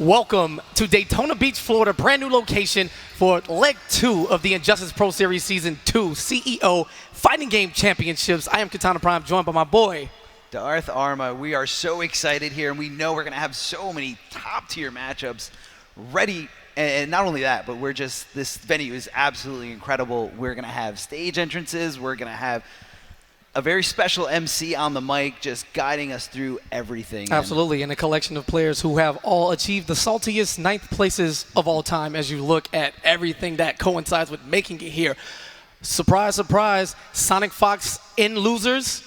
Welcome to Daytona Beach, Florida, brand new location for Leg 2 of the Injustice Pro Series Season 2 CEO Fighting Game Championships. I am Katana Prime, joined by my boy, Darth Arma. We are so excited here, and we know we're going to have so many top-tier matchups ready. And not only that, but this venue is absolutely incredible. We're going to have stage entrances. We're going to have a very special MC on the mic just guiding us through everything. Absolutely, and a collection of players who have all achieved the saltiest 9th places of all time as you look at everything that coincides with making it here. Surprise, surprise, SonicFox in losers.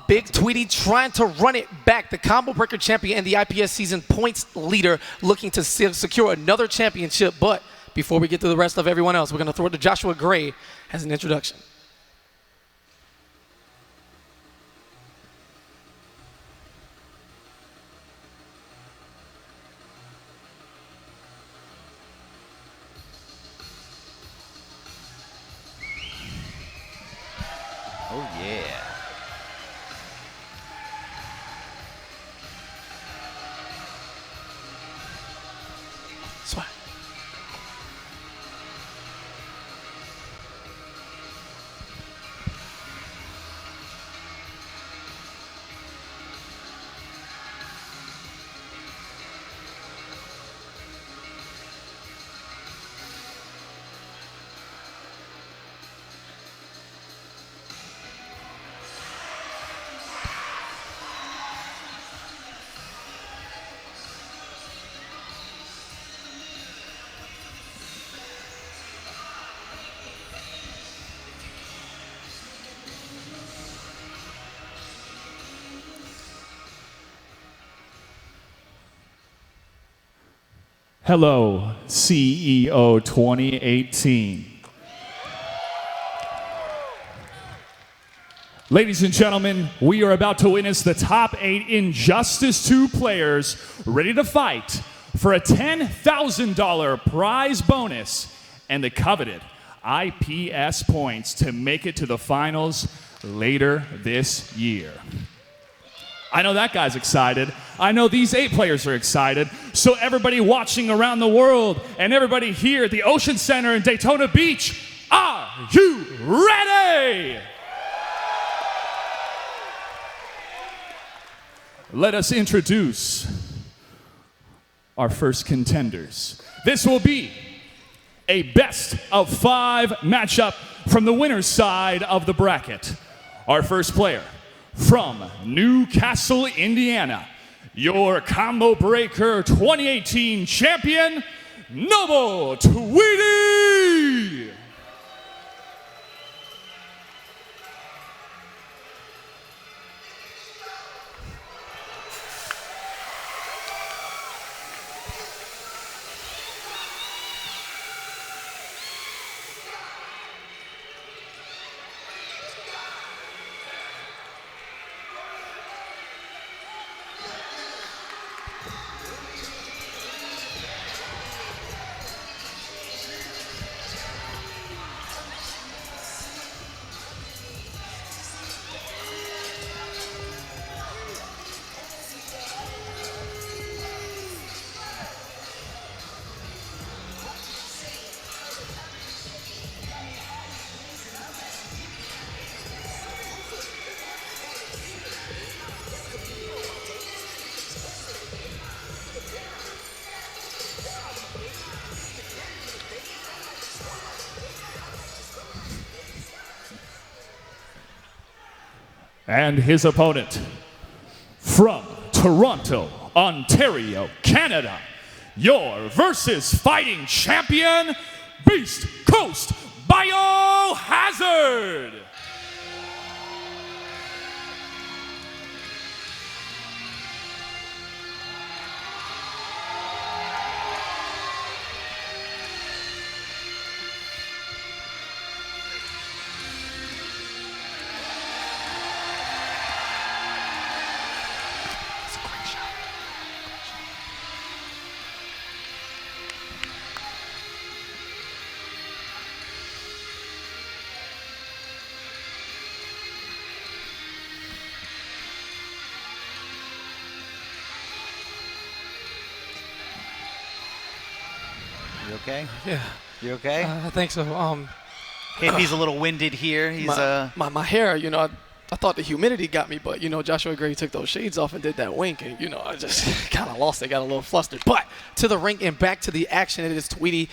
Big Tweedy trying to run it back. The Combo Breaker champion and the IPS season points leader looking to secure another championship. But before we get to the rest of everyone else, we're going to throw it to Joshua Gray as an introduction. Oh, yeah. Swag. Hello, CEO 2018. Ladies and gentlemen, we are about to witness the top 8 Injustice 2 players ready to fight for a $10,000 prize bonus and the coveted IPS points to make it to the finals later this year. I know that guy's excited. I know these 8 players are excited. So everybody watching around the world and everybody here at the Ocean Center in Daytona Beach, are you ready? Let us introduce our first contenders. This will be a best of 5 matchup from the winner's side of the bracket. Our first player, from Newcastle, Indiana, your Combo Breaker 2018 champion, Noble Tweedy! And his opponent, from Toronto, Ontario, Canada, your versus fighting champion, Beast Coast BioHazard! You okay? Yeah. You okay? I think so. He's a little winded here. He's my hair, you know, I thought the humidity got me, but, you know, Joshua Gray took those shades off and did that wink, and, you know, I just kind of lost it, got a little flustered. But to the ring and back to the action, it is Tweedy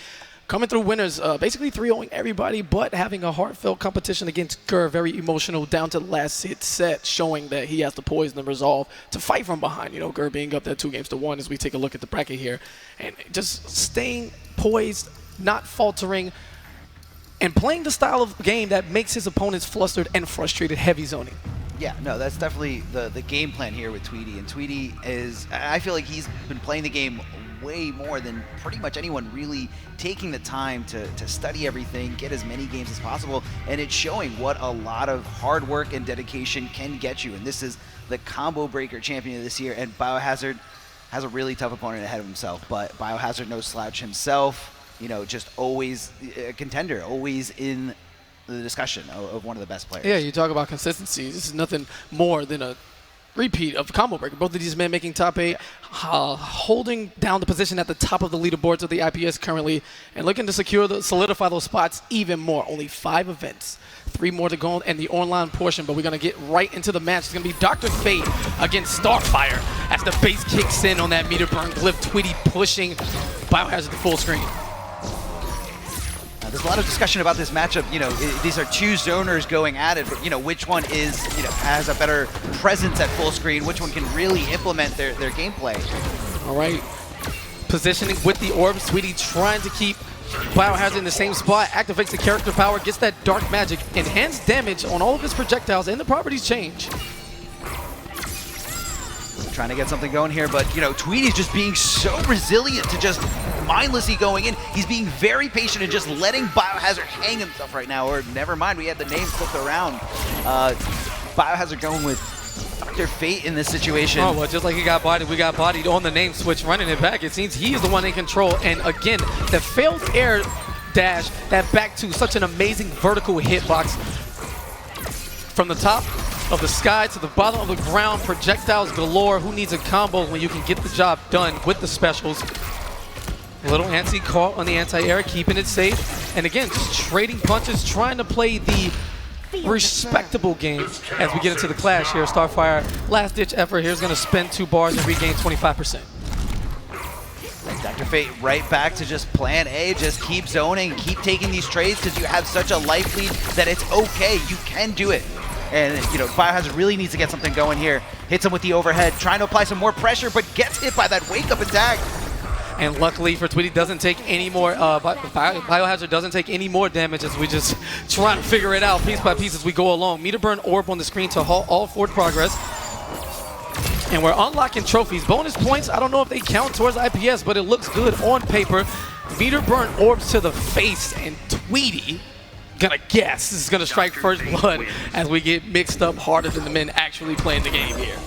coming through winners, basically 3-0ing everybody, but having a heartfelt competition against Gur, very emotional, down to the last hit set, showing that he has the poise and the resolve to fight from behind. You know, Gur being up there 2-1 as we take a look at the bracket here, and just staying poised, not faltering, and playing the style of game that makes his opponents flustered and frustrated, heavy zoning. Yeah, no, that's definitely the game plan here with Tweedy. And Tweedy is, I feel like he's been playing the game way more than pretty much anyone, really taking the time to study everything, get as many games as possible, and it's showing what a lot of hard work and dedication can get you. And this is the combo breaker champion of this year, and BioHazard has a really tough opponent ahead of himself, but BioHazard no slouch himself. You know, just always a contender, always in the discussion of one of the best players. Yeah, you talk about consistency. This is nothing more than a repeat of Combo Breaker. Both of these men making top 8, holding down the position at the top of the leaderboards of the IPS currently, and looking to solidify those spots even more. Only 5 events. 3 more to go in the online portion, but we're going to get right into the match. It's going to be Dr. Fate against Starfire as the base kicks in on that meter burn glyph. Tweedy pushing BioHazard to full screen. There's a lot of discussion about this matchup. You know, these are 2 zoners going at it, but, you know, which one is, you know, has a better presence at full screen, which one can really implement their gameplay. All right. Positioning with the orbs. Tweedy trying to keep BioHazard in the same spot, activates the character power, gets that dark magic, enhanced damage on all of his projectiles, and the properties change. Trying to get something going here, but, you know, Tweedy's just being so resilient to just mindlessly going in. He's being very patient and just letting BioHazard hang himself right now, or never mind, we had the name flipped around. BioHazard going with Dr. Fate in this situation. Oh, well, just like he got bodied, we got bodied on the name switch, running it back. It seems he is the one in control, and again, the failed air dash, that back to such an amazing vertical hitbox from the top of the sky to the bottom of the ground, projectiles galore. Who needs a combo when you can get the job done with the specials? A little anti-caught on the anti-air, keeping it safe. And again, just trading punches, trying to play the respectable game as we get into the clash here. Starfire, last-ditch effort here is going to spend 2 bars and regain 25%. Dr. Fate right back to just plan A, just keep zoning, keep taking these trades because you have such a life lead that it's okay, you can do it. And, you know, BioHazard really needs to get something going here. Hits him with the overhead, trying to apply some more pressure, but gets hit by that wake-up attack. And luckily for Tweedy, doesn't take any more, BioHazard doesn't take any more damage as we just try to figure it out piece by piece as we go along. Meter burn orb on the screen to halt all forward progress. And we're unlocking trophies. Bonus points, I don't know if they count towards IPS, but it looks good on paper. Meter burn orbs to the face, and Tweedy, gonna guess, is gonna strike first blood as we get mixed up harder than the men actually playing the game here.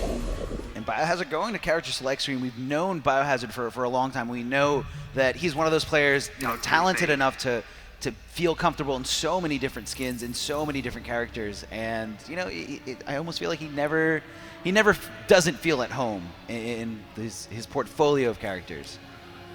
And BioHazard going to character select screen. We've known BioHazard for a long time. We know that he's one of those players, you know, talented enough to feel comfortable in so many different skins, in so many different characters. And, you know, I almost feel like he never doesn't feel at home in his portfolio of characters.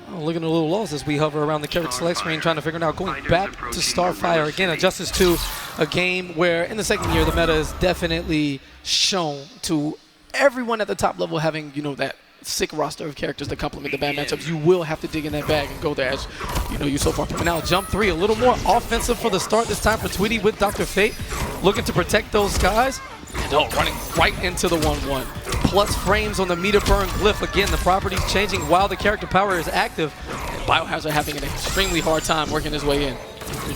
Oh, looking a little lost as we hover around the character select screen, trying to figure it out. Going back to Starfire again, adjusts to a game where in the second year the meta is definitely shown to everyone at the top level having, you know, that sick roster of characters that complement the bad matchups. You will have to dig in that bag and go there as, you know, you so far. But now jump 3, a little more offensive for the start this time for Tweedy with Dr. Fate, looking to protect those guys. And running right into the 1-1. Plus frames on the meter burn glyph. Again, the properties changing while the character power is active. And BioHazard having an extremely hard time working his way in.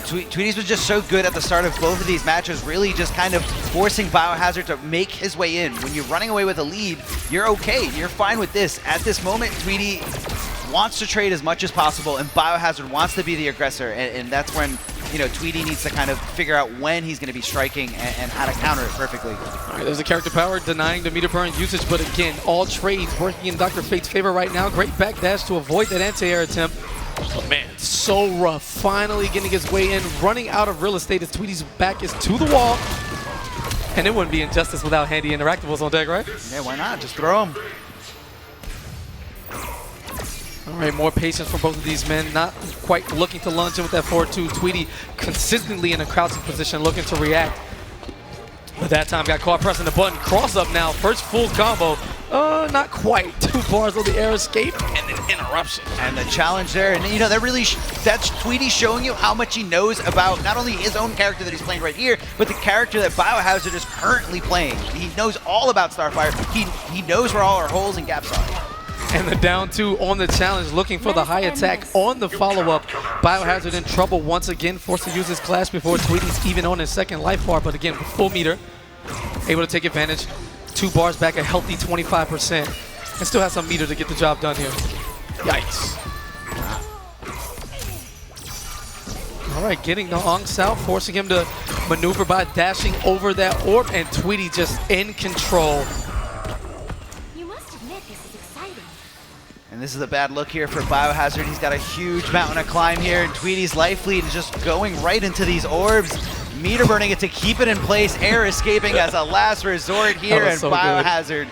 Tweedy's was just so good at the start of both of these matches, really just kind of forcing BioHazard to make his way in. When you're running away with a lead, you're okay. You're fine with this. At this moment, Tweedy wants to trade as much as possible, and BioHazard wants to be the aggressor, and that's when, you know, Tweedy needs to kind of figure out when he's going to be striking and how to counter it perfectly. All right, there's a character power denying the meter burn usage, but again, all trades working in Dr. Fate's favor right now. Great backdash to avoid that anti-air attempt. But man, so rough. Finally getting his way in, running out of real estate as Tweedy's back is to the wall. And it wouldn't be Injustice without handy interactables on deck, right? Yeah, why not? Just throw them. All right, more patience for both of these men. Not quite looking to launch in with that 4-2. Tweedy consistently in a crouching position, looking to react. But that time got caught pressing the button. Cross up now, first full combo. Not quite. 2 bars of the air escape and then interruption. And the challenge there, and you know, that's Tweedy showing you how much he knows about not only his own character that he's playing right here, but the character that BioHazard is currently playing. He knows all about Starfire. He knows where all our holes and gaps are. And the down 2 on the challenge, looking for the high attack on the follow-up. BioHazard in trouble once again, forced to use his clash before Tweedy's even on his second life bar, but again, with full meter, able to take advantage. 2 bars back, a healthy 25%, and still has some meter to get the job done here. Yikes. All right, getting the Onks out, forcing him to maneuver by dashing over that orb, and Tweedy just in control. You must admit this is exciting. And this is a bad look here for BioHazard. He's got a huge mountain to climb here, and Tweedy's life lead is just going right into these orbs. Meter burning it to keep it in place, air escaping as a last resort here, and so BioHazard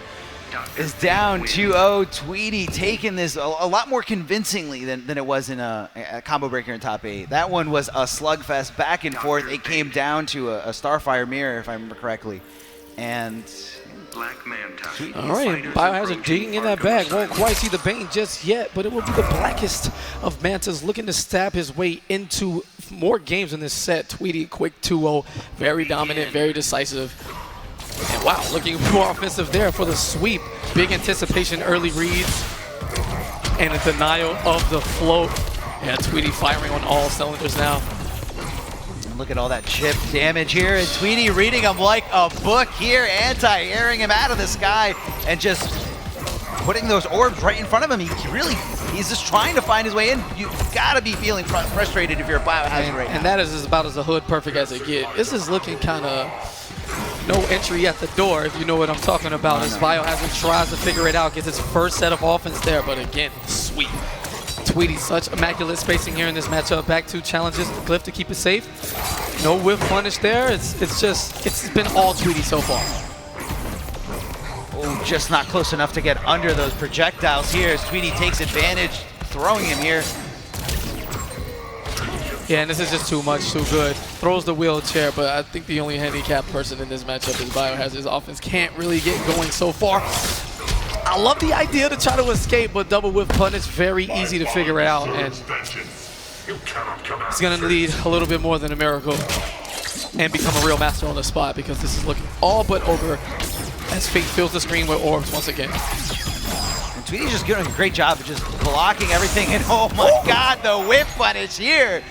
is down 2-0. Tweedy taking this a lot more convincingly than it was in a combo breaker in top 8. That one was a slugfest back and forth. It came down to a Starfire mirror, if I remember correctly. And all right, BioHazard digging in that bag. Won't quite see the Bane just yet, but it will be the blackest of mantas looking to stab his way into more games in this set. Tweedy, quick 2-0, very dominant, very decisive. And wow, looking more offensive there for the sweep. Big anticipation, early reads, and a denial of the float. Yeah, Tweedy firing on all cylinders now. Look at all that chip damage here, and Tweedy reading him like a book here, anti-airing him out of the sky, and just putting those orbs right in front of him. He's just trying to find his way in. You've got to be feeling frustrated if you're a BioHazard right now. And that is about as a hood perfect as it gets. This is looking kind of no entry at the door, if you know what I'm talking about. As BioHazard tries to figure it out, gets his first set of offense there, but again, sweet. Tweedy, such immaculate spacing here in this matchup. Back 2 challenges, Glyph to keep it safe. No whiff punish there. It's been all Tweedy so far. Oh, just not close enough to get under those projectiles here as Tweedy takes advantage, throwing him here. Yeah, and this is just too much, too good. Throws the wheelchair, but I think the only handicapped person in this matchup is BioHazard's offense. Can't really get going so far. I love the idea to try to escape, but double whiff punish, very easy to figure out, and it's going to need a little bit more than a miracle and become a real master on the spot, because this is looking all but over as Fate fills the screen with orbs once again. And Tweedy's just doing a great job of just blocking everything, and oh my god, the whiff punish here!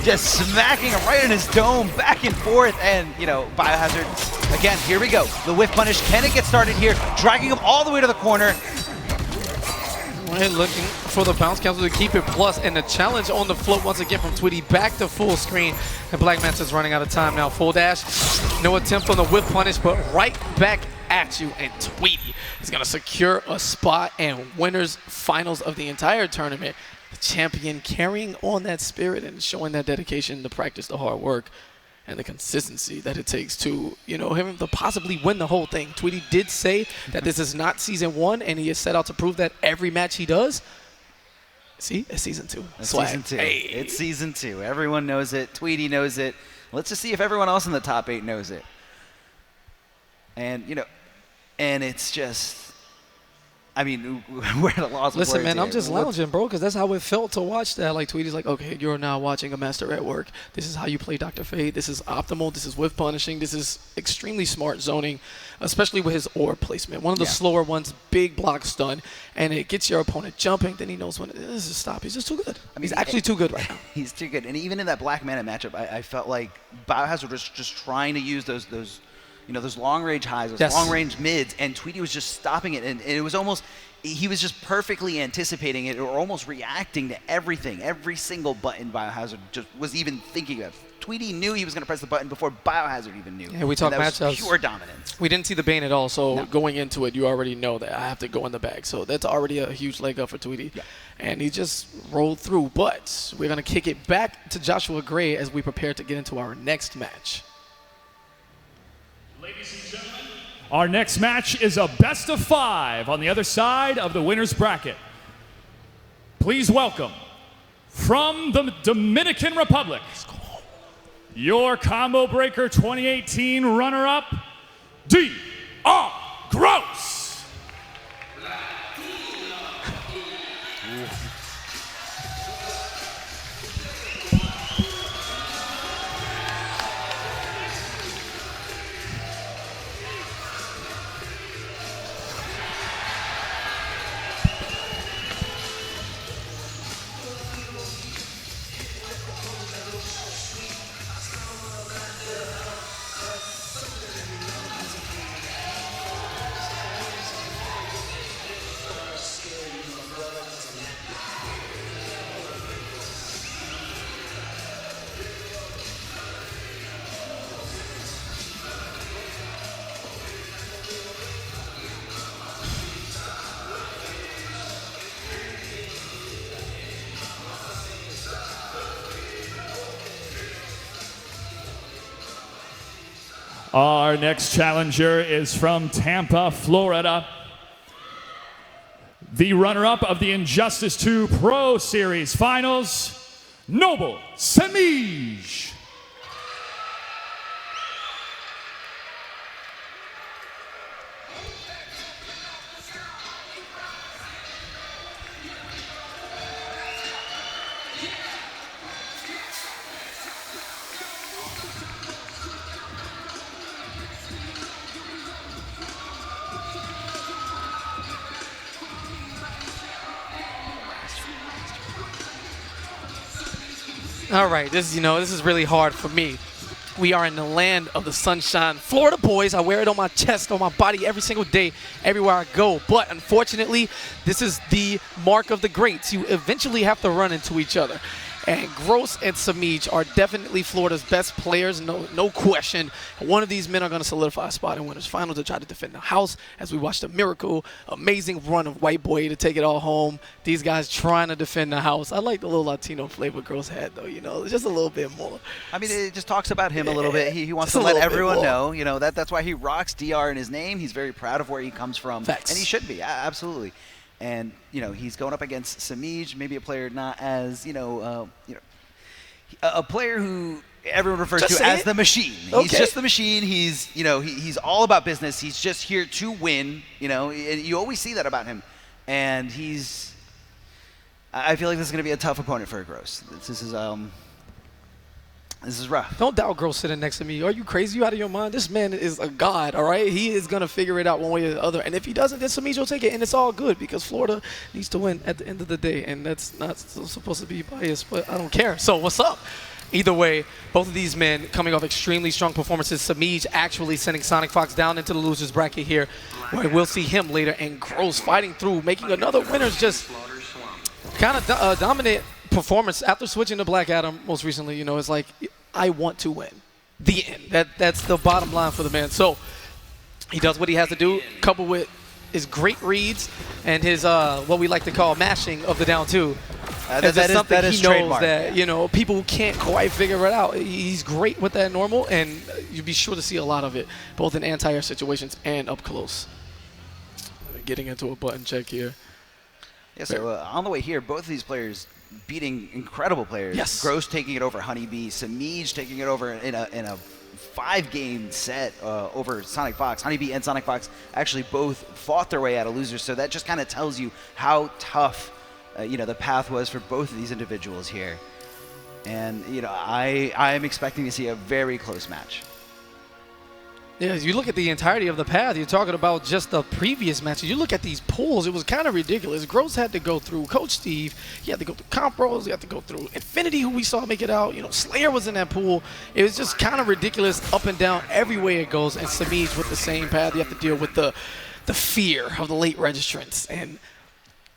Just smacking him right in his dome, back and forth, and, you know, BioHazard, again, here we go. The whiff punish, can it get started here? Dragging him all the way to the corner. Right, looking for the bounce cancel to keep it plus, and the challenge on the float once again from Tweedy, back to full screen, and Black Manta's running out of time now. Full dash, no attempt on the whiff punish, but right back at you, and Tweedy is going to secure a spot and winners finals of the entire tournament. The champion carrying on that spirit and showing that dedication to practice the hard work and the consistency that it takes to, you know, him to possibly win the whole thing. Tweedy did say that this is not season 1, and he has set out to prove that every match he does. See, it's season 2. It's season 2. Hey. It's season 2. Everyone knows it. Tweedy knows it. Let's just see if everyone else in the top 8 knows it. And, you know, and it's just, I mean, we're at a loss of words. Listen, man, here. I'm just lounging, bro, because that's how it felt to watch that. Like, Tweedy's like, okay, you're now watching a master at work. This is how you play Dr. Fate. This is optimal. This is whiff punishing. This is extremely smart zoning, especially with his orb placement. One of the slower ones, big block stun, and it gets your opponent jumping. Then he knows when it is to stop. He's just too good. I mean, he's actually too good right now. He's too good. And even in that Black Mana matchup, I felt like BioHazard was just trying to use those you know, those long-range highs, those long-range mids, and Tweedy was just stopping it, and it was almost, he was just perfectly anticipating it or almost reacting to everything, every single button BioHazard just was even thinking of. Tweedy knew he was going to press the button before BioHazard even knew. Yeah, we talked matchups. Pure dominance. We didn't see the Bane at all, so going into it, you already know that I have to go in the bag. So that's already a huge leg up for Tweedy. Yeah. And he just rolled through. But we're going to kick it back to Joshua Gray as we prepare to get into our next match. Ladies and gentlemen, our next match is a best of 5 on the other side of the winner's bracket. please welcome, from the Dominican Republic, your Combo Breaker 2018 runner-up, D.R. Gross. Our next challenger is from Tampa, Florida. The runner-up of the Injustice 2 Pro Series Finals, Noble Semiij. All right, this is really hard for me. We are in the land of the sunshine. Florida boys, I wear it on my chest, on my body every single day, everywhere I go. But unfortunately, this is the mark of the greats. You eventually have to run into each other. And Gross and Semiij are definitely Florida's best players, no question. One of these men are going to solidify a spot in winners final to try to defend the house as we watch the miracle, amazing run of White Boy to take it all home. These guys trying to defend the house. I like the little Latino flavor Gross had, though, just a little bit more. I mean, it just talks about him a little bit. He wants to let everyone know, that's why he rocks DR in his name. He's very proud of where he comes from. Facts. And he should be, absolutely. And, he's going up against Semiij, maybe a player not as, a player who everyone refers to as the machine. Okay. He's just the machine. He's, he's all about business. He's just here to win, and you always see that about him. And I feel like this is going to be a tough opponent for Gross. This is rough. Don't doubt Gross sitting next to me. Are you crazy? You out of your mind? This man is a god, all right? He is going to figure it out one way or the other. And if he doesn't, then Semiij will take it, and it's all good because Florida needs to win at the end of the day. And that's not supposed to be biased, but I don't care. So what's up? Either way, both of these men coming off extremely strong performances. Semiij actually sending SonicFox down into the loser's bracket here, where we'll see him later. And Gross fighting through, making another winner's just kind of dominant performance after switching to Black Adam most recently. It's like, I want to win. The end. That's the bottom line for the man. So he does what he has to do, coupled with his great reads and his what we like to call mashing of the down two. That's something he knows trademark. That people can't quite figure it out. He's great with that normal, and you'll be sure to see a lot of it, both in anti-air situations and up close. Getting into a button check here. Yeah, so on the way here, both of these players beating incredible players. Yes. Gross taking it over HoneyBee, Semiij taking it over in a 5-game set over SonicFox. HoneyBee and SonicFox actually both fought their way out of losers, so that just kind of tells you how tough the path was for both of these individuals here. And I am expecting to see a very close match. Yeah, you look at the entirety of the path. You're talking about just the previous matches. You look at these pools, it was kind of ridiculous. Gross had to go through Coach Steve. He had to go through Comp Bros. He had to go through Infinity, who we saw make it out. Slayer was in that pool. It was just kind of ridiculous up and down every way it goes. And Semiij with the same path. You have to deal with the fear of the late registrants. And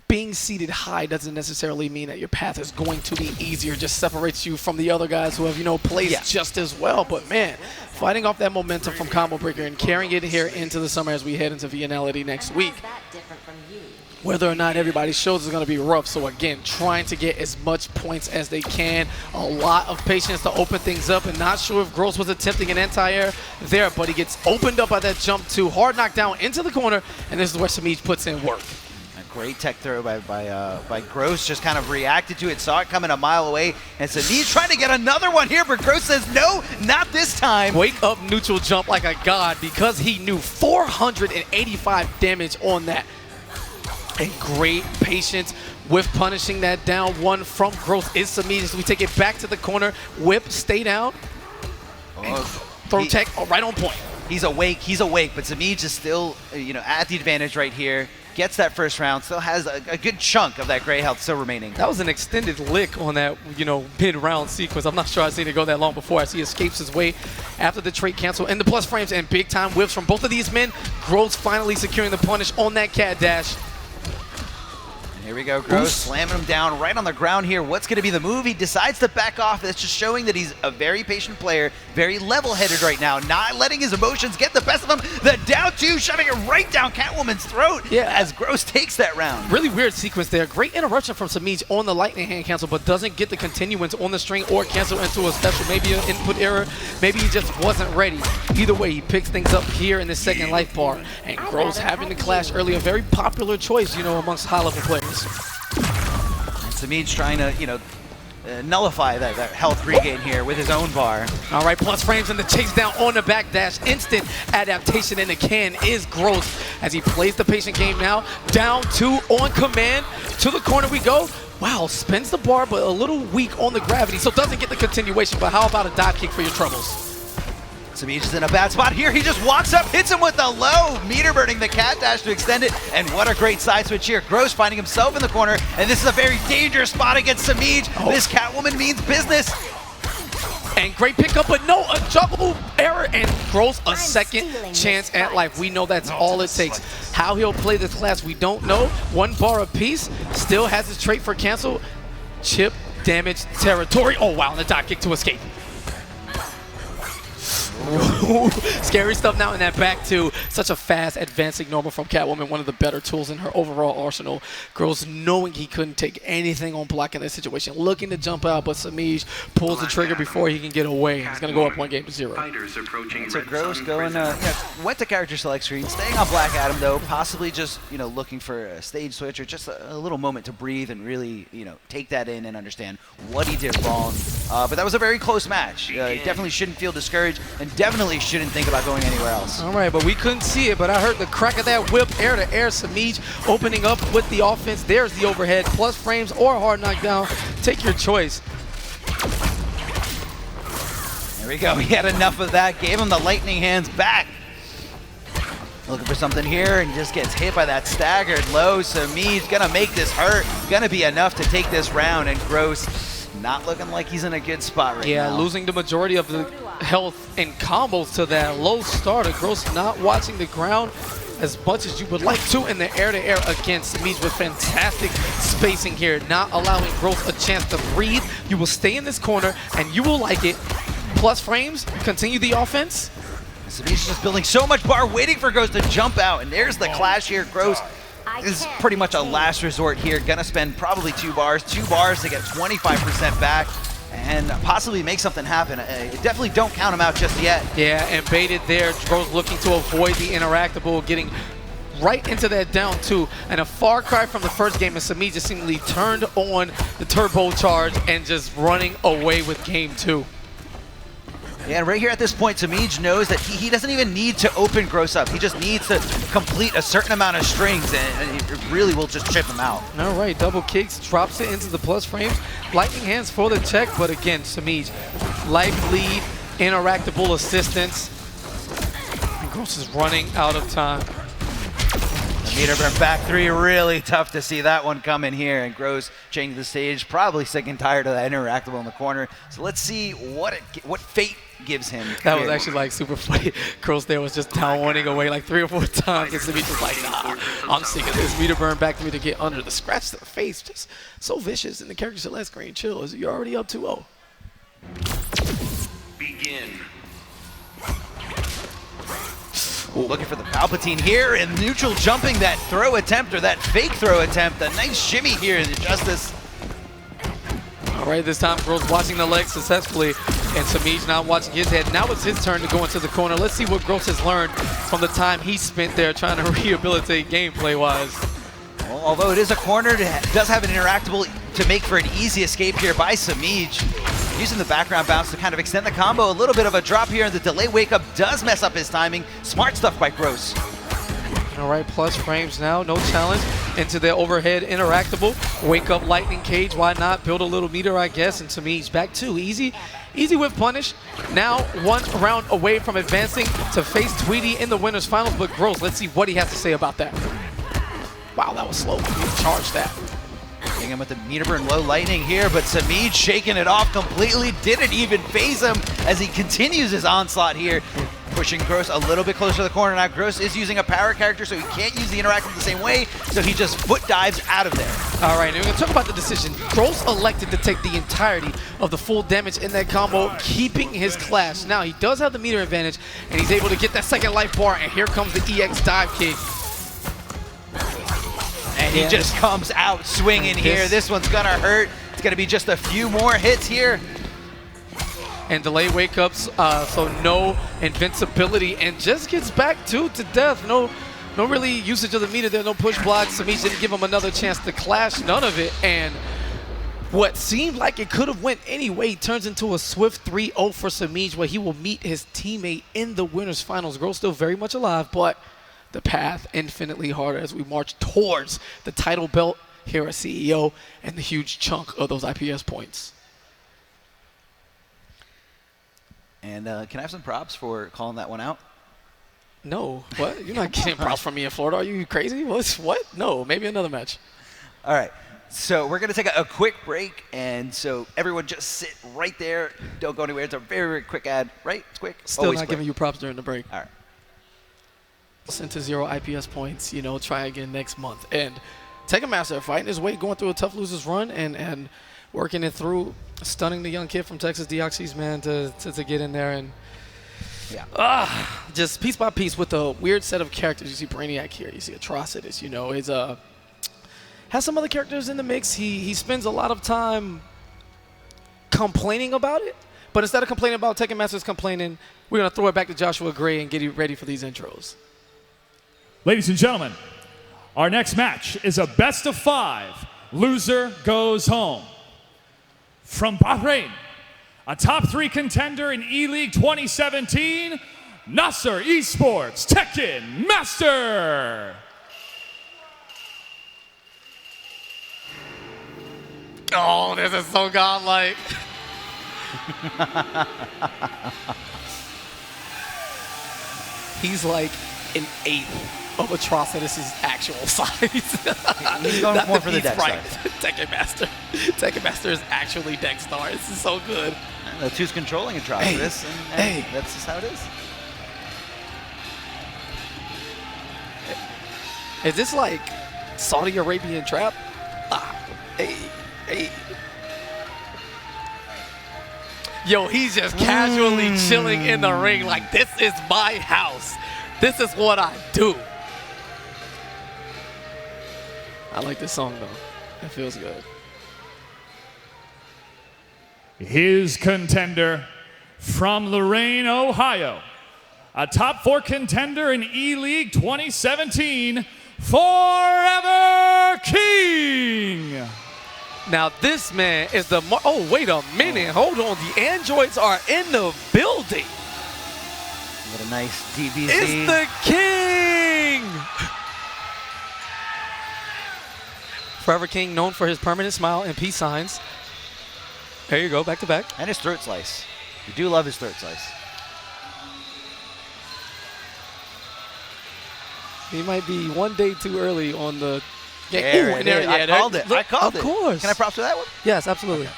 being seated high doesn't necessarily mean that your path is going to be easier. It just separates you from the other guys who have, played just as well. But, man, fighting off that momentum from Combo Breaker and carrying it here into the summer as we head into Finality next week. Whether or not everybody shows is going to be rough. So, again, trying to get as much points as they can. A lot of patience to open things up. And not sure if Gross was attempting an anti-air there, but he gets opened up by that jump to hard knockdown into the corner. And this is where Semiij puts in work. Great tech throw by Gross, just kind of reacted to it, saw it coming a mile away, and Semiij trying to get another one here, but Gross says no, not this time. Wake up neutral jump like a god because he knew 485 damage on that. And great patience with punishing that down one from Gross is Semiij as we take it back to the corner. Whip, stay down. Throw tech right on point. He's awake, but Semiij is still, at the advantage right here. Gets that first round, still has a good chunk of that gray health still remaining. That was an extended lick on that, mid-round sequence. I'm not sure I've seen it go that long before as he escapes his way after the trait cancel and the plus frames and big-time whiffs from both of these men. Gross finally securing the punish on that cat dash. Here we go, Gross slamming him down right on the ground here. What's going to be the move? He decides to back off. It's just showing that he's a very patient player, very level-headed right now, not letting his emotions get the best of him. The down two, shoving it right down Catwoman's throat as Gross takes that round. Really weird sequence there. Great interruption from Semiij on the lightning hand cancel, but doesn't get the continuance on the string or cancel into a special, maybe an input error. Maybe he just wasn't ready. Either way, he picks things up here in the second life bar. And Gross having to clash early, a very popular choice, amongst high-level players. And Semiij trying to, nullify that health regain here with his own bar. All right, plus frames and the chase down on the back dash. Instant adaptation in the can is Gross as he plays the patient game now. Down two on command. To the corner we go. Wow, spins the bar, but a little weak on the gravity, so doesn't get the continuation. But how about a dive kick for your troubles? Semiij is in a bad spot here. He just walks up, hits him with a low, meter burning the cat dash to extend it, and what a great side switch here. Gross finding himself in the corner, and this is a very dangerous spot against Semiij. This Catwoman means business. And great pickup, but no, a juggle error, and Gross a second chance at life. We know that's all it takes. How he'll play this class, we don't know. One bar apiece, still has his trait for cancel. Chip damage territory. Oh wow, and the dive kick to escape. Scary stuff now in that back two. Such a fast advancing normal from Catwoman, one of the better tools in her overall arsenal. Gross knowing he couldn't take anything on block in that situation, looking to jump out, but Semiij pulls the trigger before he can get away. He's going to go up 1-0. So Gross going, went to character select screen, staying on Black Adam though, possibly just, looking for a stage switch or just a little moment to breathe and really, take that in and understand what he did wrong. But that was a very close match. Definitely shouldn't feel discouraged and definitely shouldn't think about going anywhere else. All right, but we couldn't see it, but I heard the crack of that whip, air to air. Semiij opening up with the offense. There's the overhead, plus frames or hard knockdown. Take your choice. There we go. He had enough of that. Gave him the lightning hands back. Looking for something here and just gets hit by that staggered low. Semiij gonna make this hurt. Gonna be enough to take this round, and Gross not looking like he's in a good spot right now. Yeah, losing the majority of the health and combos to that low starter. Gross not watching the ground as much as you would like to in the air-to-air against Semiij with fantastic spacing here, not allowing Gross a chance to breathe. You will stay in this corner and you will like it. Plus frames, continue the offense. Semiij is just building so much bar, waiting for Gross to jump out, and there's the clash here. Gross is pretty much a last resort here. Gonna spend probably 2 bars to get 25% back and possibly make something happen. Definitely don't count him out just yet. Yeah, and baited there. Gross looking to avoid the interactable, getting right into that down two. And a far cry from the first game, and Semiij just seemingly turned on the turbo charge and just running away with game 2. Yeah, and right here at this point, Semiij knows that he doesn't even need to open Gross up. He just needs to complete a certain amount of strings, and it really will just chip him out. All right, double kicks, drops it into the plus frames. Lightning hands for the check, but again, Semiij, life lead, interactable assistance. And Gross is running out of time. The meter burn back 3, really tough to see that one coming here, and Gross changing the stage, probably sick and tired of that interactable in the corner. So let's see what fate gives him. That was actually like super funny. Gross there was just down warning away like 3 or 4 times, and Semiij was like, nah, I'm sick of this. Meter burn back to me to get under the scratch to the face. Just so vicious in the character select screen. Chill, you're already up 2-0. Begin. Ooh, looking for the Palpatine here, and neutral jumping that throw attempt, or that fake throw attempt. A nice shimmy here in Justice. All right, this time Gross watching the leg successfully, and Semiij not watching his head. Now it's his turn to go into the corner. Let's see what Gross has learned from the time he spent there trying to rehabilitate gameplay-wise. Well, although it is a corner, it does have an interactable to make for an easy escape here by Semiij. Using the background bounce to kind of extend the combo. A little bit of a drop here, and the delay wake-up does mess up his timing. Smart stuff by Gross. All right, plus frames now, no challenge into the overhead interactable. Wake up lightning cage, why not? Build a little meter, I guess, and Semiij back two. Easy with punish. Now 1 round away from advancing to face Tweedy in the winners finals, but Gross, let's see what he has to say about that. Wow, that was slow. He charged that. Hitting him with the meter burn low lightning here, but Semiij shaking it off completely. Didn't even phase him as he continues his onslaught here. Pushing Gross a little bit closer to the corner. Now Gross is using a power character, so he can't use the interactive the same way, so he just foot dives out of there. All right, and we're going to talk about the decision. Gross elected to take the entirety of the full damage in that combo, keeping his clash. Now, he does have the meter advantage, and he's able to get that second life bar, and here comes the EX dive kick. And he just comes out swinging here. This one's going to hurt. It's going to be just a few more hits here. And delay wake-ups, so no invincibility, and just gets back to death. No really usage of the meter there, no push blocks. Semiij didn't give him another chance to clash, none of it. And what seemed like it could have went anyway turns into a swift 3-0 for Semiij, where he will meet his teammate in the winners finals. Gross still very much alive, but the path infinitely harder as we march towards the title belt here at CEO and the huge chunk of those IPS points. And can I have some props for calling that one out? No. What? You're not getting props from me in Florida. Are you crazy? What? No. Maybe another match. All right. So we're going to take a quick break. And so everyone just sit right there. Don't go anywhere. It's a very, very quick ad. Right? It's quick. Still Always not quick. giving you props during the break. All right. Into 0 IPS points, try again next month. And Tekken Master fighting his way, going through a tough losers run and working it through, stunning the young kid from Texas, Deoxys, man, to get in there and just piece by piece with a weird set of characters. You see Brainiac here, you see Atrocitus, is has some other characters in the mix. He spends a lot of time complaining about it, but instead of complaining about Tekken Master's complaining, we're gonna throw it back to Joshua Gray and get you ready for these intros. Ladies and gentlemen, our next match is a best of 5. Loser goes home. From Bahrain, a top 3 contender in E-League 2017, Nasser Esports Tekken Master. Oh, this is so godlike. He's like an 1/8 of Atrocitus' actual size. He's going more for the deck right. star. Tekken Master is actually deck star. This is so good. That's who's controlling Atrocitus, and that's just how it is. Is this like Saudi Arabian trap? Hey. Yo, he's just casually chilling in the ring like, this is my house. This is what I do. I like this song, though. It feels good. His contender from Lorain, Ohio, a top 4 contender in E-League 2017, Forever King. Now, this man is the... Oh, wait a minute. Hold on. The androids are in the building. What a nice DBZ. It's the king! Forever King, known for his permanent smile and peace signs. There you go, back to back. And his throat slice. We do love his throat slice. He might be one day too early on the game. There it is. I called it. I called it. Of course. Can I props for that one? Yes, absolutely. Okay.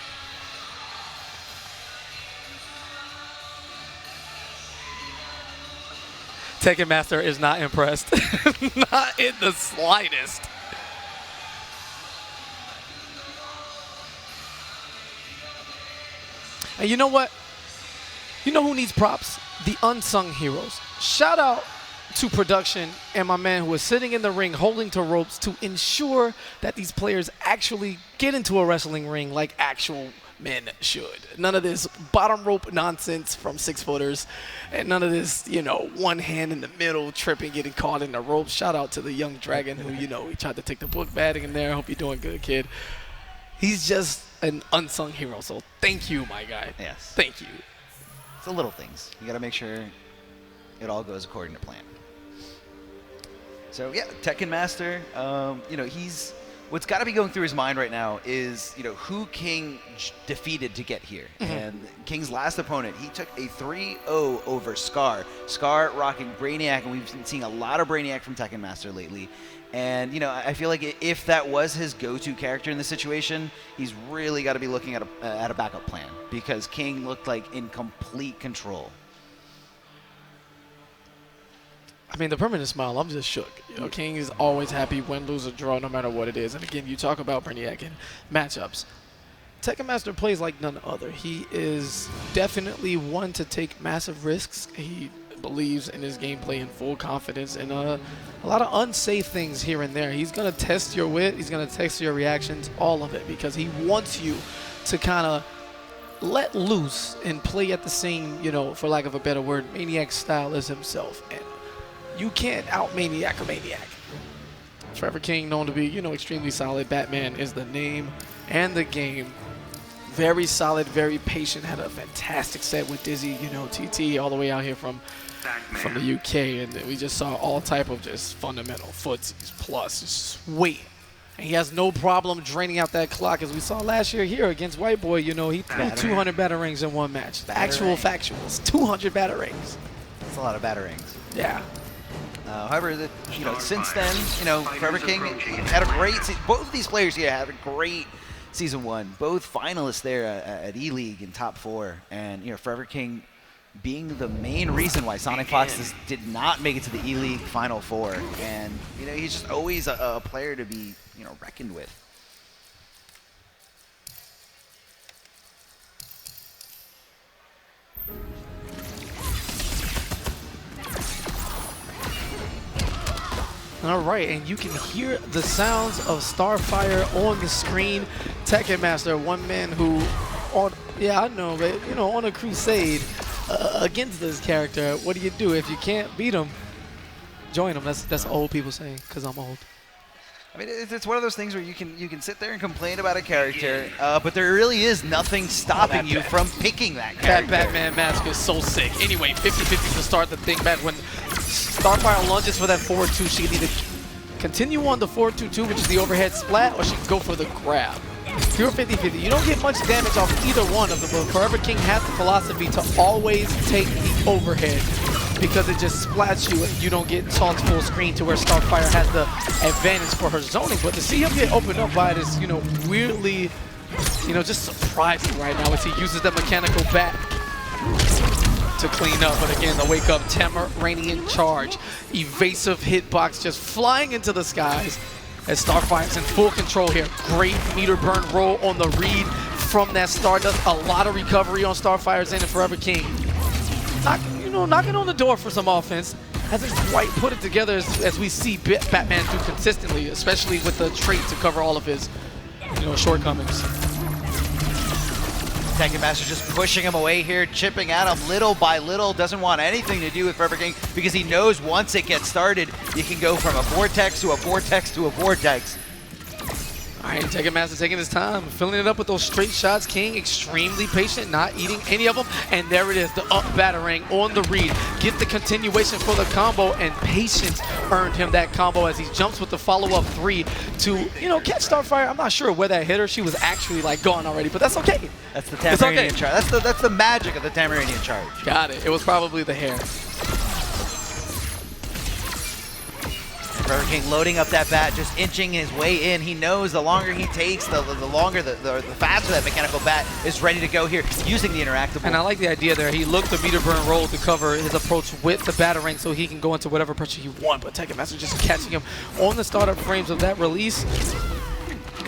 Tekken Master is not impressed. Not in the slightest. And you know what? You know who needs props? The unsung heroes. Shout out to production and my man who is sitting in the ring holding to ropes to ensure that these players actually get into a wrestling ring like actual men should. None of this bottom rope nonsense from 6-footers, and none of this, you know, one hand in the middle, tripping, getting caught in the rope. Shout out to the young dragon who, you know, he tried to take the book batting in there. Hope you're doing good, kid. He's just an unsung hero, so thank you, my guy. Yes. Thank you. It's the little things. You got to make sure it all goes according to plan. So, yeah, Tekken Master, you know, what's got to be going through his mind right now is, you know, who King defeated to get here. And King's last opponent, he took a 3-0 over Scar. Scar rocking Brainiac, and we've been seeing a lot of Brainiac from Tekken Master lately. And, you know, I feel like if that was his go-to character in this situation, he's really got to be looking at a backup plan, because King looked like in complete control. I mean, the permanent smile, I'm just shook. You know, King is always happy, win, lose, or draw, no matter what it is. And again, you talk about Brainiac and matchups. Tekken Master plays like none other. He is definitely one to take massive risks. He believes in his gameplay in full confidence, and a lot of unsafe things here and there. He's going to test your wit. He's going to test your reactions, all of it, because he wants you to kind of let loose and play at the same, you know, for lack of a better word, Maniac style as himself. And you can't out-Maniac a Maniac. Forever King, known to be, you know, extremely solid. Batman is the name and the game. Very solid, very patient. Had a fantastic set with Dizzy, you know, TT all the way out here from the UK. And we just saw all type of just fundamental footsies plus just weight. And he has no problem draining out that clock, as we saw last year here against White Boy. You know, he threw 200 batarangs in one match. Actual factuals, 200 batarangs. That's a lot of batarangs. Yeah. However, you know, since then, you know, Forever King had a great both of these players here had a great Season 1. Both finalists there at E-League in top 4. And, you know, Forever King being the main reason why SonicFox did not make it to the E-League Final 4. And, you know, he's just always a player to be, you know, reckoned with. All right, and you can hear the sounds of Starfire on the screen. Tekken Master, one man who, I know, but you know, on a crusade against this character. What do? If you can't beat him, join him. That's old people saying, because I'm old. I mean, it's one of those things where you can sit there and complain about a character, but there really is nothing stopping you from picking that character. That Batman mask is so sick. Anyway, 50-50 to start the thing back. When Starfire lunges for that forward 2, she can either continue on the forward 2-2, which is the overhead splat, or she can go for the grab. Pure 50-50. You don't get much damage off either one of them, but Forever King has the philosophy to always take the overhead, because it just splats you and you don't get tossed full screen to where Starfire has the advantage for her zoning. But to see him get opened up by this, you know, weirdly, you know, just surprising right now as he uses the mechanical bat to clean up. But again, the wake up Tamaranian charge, evasive hitbox just flying into the skies as Starfire's in full control here. Great meter burn roll on the read from that Stardust. A lot of recovery on Starfire's end, and Forever King knocking on the door for some offense. Hasn't quite put it together as we see Batman do consistently, especially with the trait to cover all of his, you know, shortcomings. Tekken Master just pushing him away here, chipping at him little by little. Doesn't want anything to do with Forever King, because he knows once it gets started, you can go from a vortex to a vortex to a vortex. All right, Tekken Master taking his time, filling it up with those straight shots. King extremely patient, not eating any of them. And there it is, the up batarang on the read. Get the continuation for the combo, and patience earned him that combo as he jumps with the follow-up 3 to, you know, catch Starfire. I'm not sure where that hit her. She was actually like gone already, but that's okay. That's the Tamaranian charge. That's the magic of the Tamaranian charge. Got it. It was probably the hair. Forever King loading up that bat, just inching his way in. He knows the longer he takes, the faster that mechanical bat is ready to go here, using the interactable. And I like the idea there. He looked the meter burn roll to cover his approach with the batarang so he can go into whatever pressure he wants. But Tekken Master just catching him on the startup frames of that release.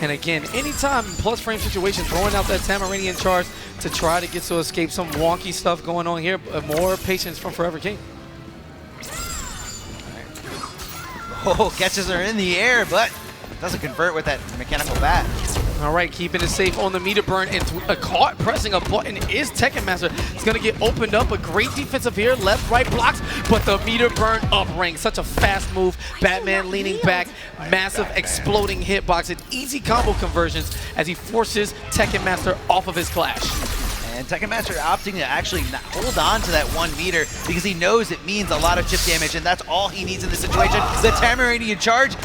And again, anytime in plus frame situation, throwing out that Tamaranian charge to try to get to escape some wonky stuff going on here. More patience from Forever King. Oh, catches her in the air, but doesn't convert with that mechanical bat. All right, keeping it safe on the meter burn, and caught pressing a button is Tekken Master. It's gonna get opened up. A great defensive here, left, right blocks, but the meter burn up ring. Such a fast move. Batman leaning back, massive exploding hitbox, and easy combo conversions as he forces Tekken Master off of his clash. And Tekken Master opting to actually hold on to that 1 meter because he knows it means a lot of chip damage, and that's all he needs in this situation. The Tamarani charge.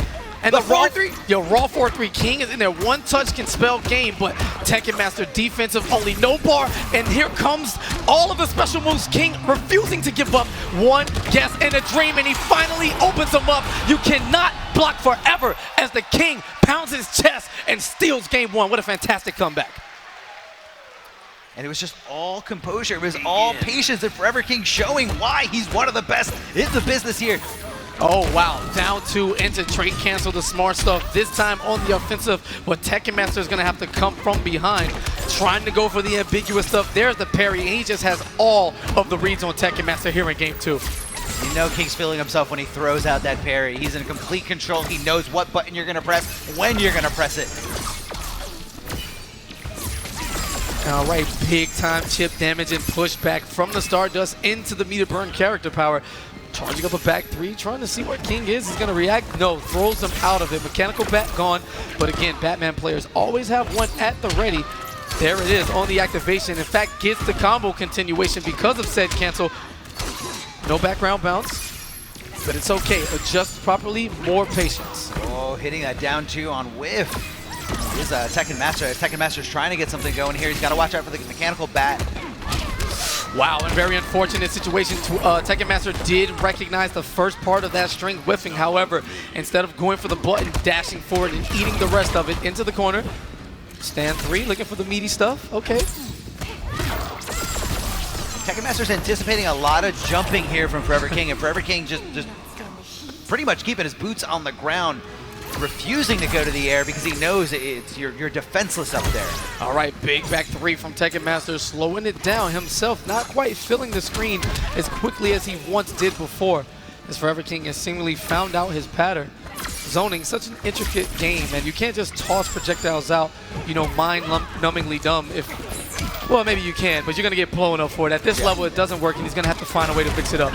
And the raw 4-3 King is in there. One touch can spell game, but Tekken Master defensive only, no bar. And here comes all of the special moves. King refusing to give up. One guess and a dream, and he finally opens them up. You cannot block forever as the King pounds his chest and steals game 1. What a fantastic comeback. And it was just all composure. It was all patience, and Forever King showing why he's one of the best in the business here. Oh, wow. Down 2 into trade cancel, the smart stuff. This time on the offensive, but Tekken Master is going to have to come from behind, trying to go for the ambiguous stuff. There's the parry, and he just has all of the reads on Tekken Master here in game 2. You know King's feeling himself when he throws out that parry. He's in complete control. He knows what button you're going to press, when you're going to press it. All right, big time chip damage and pushback from the Stardust into the meter burn character power. Charging up a back 3, trying to see what King is. He's going to react. No, throws him out of it. Mechanical bat gone. But again, Batman players always have one at the ready. There it is on the activation. In fact, gets the combo continuation because of said cancel. No background bounce, but it's okay. Adjust properly, more patience. Oh, hitting that down 2 on whiff. Is Tekken Master. Tekken Master's trying to get something going here. He's got to watch out for the mechanical bat. Wow, and very unfortunate situation. Tekken Master did recognize the first part of that string whiffing. However, instead of going for the button, dashing forward and eating the rest of it into the corner. Stand 3, looking for the meaty stuff. Okay. Tekken Master's anticipating a lot of jumping here from Forever King, and Forever King just pretty much keeping his boots on the ground, refusing to go to the air because he knows you're defenseless up there. All right, big back 3 from Tekken Master, slowing it down himself, not quite filling the screen as quickly as he once did before. As Forever King has seemingly found out his pattern. Zoning, such an intricate game, and you can't just toss projectiles out, you know, mind-numbingly dumb. Well, maybe you can, but you're going to get blown up for it. At this level, it doesn't work, and he's going to have to find a way to fix it up.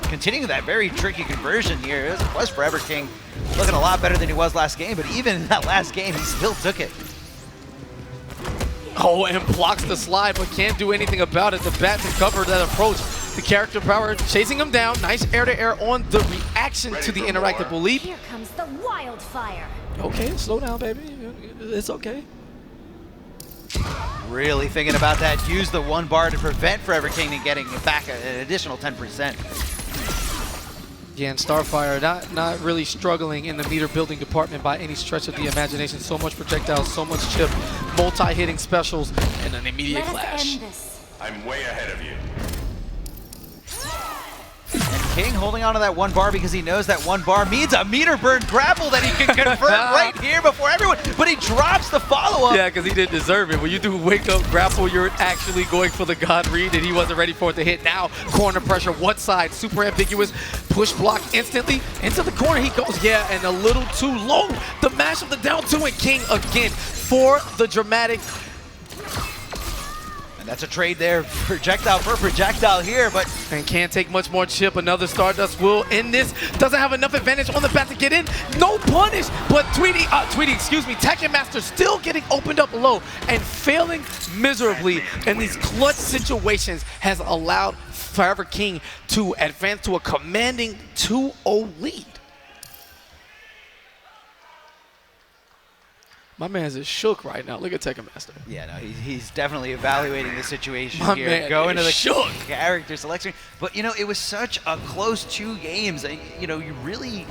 Continuing that very tricky conversion here. It was Forever King looking a lot better than he was last game, but even in that last game, he still took it. Oh, and blocks the slide, but can't do anything about it. The bat to cover that approach. The character power chasing him down. Nice air-to-air on the reaction to the interactable leap. Here comes the wildfire. Okay, slow down, baby. It's okay. Really thinking about that. Use the 1 bar to prevent Forever King and getting back an additional 10%. Yeah, and Starfire not really struggling in the meter building department by any stretch of the imagination. So much projectiles, so much chip, multi-hitting specials, and an immediate Let us clash. end this. I'm way ahead of you. And King holding on to that 1 bar because he knows that 1 bar means a meter burn grapple that he can convert right here before everyone, but he drops the follow-up. Yeah, because he didn't deserve it. When you do wake up grapple, you're actually going for the God read, and he wasn't ready for it to hit. Now, corner pressure, one side, super ambiguous, push block instantly. Into the corner he goes, yeah, and a little too low. The mash of the down 2 and King again for the dramatic. That's a trade there, projectile for projectile here, but... And can't take much more chip. Another Stardust will end this. Doesn't have enough advantage on the bat to get in. No punish, but Tekken Master still getting opened up low and failing miserably in these clutch situations has allowed Forever King to advance to a commanding 2-0 lead. My man's is shook right now. Look at Tekken Master. Yeah, no, he's definitely evaluating the situation My here. man Going to the shook. character selection. But, you know, it was such a close 2 games. You know, you really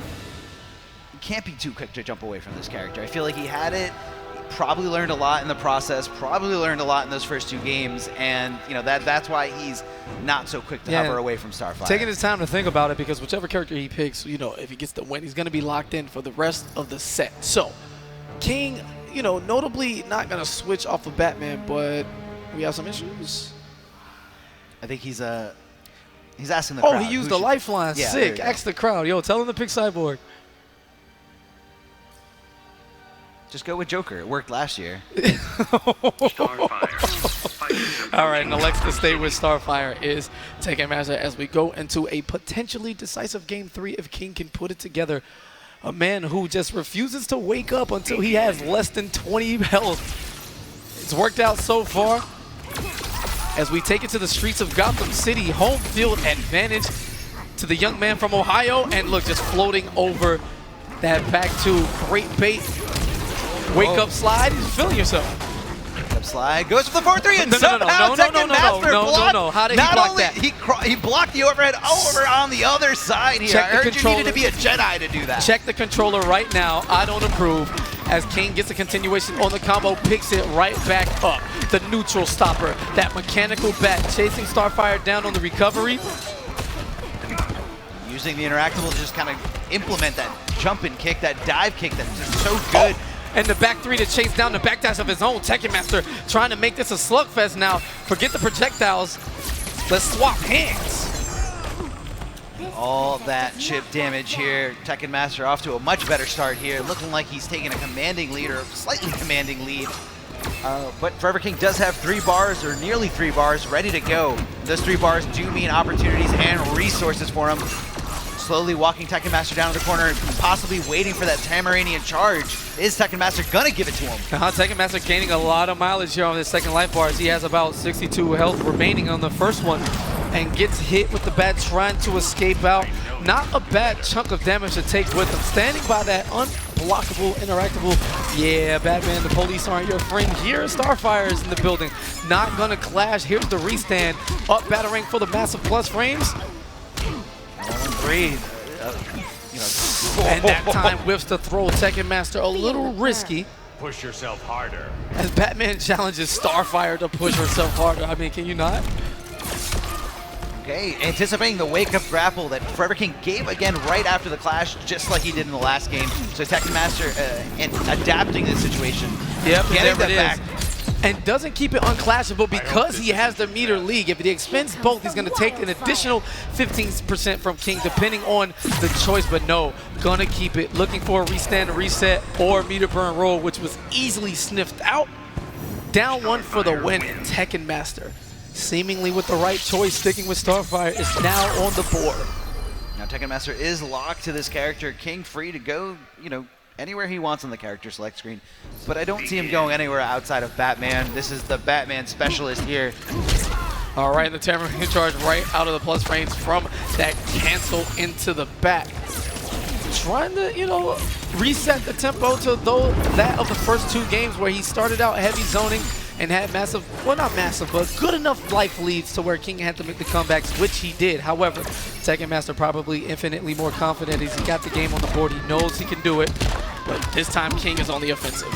can't be too quick to jump away from this character. I feel like he had it. He probably learned a lot in the process. Probably learned a lot in those first 2 games. And, you know, that's why he's not so quick to hover away from Starfire. Taking his time to think about it, because whichever character he picks, you know, if he gets the win, he's going to be locked in for the rest of the set. So, King, you know, notably not going to switch off of Batman, but we have some issues. I think he's asking the crowd. Oh, he used the lifeline. Yeah, Sick. Ask the crowd. Yo, tell him to pick Cyborg. Just go with Joker. It worked last year. All right, and elects to stay with Starfire is Tekken Master as we go into a potentially decisive Game 3 if King can put it together. A man who just refuses to wake up until he has less than 20 health. It's worked out so far. As we take it to the streets of Gotham City, home field advantage to the young man from Ohio. And look, just floating over that back two. Great bait. Wake up slide. You're feeling yourself. Up slide, goes for the 4-3, and somehow Tekken Master blocked. No. How did he block that? He blocked the overhead over on the other side here. I heard you needed to be a Jedi to do that. Check the controller right now. I don't approve. As King gets a continuation on the combo, picks it right back up. The neutral stopper, that mechanical bat, chasing Starfire down on the recovery. Using the interactable to just kind of implement that jump and kick, that dive kick that's just so good. And the back three to chase down the backdash of his own. Tekken Master trying to make this a slugfest now. Forget the projectiles. Let's swap hands. All that chip damage here. Tekken Master off to a much better start here. Looking like he's taking a commanding lead, or a slightly commanding lead. But Forever King does have 3 bars, or nearly 3 bars, ready to go. Those 3 bars do mean opportunities and resources for him. Slowly walking Tekken Master down to the corner, possibly waiting for that Tamaranian charge. Is Tekken Master gonna give it to him? Tekken Master gaining a lot of mileage here on his second life bar as he has about 62 health remaining on the first one and gets hit with the bat trying to escape out. Not a bad chunk of damage to take with him. Standing by that unblockable, interactable. Yeah, Batman, the police aren't your friend. Here, Starfire is in the building. Not gonna clash. Here's the restand. Up battering for the massive plus frames. Breathe. And that time whiffs the throw. Tekken Master a little risky. Push yourself harder. As Batman challenges Starfire to push herself harder. I mean, can you not? Okay, anticipating the wake-up grapple that Forever King gave again right after the clash, just like he did in the last game. So Tekken Master and adapting this situation. Yep, getting there it that back. is. And doesn't keep it unclashable because he has the meter league. If he expends both, he's going to take an additional 15% from King, depending on the choice. But no, going to keep it. Looking for a restand, reset, or meter burn roll, which was easily sniffed out. Down 1 for the win. Tekken Master, seemingly with the right choice, sticking with Starfire, is now on the board. Now Tekken Master is locked to this character. King free to go, anywhere he wants on the character select screen, but I don't see him going anywhere outside of Batman. This is the Batman specialist here. All right, the Tamaranian charge right out of the plus frames from that cancel into the back. Trying to, reset the tempo to that of the first 2 games where he started out heavy zoning and had massive, well not massive, but good enough life leads to where King had to make the comebacks, which he did. However, Tekken Master probably infinitely more confident as he got the game on the board. He knows he can do it, but this time King is on the offensive.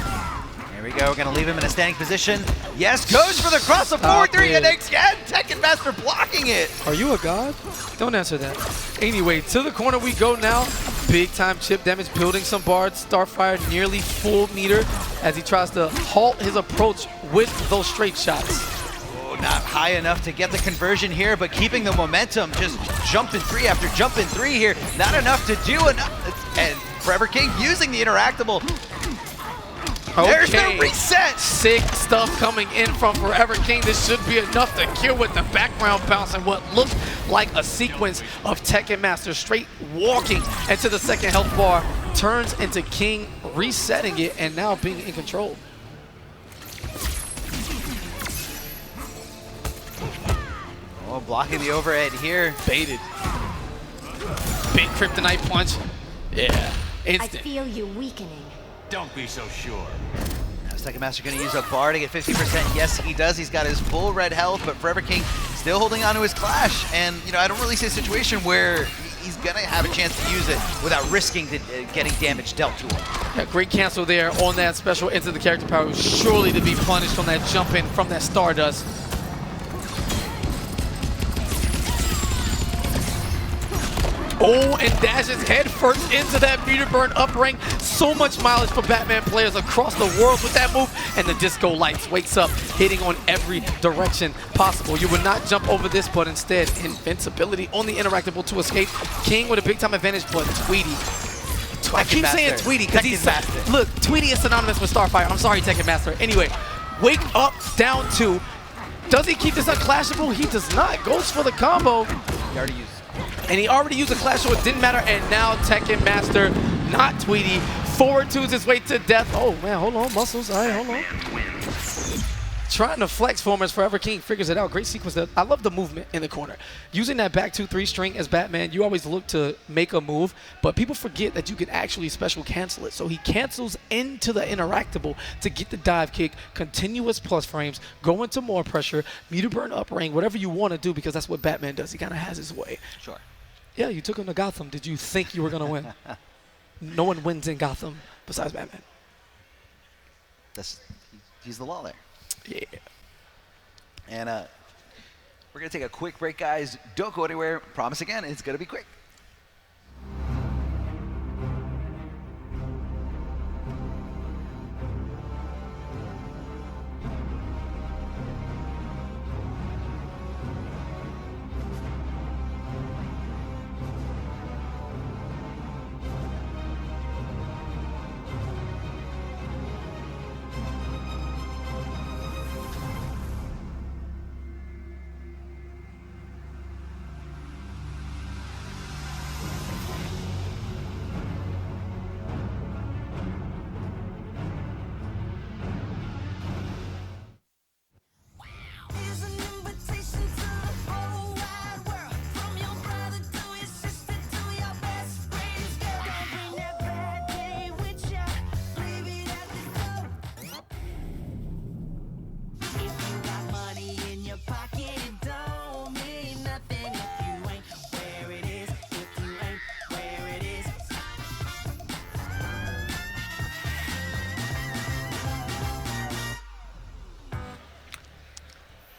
Here we go, we're gonna leave him in a standing position. Yes, goes for the cross of 4-3, and again, Tekken Master blocking it. Are you a god? Don't answer that. Anyway, to the corner we go now. Big time chip damage, building some bars. Starfire nearly full meter as he tries to halt his approach with those straight shots. Oh, not high enough to get the conversion here, but keeping the momentum, just jumping 3 after jumping 3 here. Not enough to do enough. And Forever King using the interactable. Okay. There's the reset. Sick stuff coming in from Forever King. This should be enough to kill with the background bounce and what looked like a sequence of Tekken Master straight walking into the second health bar. Turns into King resetting it and now being in control. Oh, blocking the overhead here. Baited. Big kryptonite punch. Yeah. I Instant. feel you weakening. Don't be so sure. Now is Tekken Master going to use a bar to get 50%? Yes, he does. He's got his full red health, but Forever King still holding on to his clash. And, I don't really see a situation where he's going to have a chance to use it without risking getting damage dealt to him. Yeah, great cancel there on that special into the character power. Surely to be punished on that jump in from that Stardust. Oh, and dashes head first into that meter burn up rank. So much mileage for Batman players across the world with that move. And the disco lights wakes up, hitting on every direction possible. You would not jump over this, but instead, invincibility on the interactable to escape. King with a big time advantage, but Tweedy I keep saying Master. Tweedy because Tekken he's Master. look. Tweedy is synonymous with Starfire. I'm sorry, Tekken Master. Anyway, wake up, down 2. Does he keep this unclashable? He does not. Goes for the combo. He already used. And he already used a clash, so it didn't matter. And now Tekken Master, not Tweedy, forward twos his way to death. Oh man, hold on, muscles. All right, hold on. Trying to flex for him as Forever King figures it out. Great sequence. I love the movement in the corner. Using that back 2-3 string as Batman, you always look to make a move, but people forget that you can actually special cancel it. So he cancels into the interactable to get the dive kick, continuous plus frames, go into more pressure, meter burn up ring, whatever you want to do, because that's what Batman does. He kind of has his way. Sure. Yeah, you took him to Gotham. Did you think you were going to win? No one wins in Gotham besides Batman. He's the law there. Yeah. And we're going to take a quick break, guys. Don't go anywhere. Promise again, it's going to be quick.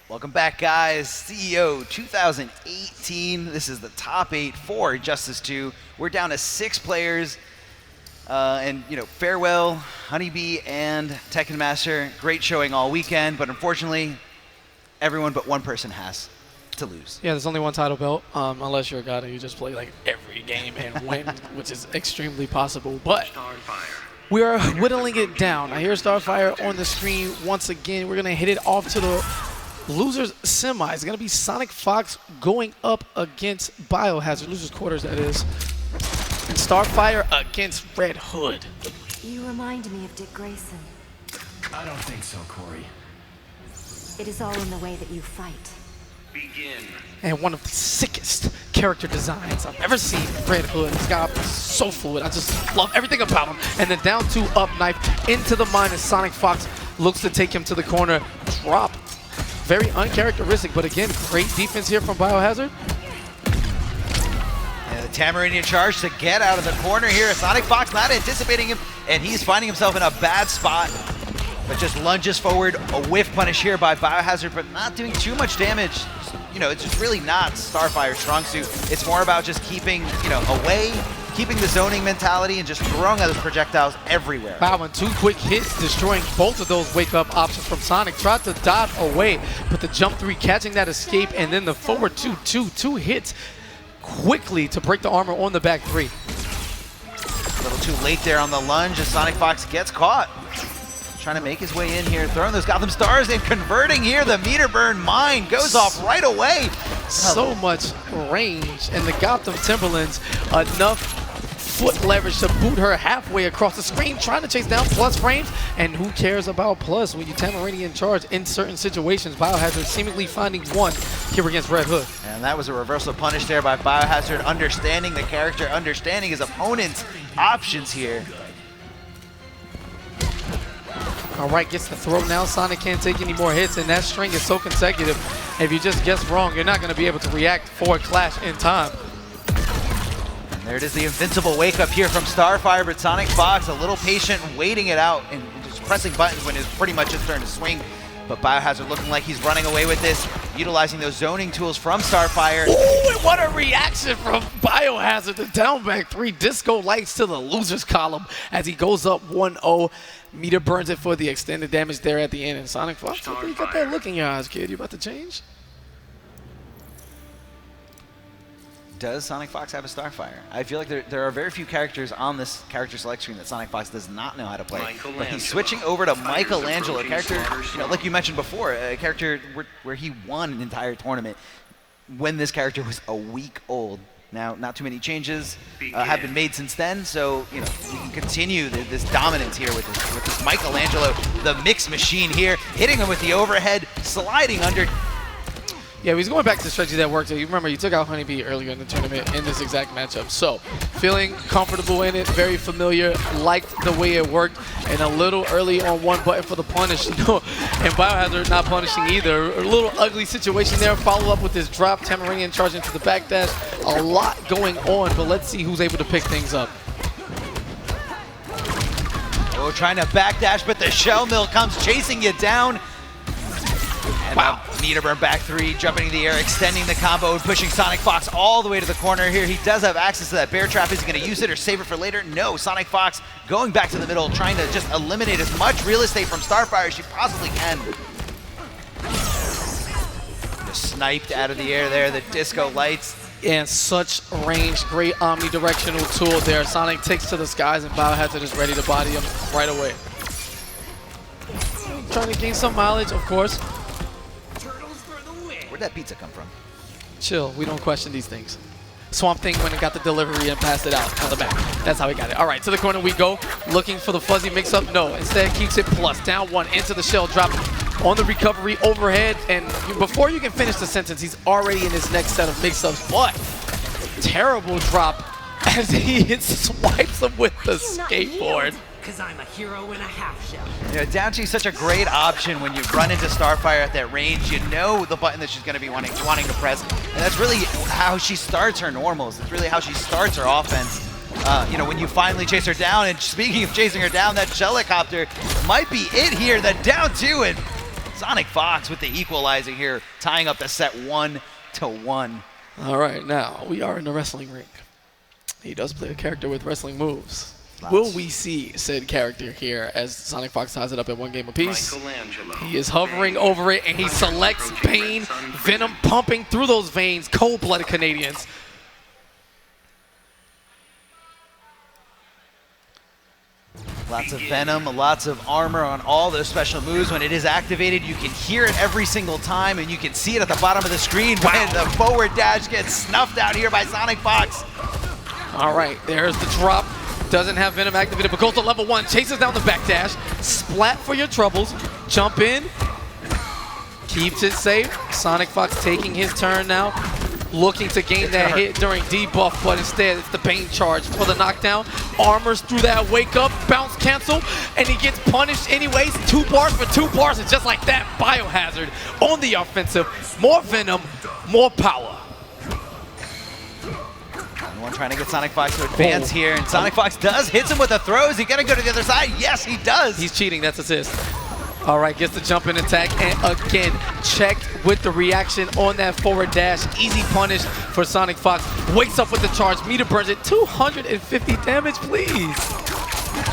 Welcome back, guys. CEO 2018. This is the top 8 for Justice 2. We're down to 6 players. And, you know, farewell, HoneyBee and Tekken Master. Great showing all weekend, but unfortunately, everyone but one person has to lose. Yeah, there's only one title belt, unless you're a guy that you just play like every game and win, which is extremely possible. But we are whittling it down. I hear Starfire on the screen once again. We're going to hit it off to the losers semi. It's going to be SonicFox going up against BioHazard. Losers quarters, that is. And Starfire against Red Hood. You remind me of Dick Grayson. I don't think so, Corey. It is all in the way that you fight. Begin. And one of the sickest character designs I've ever seen. Red Hood. This guy is so fluid. I just love everything about him. And then down 2 up knife into the mine as SonicFox looks to take him to the corner. Drop. Very uncharacteristic, but again, great defense here from BioHazard. And the Tamarinian charge to get out of the corner here. SonicFox not anticipating him, and he's finding himself in a bad spot, but just lunges forward. A whiff punish here by BioHazard, but not doing too much damage. You know, it's just really not Starfire's strong suit. It's more about just keeping, you know, away, keeping the zoning mentality, and just throwing those projectiles everywhere. Wow, and 2 quick hits, destroying both of those wake-up options from Sonic. Tried to dodge away, but the jump 3 catching that escape, and then the forward 2 hits quickly to break the armor on the back 3. A little too late there on the lunge as SonicFox gets caught. Trying to make his way in here, throwing those Gotham Stars and converting here. The meter burn mine goes off right away. So much range, and the Gotham Timberlands enough foot leverage to boot her halfway across the screen, trying to chase down plus frames. And who cares about plus when you Tamarinian in charge in certain situations? BioHazard seemingly finding one here against Red Hood. And that was a reversal punish there by BioHazard, understanding the character, understanding his opponent's options here. All right, gets the throw now. Sonic can't take any more hits, and that string is so consecutive. If you just guess wrong, you're not going to be able to react for a clash in time. And there it is, the invincible wake up here from Starfire, but SonicFox a little patient, waiting it out and just pressing buttons when it's pretty much his turn to swing. But BioHazard looking like he's running away with this, utilizing those zoning tools from Starfire. Ooh, and what a reaction from BioHazard. The down back 3 disco lights to the losers column as he goes up 1-0. Meter burns it for the extended damage there at the end. And SonicFox, look, you got that look in your eyes, kid. You about to change? does SonicFox have a Starfire? I feel like there are very few characters on this character select screen that SonicFox does not know how to play. But he's switching over to Michelangelo, a character, like you mentioned before, a character where he won an entire tournament when this character was a week old. Now, not too many changes have been made since then, so we can continue this dominance here with this Michelangelo, the mix machine here, hitting him with the overhead, sliding under. Yeah, he's going back to the strategy that worked. You remember, he took out HoneyBee earlier in the tournament in this exact matchup. So, feeling comfortable in it, very familiar, liked the way it worked, and a little early on one button for the punish. And BioHazard not punishing either. A little ugly situation there. Follow up with this drop, Tamarinian charge into the backdash. A lot going on, but let's see who's able to pick things up. Oh, trying to backdash, but the shell mill comes chasing you down. And wow. Meter burn back three, jumping in the air, extending the combo, and pushing SonicFox all the way to the corner here. He does have access to that bear trap. Is he going to use it or save it for later? No, SonicFox going back to the middle, trying to just eliminate as much real estate from Starfire as she possibly can. Just sniped out of the air there, the disco lights. And such range, great omnidirectional tool there. Sonic takes to the skies and BioHazard is ready to body him right away. Trying to gain some mileage, of course. Where'd that pizza come from? Chill, we don't question these things. Swamp Thing went and got the delivery and passed it out on the back. That's how he got it. All right, to the corner we go. Looking for the fuzzy mix-up. No, instead keeps it plus. Down one into the shell drop on the recovery overhead. And before you can finish the sentence, he's already in his next set of mix-ups. But terrible drop as he swipes him with the skateboard. Because I'm a hero in a half shell. Down T's such a great option when you run into Starfire at that range. You know the button that she's going to be wanting to press. And that's really how she starts her normals. It's really how she starts her offense. When you finally chase her down. And speaking of chasing her down, that Shellicopter might be it here. The down two, and SonicFox with the equalizing here, tying up the set 1-1. All right, now we are in the wrestling ring. He does play a character with wrestling moves. Will we see said character here as SonicFox ties it up at 1 game apiece? He is hovering over it, and he selects Bane. Venom pumping through those veins. Cold-blooded Canadians. Lots of Venom, lots of armor on all those special moves. When it is activated, you can hear it every single time, and you can see it at the bottom of the screen. When the forward dash gets snuffed out here by SonicFox. All right, there's the drop. Doesn't have Venom activated, but goes to level 1. Chases down the backdash. Splat for your troubles. Jump in. Keeps it safe. SonicFox taking his turn now. Looking to gain that hit during debuff, but instead it's the Bane charge for the knockdown. Armors through that wake up. Bounce cancel. And he gets punished anyways. 2 bars for 2 bars. And just like that, BioHazard on the offensive. More Venom, more power. One trying to get SonicFox to advance here, and SonicFox does, hits him with the throw. Is he gonna go to the other side? Yes, he does. He's cheating, that's assist. All right, gets the jump in attack, and again, checked with the reaction on that forward dash. Easy punish for SonicFox. Wakes up with the charge, meter burns it, 250 damage, please.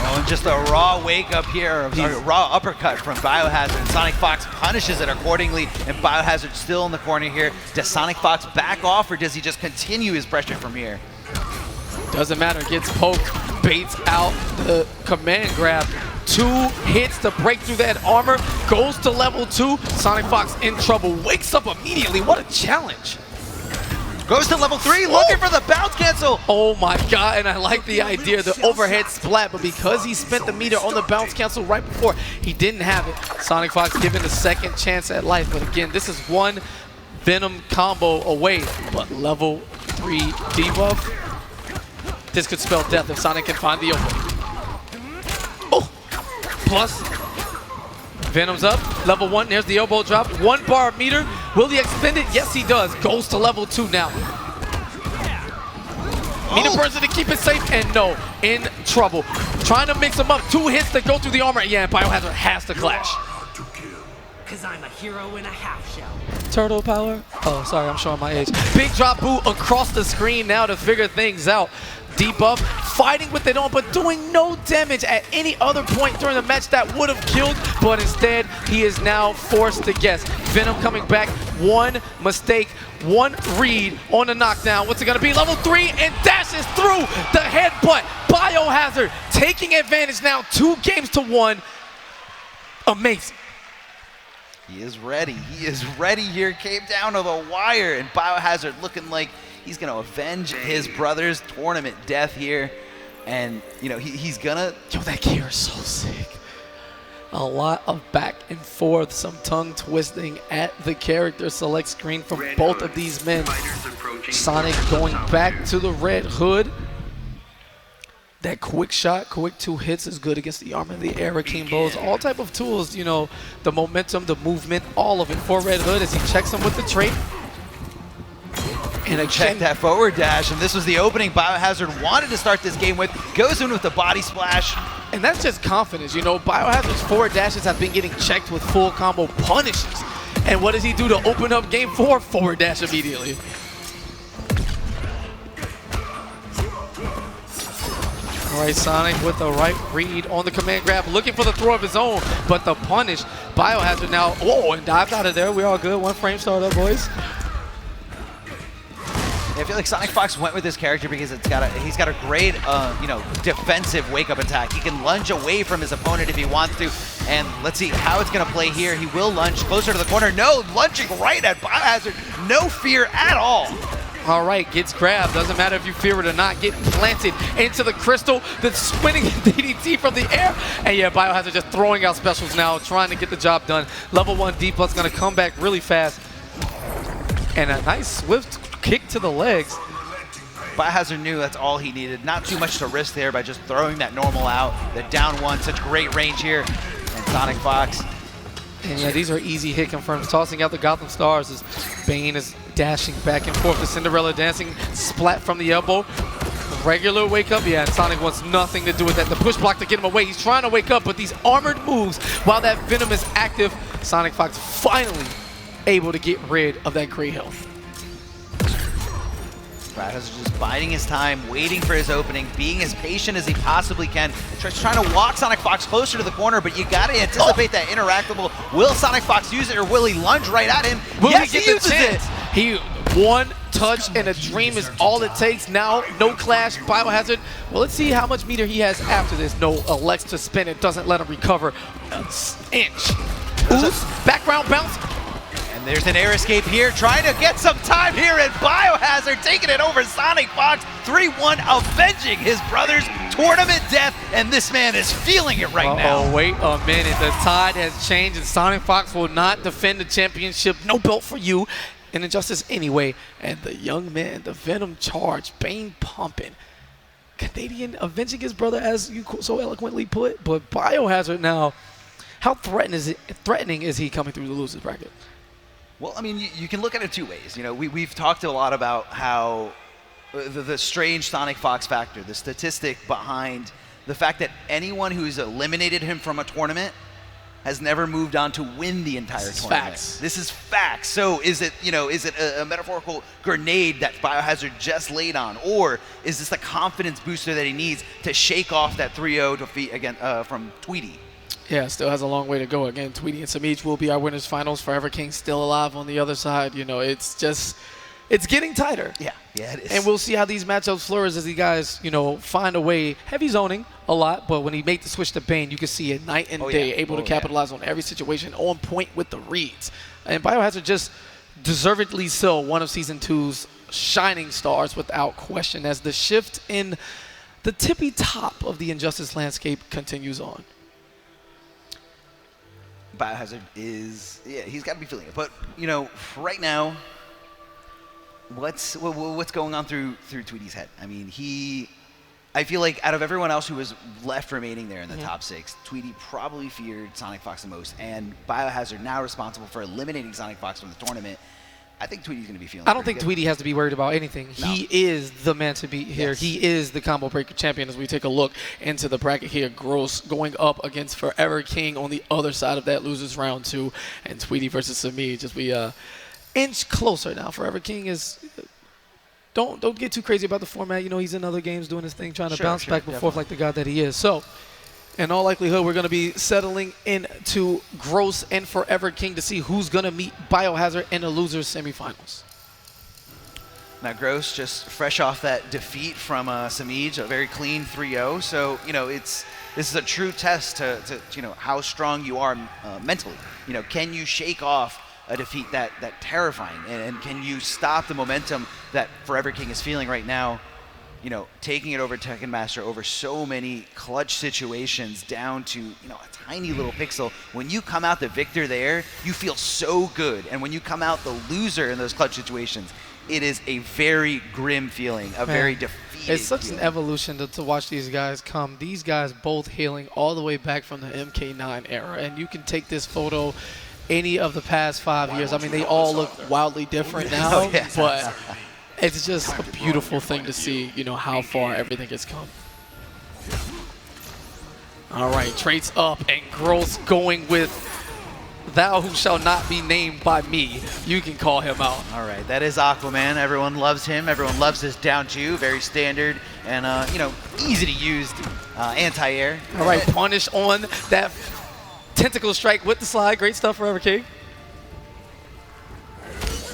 Oh, and just a raw wake up here, raw uppercut from BioHazard. And SonicFox punishes it accordingly, and BioHazard still in the corner here. Does SonicFox back off, or does he just continue his pressure from here? Doesn't matter, gets poked, baits out the command grab. 2 hits to break through that armor, goes to level 2. SonicFox in trouble, wakes up immediately. What a challenge. Goes to level 3, looking for the bounce cancel. Oh my god, and I like the idea, the overhead splat, but because he spent the meter on the bounce cancel right before, he didn't have it. SonicFox given a second chance at life, but again, this is 1 Venom combo away, but level 3 debuff. This could spell death if Sonic can find the opening. Oh, plus Venom's up, level 1, there's the elbow drop, 1 bar meter. Will he extend it? Yes, he does. Goes to level 2 now. Meter burns it to keep it safe, and no, in trouble. Trying to mix him up, 2 hits to go through the armor. Yeah, BioHazard has to clash. Because I'm a hero in a half shell. Turtle power? Oh, sorry, I'm showing my age. Big drop boot across the screen now to figure things out. Debuff, fighting with it on, but doing no damage at any other point during the match that would have killed, but instead he is now forced to guess. Venom coming back, 1 mistake, One read on the knockdown. What's it gonna be? Level 3 and dashes through the headbutt. BioHazard taking advantage now, 2 games to 1. Amazing. He is ready. He is ready here. Came down to the wire, and BioHazard looking like he's going to avenge his brother's tournament death here. And, you know, he's going to... Yo, that gear is so sick. A lot of back and forth, some tongue twisting at the character select screen from both of these men. Sonic going back to the Red Hood. That quick shot, quick 2 hits is good against the armor, the air, King bows, all type of tools, you know, the momentum, the movement, all of it for Red Hood as he checks him with the trait. And check that forward dash, and this was the opening BioHazard wanted to start this game with. Goes in with the body splash. And that's just confidence, you know, BioHazard's forward dashes have been getting checked with full combo punishes. And what does he do to open up game 4? Forward dash immediately. All right, Sonic with the right read on the command grab, looking for the throw of his own, but the punish. BioHazard now, oh, and dived out of there. We're all good. 1 frame startup, boys. I feel like SonicFox went with this character because he's got a great, you know, defensive wake-up attack. He can lunge away from his opponent if he wants to, and let's see how it's going to play here. He will lunge closer to the corner. No, lunging right at BioHazard. No fear at all. All right, gets grabbed. Doesn't matter if you fear it or not. Getting planted into the crystal. The spinning DDT from the air. And yeah, BioHazard just throwing out specials now, trying to get the job done. Level 1 D+ going to come back really fast. And a nice swift kick to the legs. BioHazard knew that's all he needed. Not too much to risk there by just throwing that normal out. The down 1, such great range here. And SonicFox. And yeah, these are easy hit confirms. Tossing out the Gotham Stars as Bane is dashing back and forth. The Cinderella dancing splat from the elbow. Regular wake up. Yeah, and Sonic wants nothing to do with that. The push block to get him away. He's trying to wake up, but these armored moves, while that Venom is active, SonicFox finally able to get rid of that gray health. BioHazard just biding his time, waiting for his opening, being as patient as he possibly can. Trying to walk SonicFox closer to the corner, but you got to anticipate that interactable. Will SonicFox use it, or will he lunge right at him? Will yes, he get he the uses chance? it. He one touch and a dream is all it takes. Now, no clash, BioHazard. Well, let's see how much meter he has after this. No, elects to spin it, doesn't let him recover an inch. Oops, background bounce. And there's an air escape here, trying to get some time here, and BioHazard taking it over SonicFox. 3-1, avenging his brother's tournament death, and this man is feeling it right now. Oh, wait a minute. The tide has changed, and SonicFox will not defend the championship. No belt for you. An injustice anyway. And the young man, the Venom charge, Bane pumping. Canadian avenging his brother, as you so eloquently put. But BioHazard now, how threatening is he coming through the losers bracket? Well, I mean, you can look at it 2 ways. You know, we've talked a lot about how the strange SonicFox factor, the statistic behind the fact that anyone who's eliminated him from a tournament has never moved on to win the entire tournament. Facts. This is facts. So is it, you know, is it a metaphorical grenade that BioHazard just laid on, or is this the confidence booster that he needs to shake off that 3-0 defeat again from Tweedy? Yeah, still has a long way to go. Again, Tweedy and Semiij will be our winners finals. Forever King still alive on the other side. You know, it's getting tighter. Yeah, it is. And we'll see how these matchups flourish as these guys, you know, find a way. Heavy zoning a lot, but when he made the switch to Bane, you can see it night and day, able to capitalize on every situation, on point with the reads. And BioHazard just deservedly so one of Season 2's shining stars without question as the shift in the tippy top of the Injustice landscape continues on. BioHazard is, yeah, he's got to be feeling it. But, you know, right now, what's going on through Tweedy's head? I mean, I feel like out of everyone else who was left remaining there in the top 6, Tweedy probably feared SonicFox the most, and BioHazard now responsible for eliminating SonicFox from the tournament. I think Tweedy's going to be feeling I don't think Tweedy has to be worried about anything. No. He is the man to beat here. Yes. He is the combo breaker champion as we take a look into the bracket here. Gross going up against Forever King on the other side of that losers round 2, and Tweedy versus Semiij as we inch closer now. Forever King is don't get too crazy about the format. You know, he's in other games doing his thing, trying to bounce back and forth like the god that he is. So, in all likelihood, we're going to be settling into Gross and Forever King to see who's going to meet BioHazard in the losers semifinals. Now Gross just fresh off that defeat from Semiij, a very clean 3-0. So, you know, this is a true test to you know, how strong you are mentally. You know, can you shake off a defeat that terrifying, and can you stop the momentum that Forever King is feeling right now? You know, taking it over Tekken Master over so many clutch situations down to, you know, a tiny little pixel. When you come out the victor there, you feel so good. And when you come out the loser in those clutch situations, it is a very grim feeling, very defeated It's such feeling. an evolution to watch these guys come. These guys both hailing all the way back from the MK9 era. And you can take this photo any of the past 5 years. I mean, they all look wildly different now, Oh, yeah. but it's just a beautiful thing to see, you know, how far everything has come. All right, traits up, and Gross going with "Thou who shall not be named by me." You can call him out. All right, that is Aquaman. Everyone loves him. Everyone loves his down 2. Very standard and, you know, easy to use anti-air. All right, punish on that tentacle strike with the slide. Great stuff, Forever King.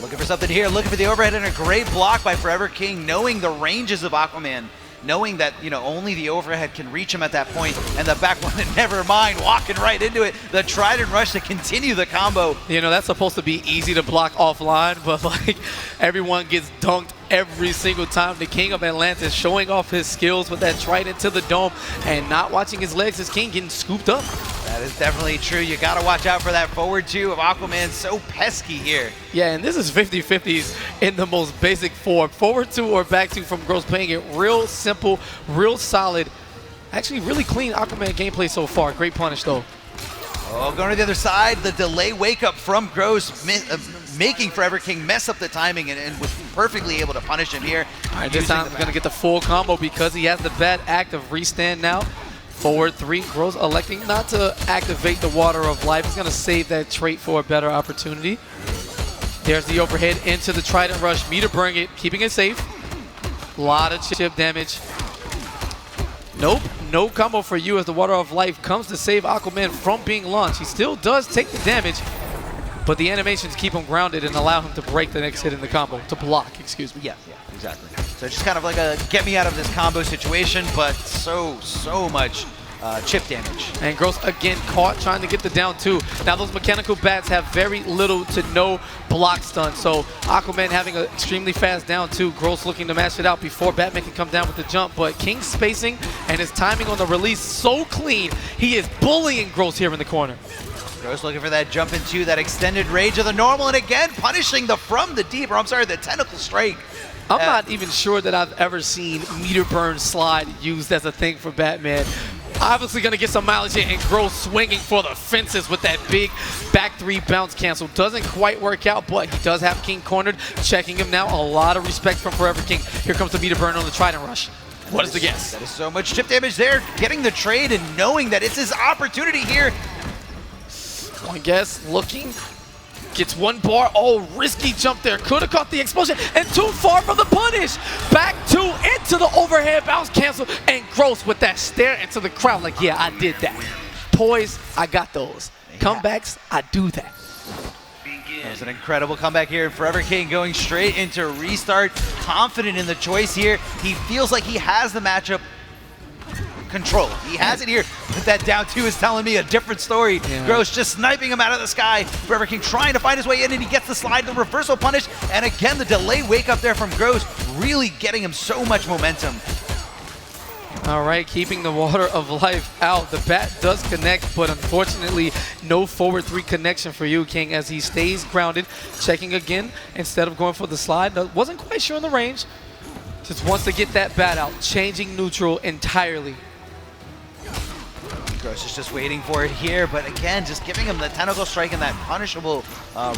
Looking for something here, looking for the overhead, and a great block by Forever King, knowing the ranges of Aquaman, knowing that, you know, only the overhead can reach him at that point, and the back one, never mind, walking right into it. The Trident Rush to continue the combo. You know, that's supposed to be easy to block offline, but like everyone gets dunked every single time. The King of Atlantis showing off his skills with that Trident to the dome and not watching his legs. His King getting scooped up. That is definitely true. You got to watch out for that forward 2 of Aquaman. So pesky here. Yeah, and this is 50-50s in the most basic form. Forward 2 or back 2 from Gross, playing it real simple, real solid. Actually, really clean Aquaman gameplay so far. Great punish, though. Oh, going to the other side. The delay wake up from Gross, making Forever King mess up the timing and was perfectly able to punish him here. All right, this time he's going to get the full combo because he has the bad act of restand now. Forward 3, Gross electing not to activate the Water of Life. He's going to save that trait for a better opportunity. There's the overhead into the Trident Rush. Meter burning it, keeping it safe. A lot of chip damage. Nope, no combo for you as the Water of Life comes to save Aquaman from being launched. He still does take the damage, but the animations keep him grounded and allow him to break the next hit in the combo, to block, excuse me. Yeah, exactly. So just kind of like a get me out of this combo situation, but so much chip damage. And Gross again caught trying to get the down 2. Now those mechanical bats have very little to no block stun. So Aquaman having an extremely fast down 2. Gross looking to match it out before Batman can come down with the jump. But King's spacing and his timing on the release so clean. He is bullying Gross here in the corner. Gross looking for that jump into that extended range of the normal, and again punishing the the tentacle strike. I'm not even sure that I've ever seen meter burn slide used as a thing for Batman. Obviously going to get some mileage in, and Gross swinging for the fences with that big back 3 bounce cancel. Doesn't quite work out, but he does have King cornered. Checking him now. A lot of respect from Forever King. Here comes the meter burn on the Trident Rush. What is the guess? That is so much chip damage there. Getting the trade and knowing that it's his opportunity here. One guess, looking. Gets 1 bar. Oh, risky jump there. Could have caught the explosion, and too far for the punish. Back 2 into the overhead bounce cancel, and Gross with that stare into the crowd like, yeah, I did that. Poise, I got those. Comebacks, I do that. That was an incredible comeback here. Forever King going straight into restart. Confident in the choice here. He feels like he has the matchup control. He has it here, but that down 2 is telling me a different story. Yeah. Gross just sniping him out of the sky. Forever King trying to find his way in, and he gets the slide, the reversal punish, and again the delay wake up there from Gross, really getting him so much momentum. All right, keeping the Water of Life out. The bat does connect, but unfortunately, no forward 3 connection for you, King, as he stays grounded, checking again instead of going for the slide. Wasn't quite sure on the range. Just wants to get that bat out, changing neutral entirely. Gross is just waiting for it here, but again, just giving him the tentacle strike and that punishable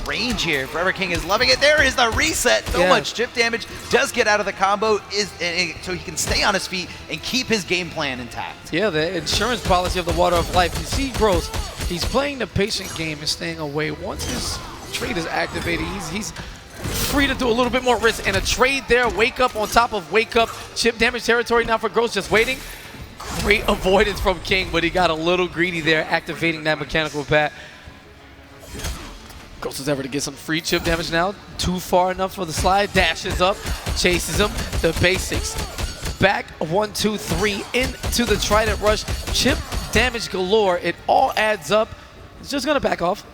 range here. Forever King is loving it. There is the reset. So much chip damage. Does get out of the combo, so he can stay on his feet and keep his game plan intact. Yeah, the insurance policy of the Water of Life. You see Gross, he's playing the patient game and staying away. Once his trade is activated, he's free to do a little bit more risk. And a trade there, wake up on top of wake up. Chip damage territory now for Gross, just waiting. Great avoidance from King, but he got a little greedy there, activating that mechanical bat. Gross is ever to get some free chip damage now. Too far enough for the slide, dashes up. chases him. The basics. Back 1, 2, 3 into the Trident rush. Chip damage galore. It all adds up. It's just gonna back off.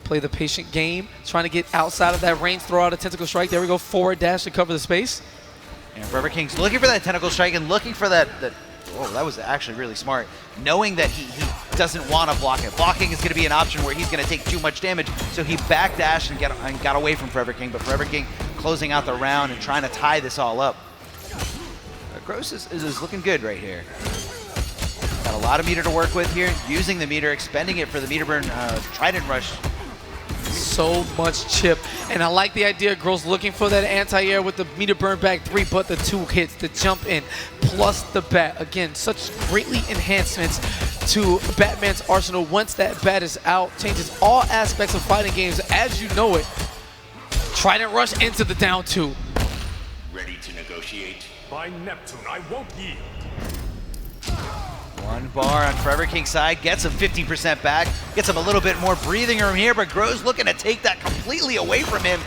Play the patient game, trying to get outside of that range, throw out a tentacle strike. There we go, forward dash to cover the space. And Forever King's looking for that tentacle strike and looking for that. Oh, that was actually really smart. Knowing that he doesn't want to block it. Blocking is going to be an option where he's going to take too much damage. So he backdashed and got away from Forever King. But Forever King closing out the round and trying to tie this all up. Gross is looking good right here. Got a lot of meter to work with here. Using the meter, expending it for the meter burn Trident rush. So much chip, and I like the idea. Gross looking for that anti-air with the meter burn back 3, but the 2 hits, the jump in, plus the bat. Again, such greatly enhancements to Batman's arsenal. Once that bat is out, changes all aspects of fighting games as you know it. Trident rush into the down 2. Ready to negotiate? By Neptune, I won't yield. 1 bar on Forever King's side, gets him 50% back, gets him a little bit more breathing room here, but Gross looking to take that completely away from him.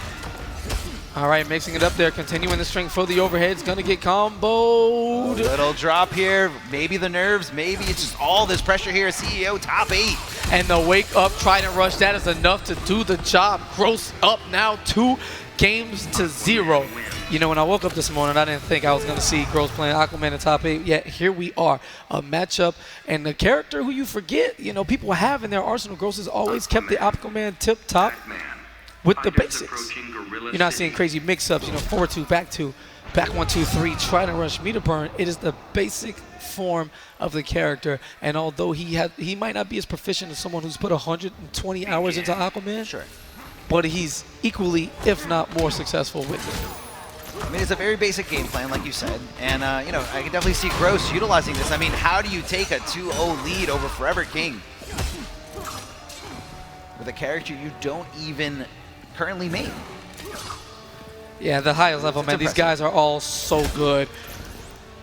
All right, mixing it up there, continuing the string for the overhead. It's gonna get comboed. Little drop here, maybe the nerves, maybe it's just all this pressure here. CEO top 8. And the wake up Trident rush, that is enough to do the job. Gross up now 2 games to 0. You know, when I woke up this morning, I didn't think I was going to see Gross playing Aquaman in top 8. Yet here we are, a matchup. And the character who you forget, you know, people have in their arsenal, Gross has always kept the Aquaman tip top with the basics. You're not seeing crazy mix-ups, you know, forward 2, back 2, back 1, 2, 3, Trident rush, meter burn. It is the basic form of the character. And although he might not be as proficient as someone who's put 120 hours into Aquaman, Sure. but he's equally, if not more, successful with it. I mean, it's a very basic game plan, like you said, and, you know, I can definitely see Gross utilizing this. I mean, how do you take a 2-0 lead over Forever King with a character you don't even currently main? Yeah, the highest level, It's man. These impressive. guys are all so good.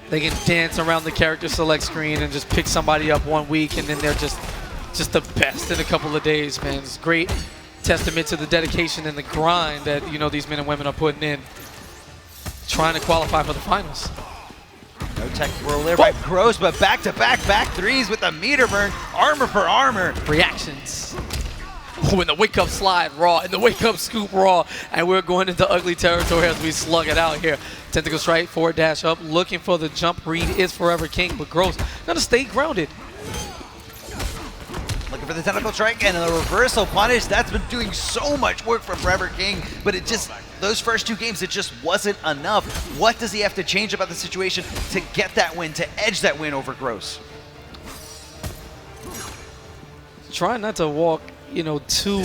They can dance around the character select screen and just pick somebody up 1 week, and then they're just the best in a couple of days, man. It's great testament to the dedication and the grind that, you know, these men and women are putting in, trying to qualify for the finals. No tech roll there by Gross, but back-to-back back 3s with the meter burn, armor for armor. Reactions. When the wake up slide raw and the wake up scoop raw, and we're going into ugly territory as we slug it out here. Tentacle strike, forward dash up, looking for the jump read is Forever King, but Gross gonna stay grounded. Looking for the tentacle strike and a reversal punish. That's been doing so much work for Forever King, but it just, those first 2 games, it just wasn't enough. What does he have to change about the situation to get that win, to edge that win over Gross? Trying not to walk, you know, too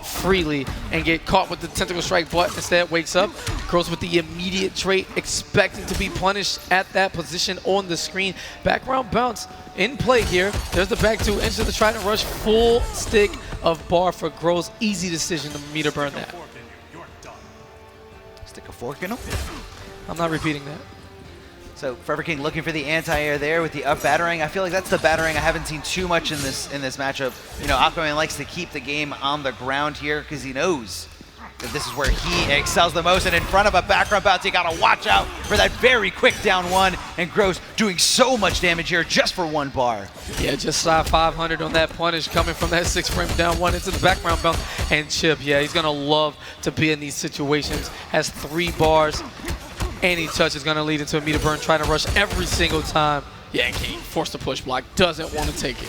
freely and get caught with the tentacle strike, but instead wakes up. Gross with the immediate trait, expecting to be punished at that position on the screen. Background bounce in play here. There's the back 2 into the Trident rush. Full stick of bar for Gross. Easy decision to meter burn that. Stick a fork in him. I'm not repeating that. So Forever King looking for the anti-air there with the up battering. I feel like that's the battering I haven't seen too much in this matchup. You know, Aquaman likes to keep the game on the ground here because he knows that this is where he excels the most. And in front of a background bounce, you gotta watch out for that very quick down 1. And Gross doing so much damage here just for 1 bar. Yeah, just shy 500 on that punish coming from that 6 frame down 1 into the background bounce. And Chip, yeah, he's gonna love to be in these situations. Has 3 bars. Any touch is going to lead into a meter burn, trying to rush every single time. Yeah, and King forced to push block, doesn't want to take it.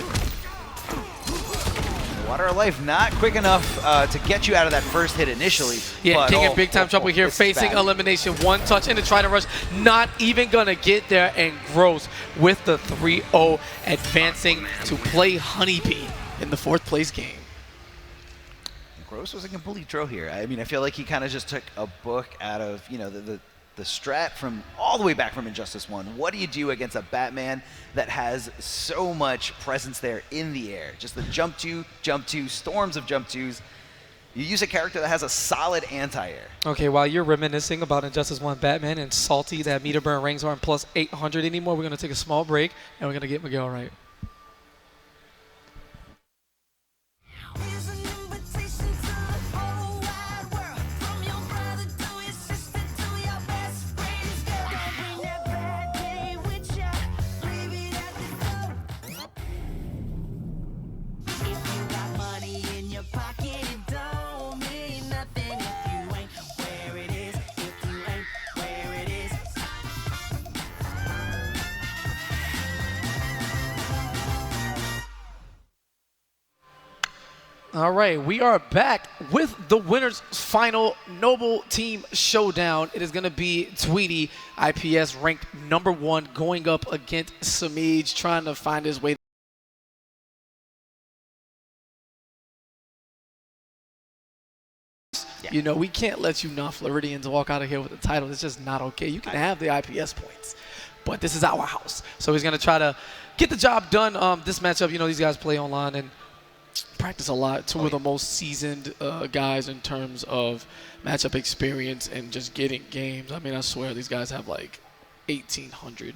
Water of Life not quick enough to get you out of that first hit initially. Yeah, but King in big time trouble here, this is facing bad. elimination. 1 touch into try to rush, not even going to get there. And Gross with the 3-0, advancing to play HoneyBee in the 4th place game. Gross was a complete throw here. I mean, I feel like he kind of just took a book out of, you know, the strat from all the way back from Injustice 1. What do you do against a Batman that has so much presence there in the air? Just the jump 2, storms of jump 2s. You use a character that has a solid anti-air. Okay, while you're reminiscing about Injustice 1 Batman and salty that meter burn rings aren't plus 800 anymore, we're going to take a small break and we're going to get Miguel right. All right, we are back with the winners final Noble Team Showdown. It is going to be Tweedy, IPS ranked #1, going up against Semiij, trying to find his way. Yeah. You know, we can't let you non-Floridians walk out of here with the title. It's just not okay. You can have the IPS points, but this is our house. So he's going to try to get the job done. This matchup, you know, these guys play online and practice a lot. Two of the most seasoned guys in terms of matchup experience and just getting games. I mean, I swear these guys have like 1,800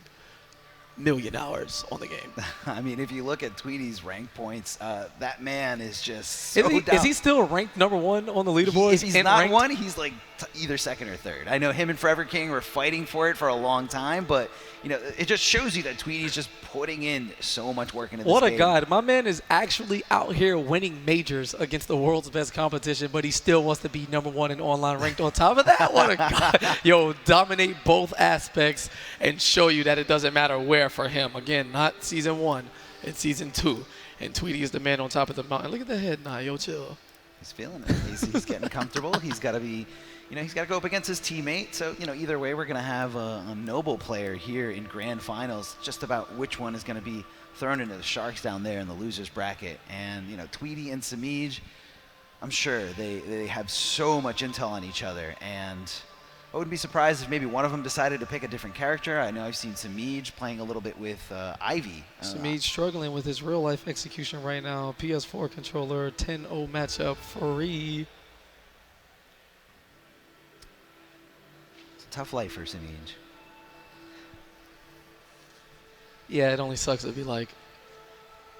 million hours on the game. I mean, if you look at Tweedy's rank points, that man is just so Is he still ranked #1 on the leaderboard? If he's not one, he's like either second or third. I know him and Forever King were fighting for it for a long time, but you know, it just shows you that Tweedy's just putting in so much work into this What a game. god. My man is actually out here winning majors against the world's best competition, but he still wants to be #1 in online ranked on top of that. What a god. Yo, dominate both aspects and show you that it doesn't matter where for him. Again, not season 1, it's season 2. And Tweedy is the man on top of the mountain. Look at the head nod. Yo, chill. He's feeling it. He's getting comfortable. He's got to be, you know, he's got to go up against his teammate. So, you know, either way, we're going to have a Noble player here in Grand Finals. Just about which one is going to be thrown into the Sharks down there in the losers bracket. And, you know, Tweedy and Semiij, I'm sure they have so much intel on each other. And I wouldn't be surprised if maybe one of them decided to pick a different character. I know I've seen Semiij playing a little bit with Ivy. Semiij struggling with his real-life execution right now. PS4 controller, 10-0 matchup, free. It's a tough life for Semiij. Yeah, it only sucks to be like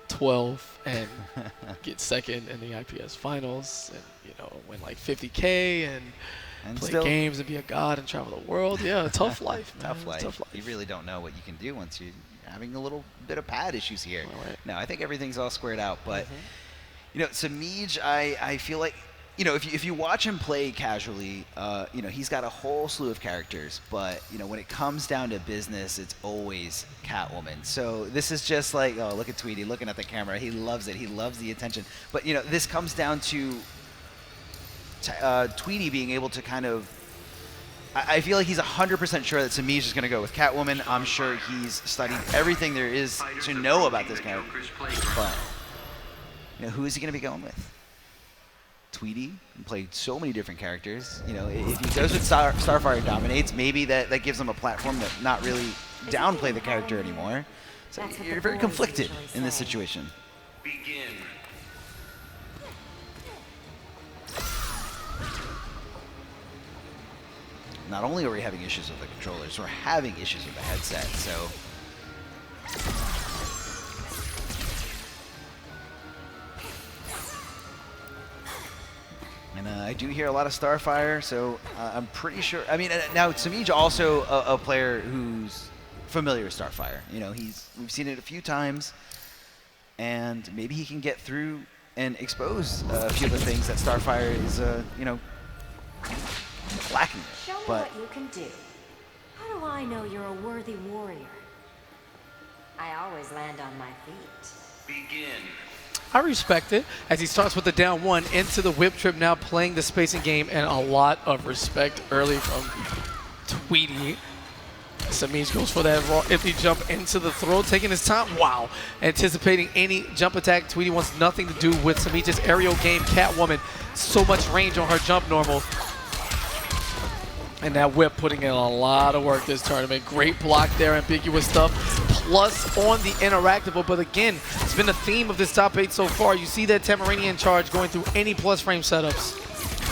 12 and get second in the IPS finals and, you know, win like 50K and play still games and be a god and travel the world. Yeah, tough life, man. Tough life. You really don't know what you can do once you're having a little bit of pad issues here. Right. No, I think everything's all squared out. But, you know, Semiij, I feel like, you know, if you watch him play casually, you know, he's got a whole slew of characters. But, you know, when it comes down to business, it's always Catwoman. So this is just like, oh, look at Tweedy looking at the camera. He loves it. He loves the attention. But, you know, this comes down to Tweedy being able to kind of, I feel like he's 100% sure that Semiij is going to go with Catwoman. I'm sure he's studied everything there is to know about this character. But, you know, who is he going to be going with? Tweedy played so many different characters. You know, if he goes with Starfire dominates, maybe that gives him a platform to not really downplay the character anymore. So you're very conflicted in this situation. Begin. Not only are we having issues with the controllers, we're having issues with the headset, so. And I do hear a lot of Starfire, so I'm pretty sure. I mean, now Semiij also a player who's familiar with Starfire. You know, we've seen it a few times, and maybe he can get through and expose a few of the things that Starfire is, you know, lacking. Show me But what you can do. How do I know you're a worthy warrior? I always land on my feet. Begin. I respect it as he starts with the down 1 into the whip trip, now playing the spacing game, and a lot of respect early from Tweedy. Semiij goes for that raw empty jump into the throw, taking his time. Wow. Anticipating any jump attack. Tweedy wants nothing to do with Semiij's aerial game. Catwoman, so much range on her jump normal. And that whip putting in a lot of work this tournament. Great block there, ambiguous stuff. Plus on the interactable, but again, it's been a theme of this top 8 so far. You see that Tamaranian charge going through any plus frame setups.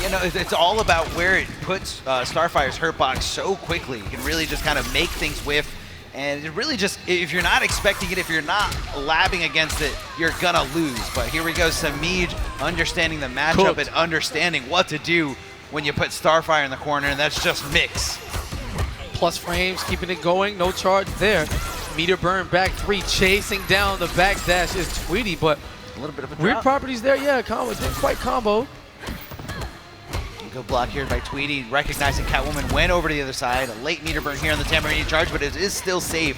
you know, it's all about where it puts Starfire's hurtbox so quickly. You can really just kind of make things whiff. And it really just, if you're not expecting it, if you're not labbing against it, you're gonna lose. But here we go, Semiij understanding the matchup and understanding what to do when you put Starfire in the corner, and that's just mix. Plus frames, keeping it going, no charge there. Meter burn, back 3, chasing down the backdash is Tweedy, but A little bit of a weird drop. properties there, yeah, combo, didn't quite combo. Good block here by Tweedy, recognizing Catwoman went over to the other side. A late meter burn here on the Tamaranian charge, but it is still safe.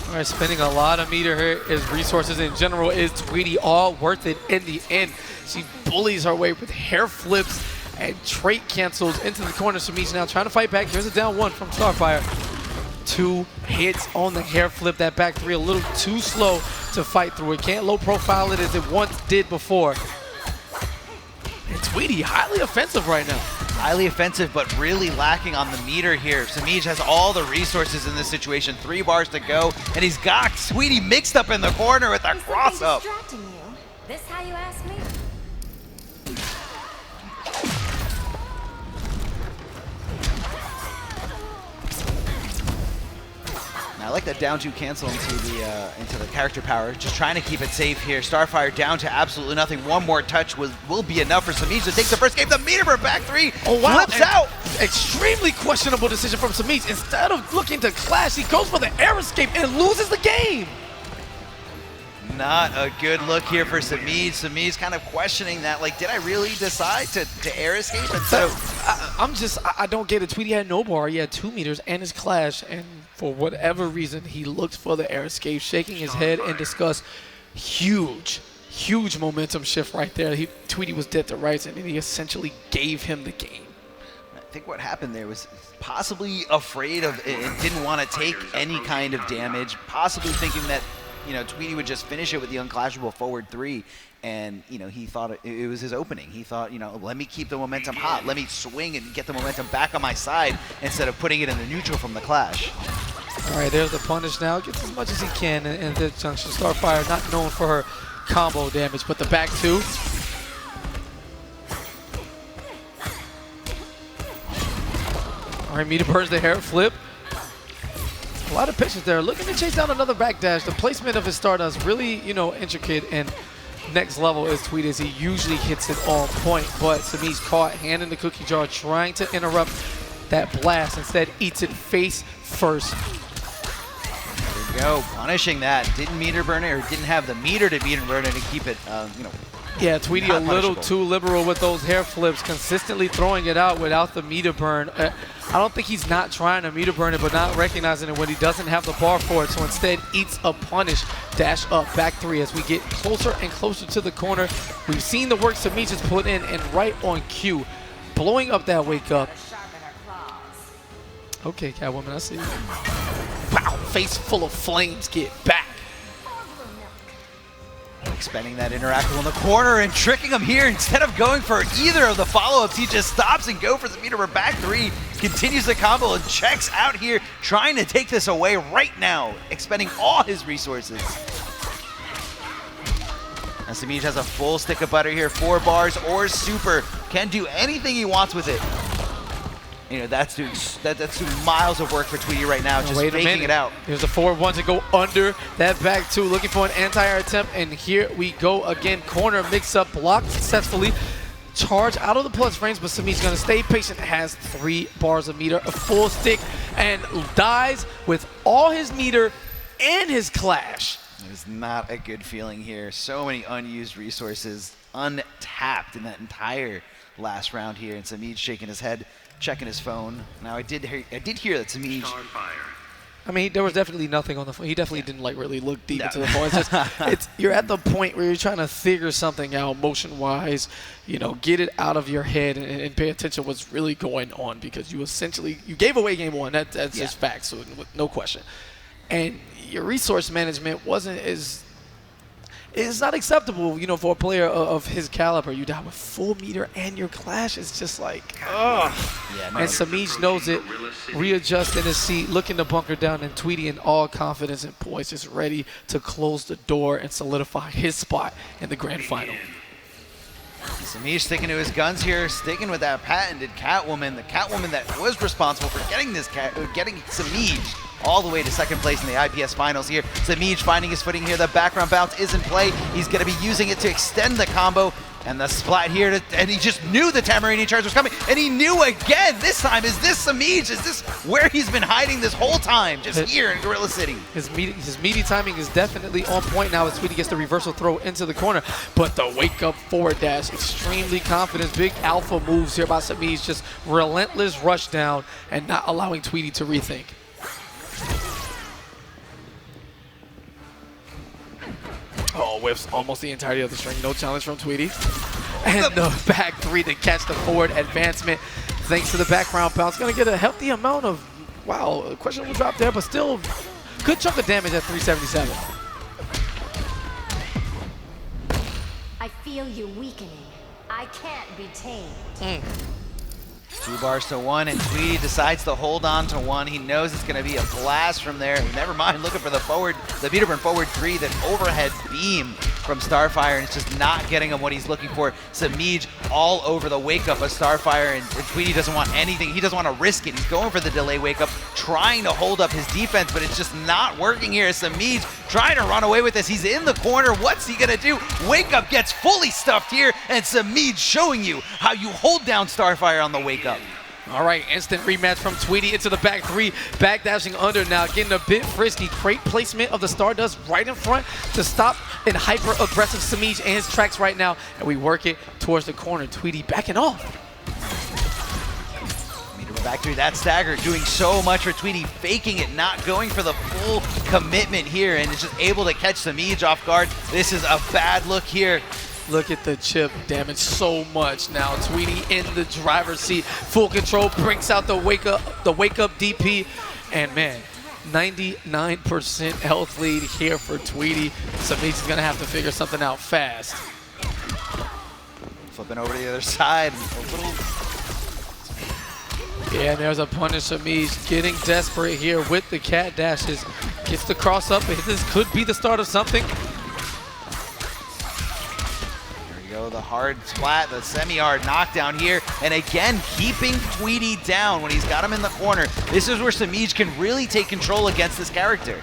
All All right, spending a lot of meter here. His resources in general is Tweedy, all worth it in the end. She bullies her way with hair flips and trait cancels into the corner. Semiij now trying to fight back. Here's a down one from Starfire. 2 hits on the hair flip. That back 3 a little too slow to fight through it. Can't low profile it as it once did before. And Tweedy, highly offensive right now. Highly offensive, but really lacking on the meter here. Semiij has all the resources in this situation. 3 bars to go, and he's got Tweedy mixed up in the corner with a cross-up. Distracting you? This how you ask me? I like that down 2 cancel into the character power. Just trying to keep it safe here. Starfire down to absolutely nothing. One more touch will be enough for Semiij to take the first game. The meter for back 3 flips out. Extremely questionable decision from Semiij. Instead of looking to clash, he goes for the air escape and loses the game. Not a good look here for Semiij. Semiij kind of questioning that, like, did I really decide to air escape instead of... I don't get it. Tweedy had no bar. He had 2 meters and his clash, and for whatever reason, he looked for the air escape, shaking his head in disgust. Huge momentum shift right there. Tweedy was dead to rights, and then he essentially gave him the game. I think what happened there was possibly afraid of it and didn't want to take any kind of damage, possibly thinking that, you know, Tweedy would just finish it with the unclashable forward 3, and, you know, he thought it was his opening. He thought, you know, let me keep the momentum hot, let me swing and get the momentum back on my side instead of putting it in the neutral from the clash. All right, there's the punish now. Gets as much as he can in this junction. Starfire not known for her combo damage, but the back 2. All right, meter burns the hair flip. A lot of patience there. Looking to chase down another backdash. The placement of his Stardust really, you know, intricate and next level is Tweedy, as he usually hits it on point. But Semiij caught, hand in the cookie jar, trying to interrupt that blast. Instead, eats it face first. There we go, punishing that. Didn't meter burn it, or didn't have the meter to meter burn it and keep it, you know. Yeah, Tweedy a little too liberal with those hair flips, consistently throwing it out without the meter burn. I don't think he's not trying to meter burn it, but not recognizing it when he doesn't have the bar for it. So instead, eats a punish, dash up, back 3 as we get closer and closer to the corner. We've seen the work Semiij has put in, and right on cue, blowing up that wake up. Okay, Catwoman, I see you. Wow, face full of flames, get back. Expending that interactable in the corner and tricking him here. Instead of going for either of the follow-ups, he just stops and goes for the meter for back 3. Continues the combo and checks out here, trying to take this away right now, expending all his resources. And Semiij has a full stick of butter here, 4 bars or super. Can do anything he wants with it. You know, that's doing miles of work for Tweedy right now, just faking it out. There's a forward 1 to go under that back 2, looking for an anti-air attempt, and here we go again. Corner mix-up, blocked successfully. Charge out of the plus frames, but Semiij's gonna stay patient. Has 3 bars of meter, a full stick, and dies with all his meter and his clash. It is not a good feeling here. So many unused resources, untapped in that entire last round here, and Semiij shaking his head, checking his phone. Now I did hear that Semiij. I mean, there was definitely nothing on the phone. He definitely didn't like really look deep into the phone. It's just, you're at the point where you're trying to figure something out motion-wise. You know, get it out of your head and pay attention to what's really going on, because you gave away game 1. That's just facts, so no question. And your resource management wasn't as. It's not acceptable, you know, for a player of his caliber. You die with full meter and your clash is just like, ugh. Yeah, no. And Semiij knows it, readjust in his seat, looking to bunker down, and Tweedy in all confidence and poise, just ready to close the door and solidify his spot in the grand final. Semiij sticking to his guns here, sticking with that patented Catwoman, the Catwoman that was responsible for getting Semiij all the way to second place in the IPS finals here. Semiij finding his footing here. The background bounce is in play. He's going to be using it to extend the combo. And the splat here, and he just knew the Tamarini charge was coming, and he knew again. This time, is this Semiij? Is this where he's been hiding this whole time? Just here in Gorilla City. His meaty timing is definitely on point now as Tweedy gets the reversal throw into the corner. But the wake-up forward dash, extremely confident. Big alpha moves here by Semiij, just relentless rush down and not allowing Tweedy to rethink. whiffs almost the entirety of the string. No challenge from Tweedy. And the back three to catch the forward advancement. Thanks to the background bounce. Going to get a healthy amount of, wow, a questionable drop there, but still good chunk of damage at 377. I feel you weakening. I can't be tamed. 2 bars to 1, and Tweedy decides to hold on to 1. He knows it's going to be a blast from there. Never mind looking for the Peterburn forward 3, that overhead beam from Starfire, and it's just not getting him what he's looking for. Semiij all over the wake up of Starfire, and Tweedy doesn't want anything. He doesn't want to risk it. He's going for the delay wake up, trying to hold up his defense, but it's just not working here. Semiij trying to run away with this. He's in the corner. What's he going to do? Wake up gets fully stuffed here, and Semiij showing you how you hold down Starfire on the wake up. All right, instant rematch from Tweedy into the back three, backdashing under now, getting a bit frisky. Great placement of the Stardust right in front to stop an hyper-aggressive Semiij and his tracks right now, and we work it towards the corner. Tweedy backing off. Back through that stagger, doing so much for Tweedy, faking it, not going for the full commitment here, and is just able to catch Semiij off guard. This is a bad look here. Look at the chip damage so much now. Tweedy in the driver's seat, full control, brings out the wake up DP, and man, 99% health lead here for Tweedy. Semiij is gonna have to figure something out fast. Flipping over to the other side, a little. Yeah, and there's a punish. Semiij getting desperate here with the cat dashes. Gets the cross up. This could be the start of something. The hard splat, the semi-hard knockdown here, and again keeping Tweedy down when he's got him in the corner. This is where Semiij can really take control against this character.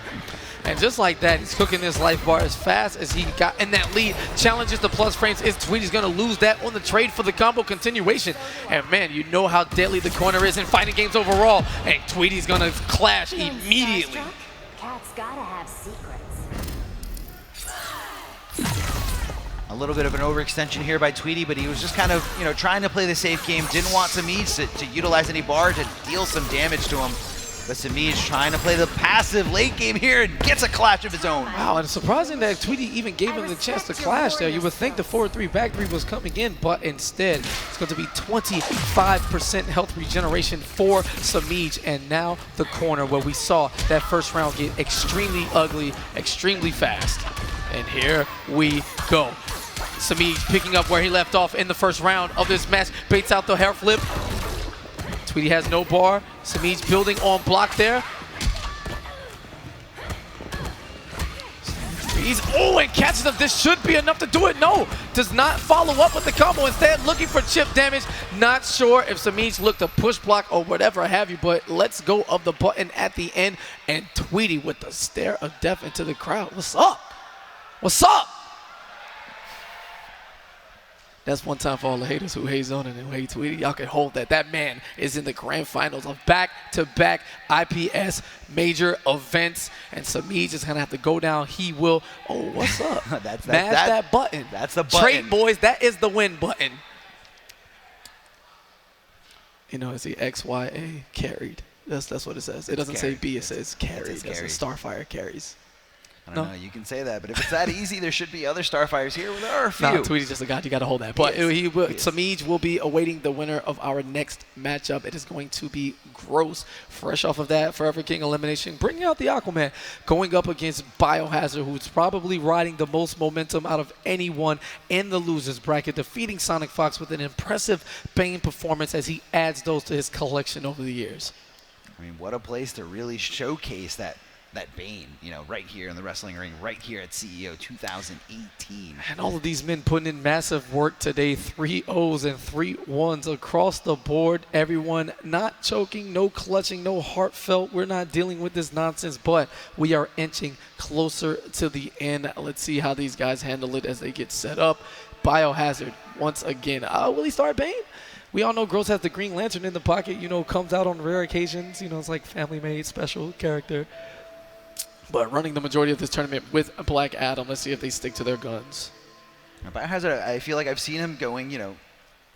And just like that, he's cooking this life bar as fast as he got in that lead. Challenges the plus frames. Is Tweedy's going to lose that on the trade for the combo continuation? And man, you know how deadly the corner is in fighting games overall. And Tweedy's going to clash immediately. Cats gotta have secrets. A little bit of an overextension here by Tweedy, but he was just kind of, trying to play the safe game. Didn't want Semiij to utilize any bar to deal some damage to him. But Semiij trying to play the passive late game here and gets a clash of his own. Wow, and it's surprising that Tweedy even gave him the chance to clash there. You would think the forward 3, back 3 was coming in, but instead it's going to be 25% health regeneration for Semiij. And now the corner where we saw that first round get extremely ugly, extremely fast. And here we go. Semiij picking up where he left off in the first round of this match. Baits out the hair flip. Tweedy has no bar. Semiij building on block there. And catches him. This should be enough to do it. No, does not follow up with the combo. Instead, looking for chip damage. Not sure if Semiij looked to push block or whatever have you, but let's go of the button at the end. And Tweedy with the stare of death into the crowd. What's up? What's up? That's one time for all the haters who hate Zonin and who hate Tweedy. Y'all can hold that. That man is in the grand finals of back-to-back IPS major events, and Semiij is going to have to go down. He will. Oh, what's up? Mash that button. That's the button. Trade, boys. That is the win button. It's the XYA carried. That's what it says. It doesn't say B. It says carried. That's what Starfire carries. I don't know, you can say that, but if it's that easy, there should be other Starfires here. Well, there are a few. Nah, Tweedy's just a god. You got to hold that. But Semiij will be awaiting the winner of our next matchup. It is going to be Gross. Fresh off of that Forever King elimination, bringing out the Aquaman, going up against BioHazard, who's probably riding the most momentum out of anyone in the losers bracket, defeating SonicFox with an impressive Bane performance as he adds those to his collection over the years. I mean, what a place to really showcase that Bane, right here in the wrestling ring, right here at CEO 2018. And all of these men putting in massive work today. 3 O's and 3 1s across the board. Everyone not choking, no clutching, no heartfelt. We're not dealing with this nonsense, but we are inching closer to the end. Let's see how these guys handle it as they get set up. BioHazard, once again. Will he start Bane? We all know Gross has the Green Lantern in the pocket, comes out on rare occasions. It's like family-made special character. But running the majority of this tournament with Black Adam. Let's see if they stick to their guns. BioHazard, I feel like I've seen him going,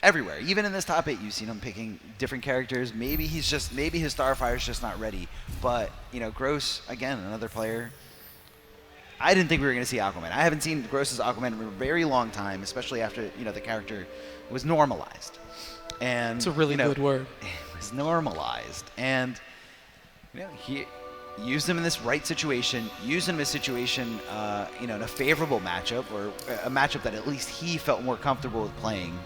everywhere. Even in this top 8, you've seen him picking different characters. Maybe his Starfire's just not ready. But, Gross, again, another player. I didn't think we were going to see Aquaman. I haven't seen Gross's Aquaman in a very long time, especially after, you know, the character was normalized. And It's a really good word. It was normalized. And, you know, he used him in this right situation, used him in a situation, you know, in a favorable matchup, or a matchup that at least he felt more comfortable with playing.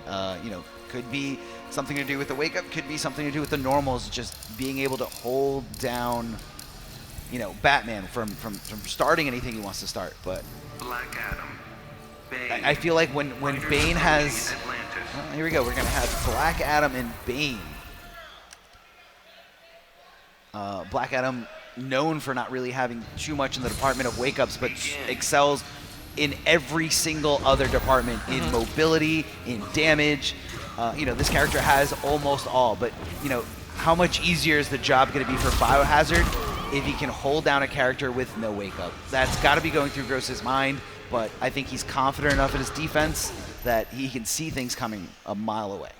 You know, could be something to do with the wake-up, could be something to do with the normals, just being able to hold down, you know, Batman from starting anything he wants to start. But Black Adam. Bane. I feel like when Bane has... Well, here we go. We're going to have Black Adam and Bane. Black Adam, known for not really having too much in the department of wake-ups, but excels in every single other department, in mobility, in damage. You know, this character has almost all, but, you know, how much easier is the job going to be for BioHazard if he can hold down a character with no wake-up? That's got to be going through Gross's mind, but I think he's confident enough in his defense that he can see things coming a mile away.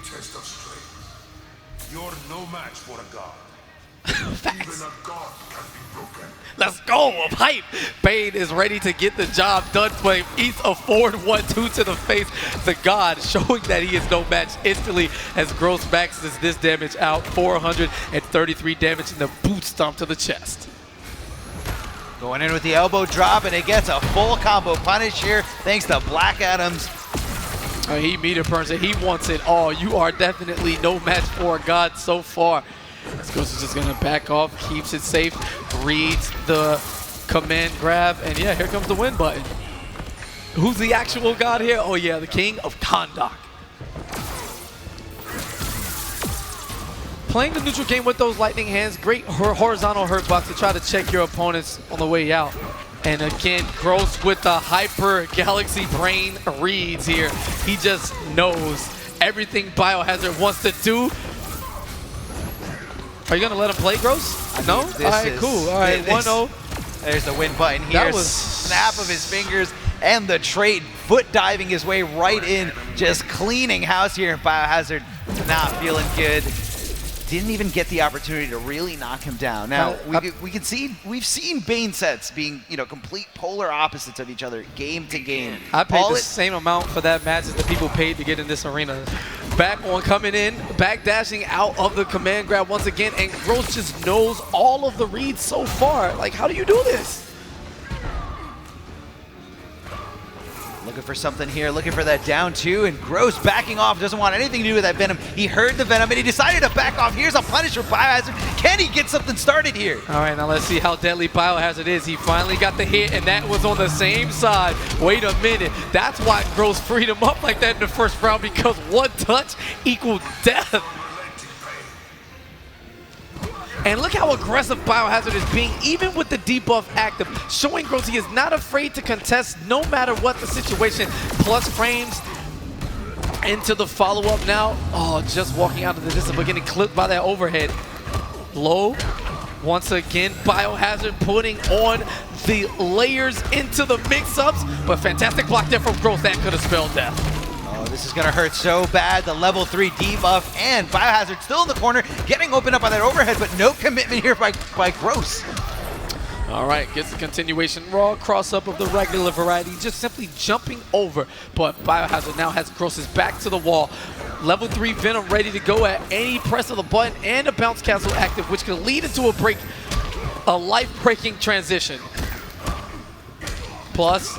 Test of strength. You're no match for a god. Even a god can be broken. Let's go, of hype. Bane is ready to get the job done for him. Eats a forward 1-2 to the face. The god showing that he is no match instantly as Gross maxes this damage out. 433 damage in the boot stomp to the chest. Going in with the elbow drop, and it gets a full combo punish here thanks to Black Adam's. He meter burns it. He wants it all. You are definitely no match for a god so far. This Ghost is just going to back off, keeps it safe, reads the command grab, and yeah, here comes the win button. Who's the actual god here? Oh yeah, the king of Kahndaq. Playing the neutral game with those lightning hands, great horizontal hurt box to try to check your opponents on the way out. And again, Gross with the hyper galaxy brain reads here. He just knows everything BioHazard wants to do. Are you going to let him play, Gross? No? All right, cool. All right, 1-0. There's the win button here. That was snap of his fingers and the trade, foot diving his way right in, just cleaning house here. BioHazard not feeling good. Didn't even get the opportunity to really knock him down. Now, we've seen Bane sets being, you know, complete polar opposites of each other, game to game. I paid the same amount for that match as the people paid to get in this arena. Back on coming in, back dashing out of the command grab once again, and Gross just knows all of the reads so far. Like, how do you do this? Looking for something here, looking for that down two, and Gross backing off, doesn't want anything to do with that Venom. He heard the Venom and he decided to back off. Here's a punish for BioHazard. Can he get something started here? All right, now let's see how deadly BioHazard is. He finally got the hit, and that was on the same side. Wait a minute. That's why Gross freed him up like that in the first round, because one touch equaled death. And look how aggressive BioHazard is being, even with the debuff active, showing Gross he is not afraid to contest no matter what the situation. Plus frames into the follow-up now. Oh, just walking out of the distance, but getting clipped by that overhead. Low, once again, BioHazard putting on the layers into the mix-ups, but fantastic block there from Gross. That could have spelled death. Oh, this is going to hurt so bad. The level 3 debuff, and BioHazard still in the corner, getting opened up by that overhead, but no commitment here by Gross. All right, gets the continuation. Raw cross-up of the regular variety, just simply jumping over. But BioHazard now has Gross's back to the wall. Level 3 Venom ready to go at any press of the button, and a bounce cancel active, which can lead into a life-breaking transition. Plus,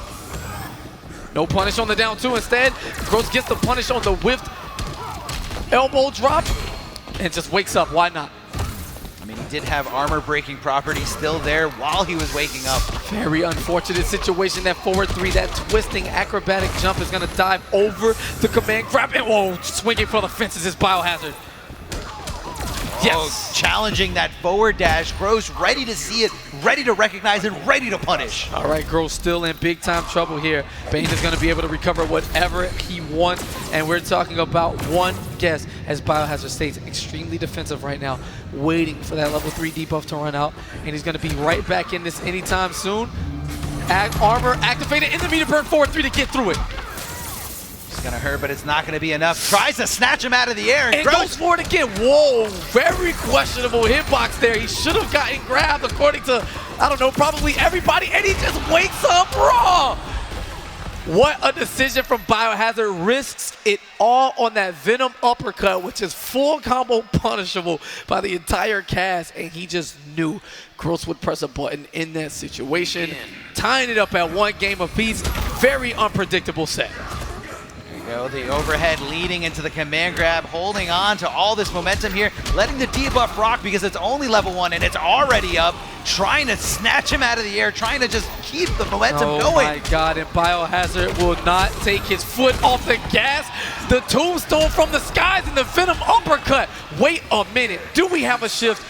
no punish on the down two. Instead, Gross gets the punish on the whiffed elbow drop and just wakes up. Why not? I mean, he did have armor-breaking property still there while he was waking up. Very unfortunate situation. That forward 3, that twisting acrobatic jump is going to dive over the command grab. And whoa, swinging for the fences is BioHazard. Yes. Challenging that forward dash. Gross ready to see it, ready to recognize it, ready to punish. All right, Gross still in big time trouble here. Bane is going to be able to recover whatever he wants, and we're talking about one guess as BioHazard stays extremely defensive right now, waiting for that level 3 debuff to run out, and he's going to be right back in this anytime soon. Armor activated in the meter burn forward 3 to get through it. It's going to hurt, but it's not going to be enough. Tries to snatch him out of the air. And goes for it again. Whoa, very questionable hitbox there. He should have gotten grabbed according to, I don't know, probably everybody, and he just wakes up raw. What a decision from BioHazard. Risks it all on that Venom uppercut, which is full combo punishable by the entire cast, and he just knew Gross would press a button in that situation. Tying it up at 1 game apiece. Very unpredictable set. The overhead leading into the command grab, holding on to all this momentum here, letting the debuff rock because it's only level 1 and it's already up, trying to snatch him out of the air, trying to just keep the momentum going. Oh my God, and BioHazard will not take his foot off the gas. The tombstone from the skies and the Venom uppercut. Wait a minute, do we have a shift?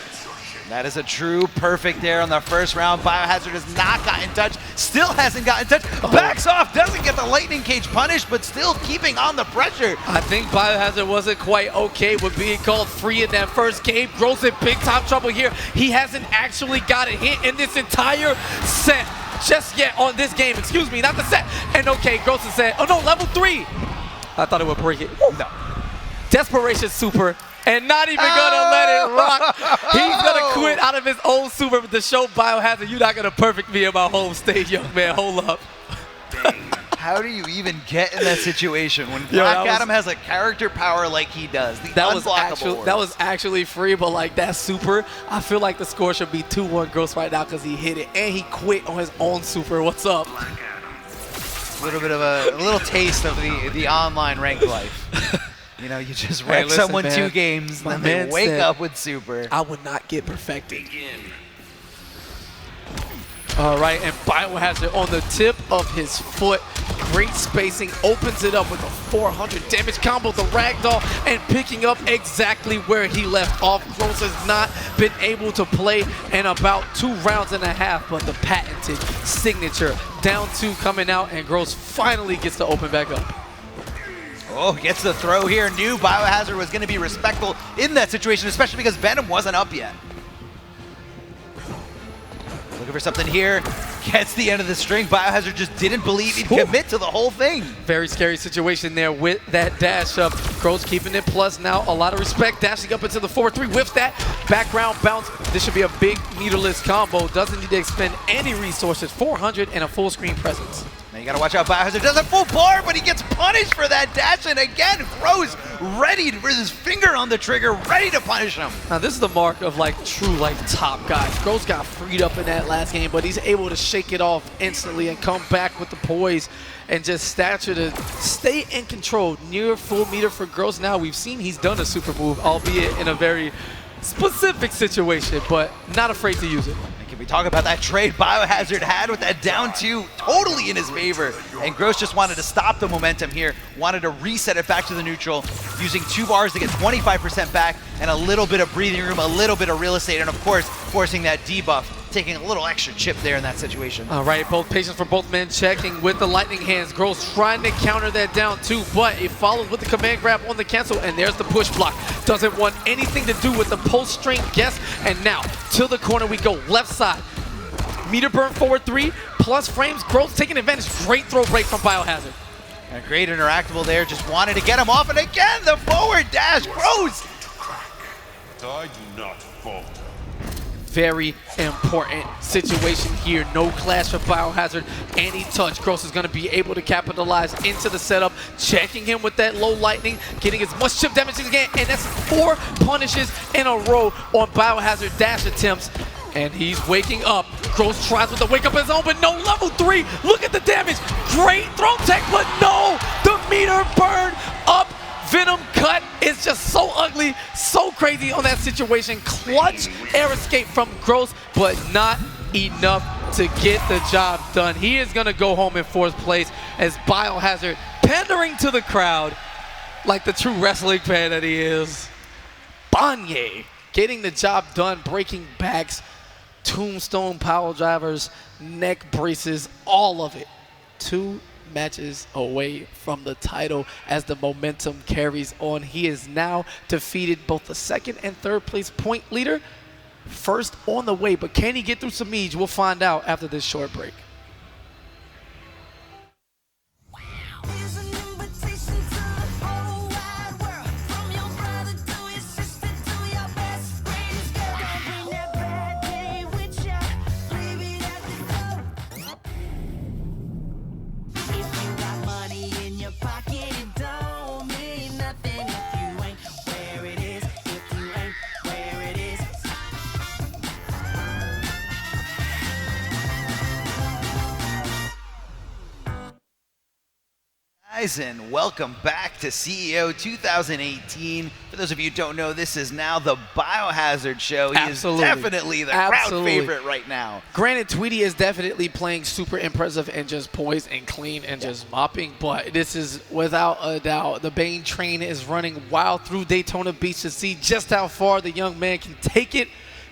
That is a true perfect there on the first round. BioHazard has not gotten touched, still hasn't gotten touched, backs off, doesn't get the lightning cage punished, but still keeping on the pressure. I think BioHazard wasn't quite okay with being called free in that first game. Gross in big time trouble here. He hasn't actually got a hit in this entire set just yet on this game, excuse me, not the set. And okay, Gross has said, oh no, level 3. I thought it would break it. No. Desperation super. And not even gonna let it rock. He's gonna quit out of his own super to show BioHazard, you're not gonna perfect me in my home stage, young man. Hold up. How do you even get in that situation when Black Adam has a character power like he does? That was actually free, but like that super, I feel like the score should be 2-1 Gross right now because he hit it and he quit on his own super. What's up? A little bit of a little taste of the online ranked life. You know, you just wreck someone man. 2 games, and then they wake up with super. I would not get perfected. All right, and BioHazard on the tip of his foot. Great spacing, opens it up with a 400 damage combo, the ragdoll, and picking up exactly where he left off. Gross has not been able to play in about 2 rounds and a half, but the patented signature down 2 coming out, and Gross finally gets to open back up. Oh, gets the throw here. Knew BioHazard was going to be respectful in that situation, especially because Venom wasn't up yet. Looking for something here. Gets the end of the string. BioHazard just didn't believe he'd commit to the whole thing. Very scary situation there with that dash up. Gross keeping it plus now. A lot of respect. Dashing up into the 4-3. Whiffs that. Background bounce. This should be a big meterless combo. Doesn't need to expend any resources. 400 and a full screen presence. Now you gotta watch out, BioHazard does a full bar, but he gets punished for that dash, and again, Gross ready with his finger on the trigger, ready to punish him. Now this is the mark of like true like top guys. Gross got freed up in that last game, but he's able to shake it off instantly and come back with the poise and just stature to stay in control. Near full meter for Gross now. We've seen he's done a super move, albeit in a very specific situation, but not afraid to use it. Can we talk about that trade BioHazard had with that down 2 totally in his favor? And Gross just wanted to stop the momentum here, wanted to reset it back to the neutral, using 2 bars to get 25% back and a little bit of breathing room, a little bit of real estate, and of course, forcing that debuff, taking a little extra chip there in that situation. All right, both patience for both men checking with the lightning hands. Gross trying to counter that down 2, but it follows with the command grab on the cancel, and there's the push block. Doesn't want anything to do with the post string guess, and now to the corner we go, left side. Meter burn forward 3, plus frames. Gross taking advantage. Great throw break from BioHazard. A great interactable there, just wanted to get him off, and again, the forward dash. Gross! I do not falter. Very important situation here. No clash for BioHazard. Any touch. Gross is going to be able to capitalize into the setup. Checking him with that low lightning. Getting as much chip damage as he can. And that's 4 punishes in a row on BioHazard dash attempts. And he's waking up. Gross tries with the wake up his own, but no, level 3. Look at the damage. Great throw tech, but no. The meter burn up. Venom cut is just so ugly, so crazy on that situation. Clutch air escape from Gross, but not enough to get the job done. He is going to go home in 4th place as BioHazard pandering to the crowd like the true wrestling fan that he is. Banye. getting the job done, breaking backs, tombstone power drivers, neck braces, all of it. 2 matches away from the title as the momentum carries on. He is now defeated both the 2nd and 3rd place point leader. First on the way, but can he get through Semiij? We'll find out after this short break. And welcome back to CEO 2018. For those of you who don't know, this is now the BioHazard show. He is definitely the crowd favorite right now. Granted, Tweedy is definitely playing super impressive and just poised and clean and just mopping, but this is without a doubt. The Bane train is running wild through Daytona Beach to see just how far the young man can take it.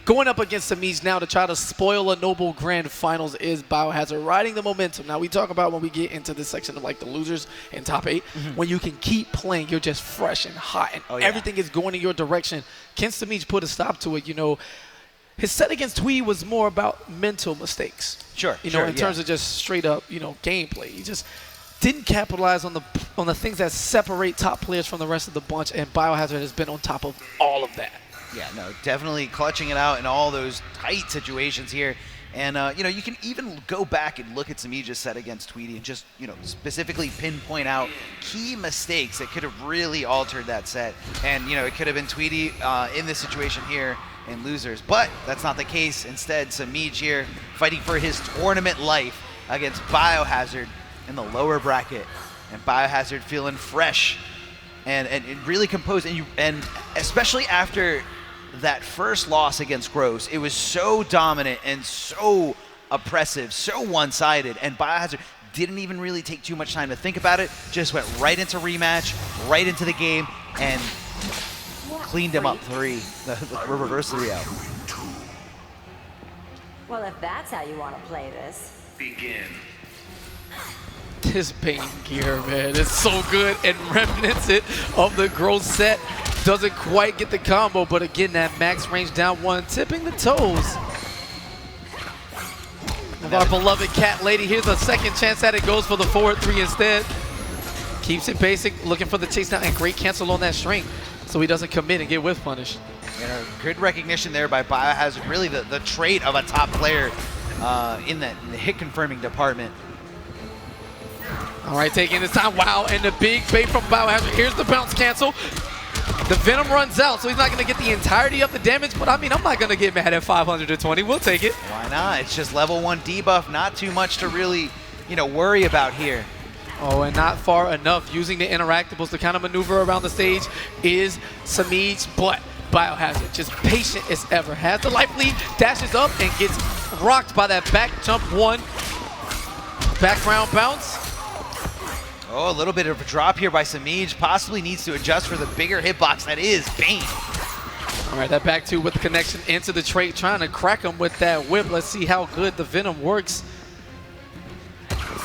Going up against Semiij now to try to spoil a noble grand finals is BioHazard, riding the momentum. Now, we talk about when we get into this section of like the losers and top 8, when you can keep playing, you're just fresh and hot, and everything is going in your direction. Can Semiij put a stop to it? You know, his set against Tweedy was more about mental mistakes. Sure, You know, in terms of just straight up, you know, gameplay. He just didn't capitalize on the things that separate top players from the rest of the bunch, and BioHazard has been on top of all of that. Yeah, no, definitely clutching it out in all those tight situations here. And, you know, you can even go back and look at Semiij's set against Tweedy and just, you know, specifically pinpoint out key mistakes that could have really altered that set. And, you know, it could have been Tweedy in this situation here in losers. But that's not the case. Instead, Semiij here fighting for his tournament life against BioHazard in the lower bracket. And BioHazard feeling fresh and really composed. And especially after that first loss against Gross, it was so dominant and so oppressive, so one-sided, and BioHazard didn't even really take too much time to think about it, just went right into rematch, right into the game, and cleaned him up 3, the reverse 3 out. Well, if that's how you want to play this. Begin. This Bane gear, man, it's so good and remnants it of the Gross set. Doesn't quite get the combo, but again, that max range down 1, tipping the toes of our beloved cat lady. Here's a second chance at it, goes for the forward 3 instead. Keeps it basic, looking for the chase down, and great cancel on that string so he doesn't commit and get whiff punished. You know, good recognition there by BioHazard, really the trait of a top player in the hit confirming department. All right, taking his time. Wow, and the big bait from BioHazard. Here's the bounce cancel. The Venom runs out, so he's not going to get the entirety of the damage, but I mean, I'm not going to get mad at 520. We'll take it. Why not? It's just level 1 debuff, not too much to really, you know, worry about here. Oh, and not far enough. Using the interactables to kind of maneuver around the stage is Semiij, but BioHazard, just patient as ever. Has the life lead, dashes up, and gets rocked by that back jump 1. Background bounce. Oh, a little bit of a drop here by Semiij. Possibly needs to adjust for the bigger hitbox that is Bane. All right, that back 2 with the connection into the trait, trying to crack him with that whip. Let's see how good the Venom works.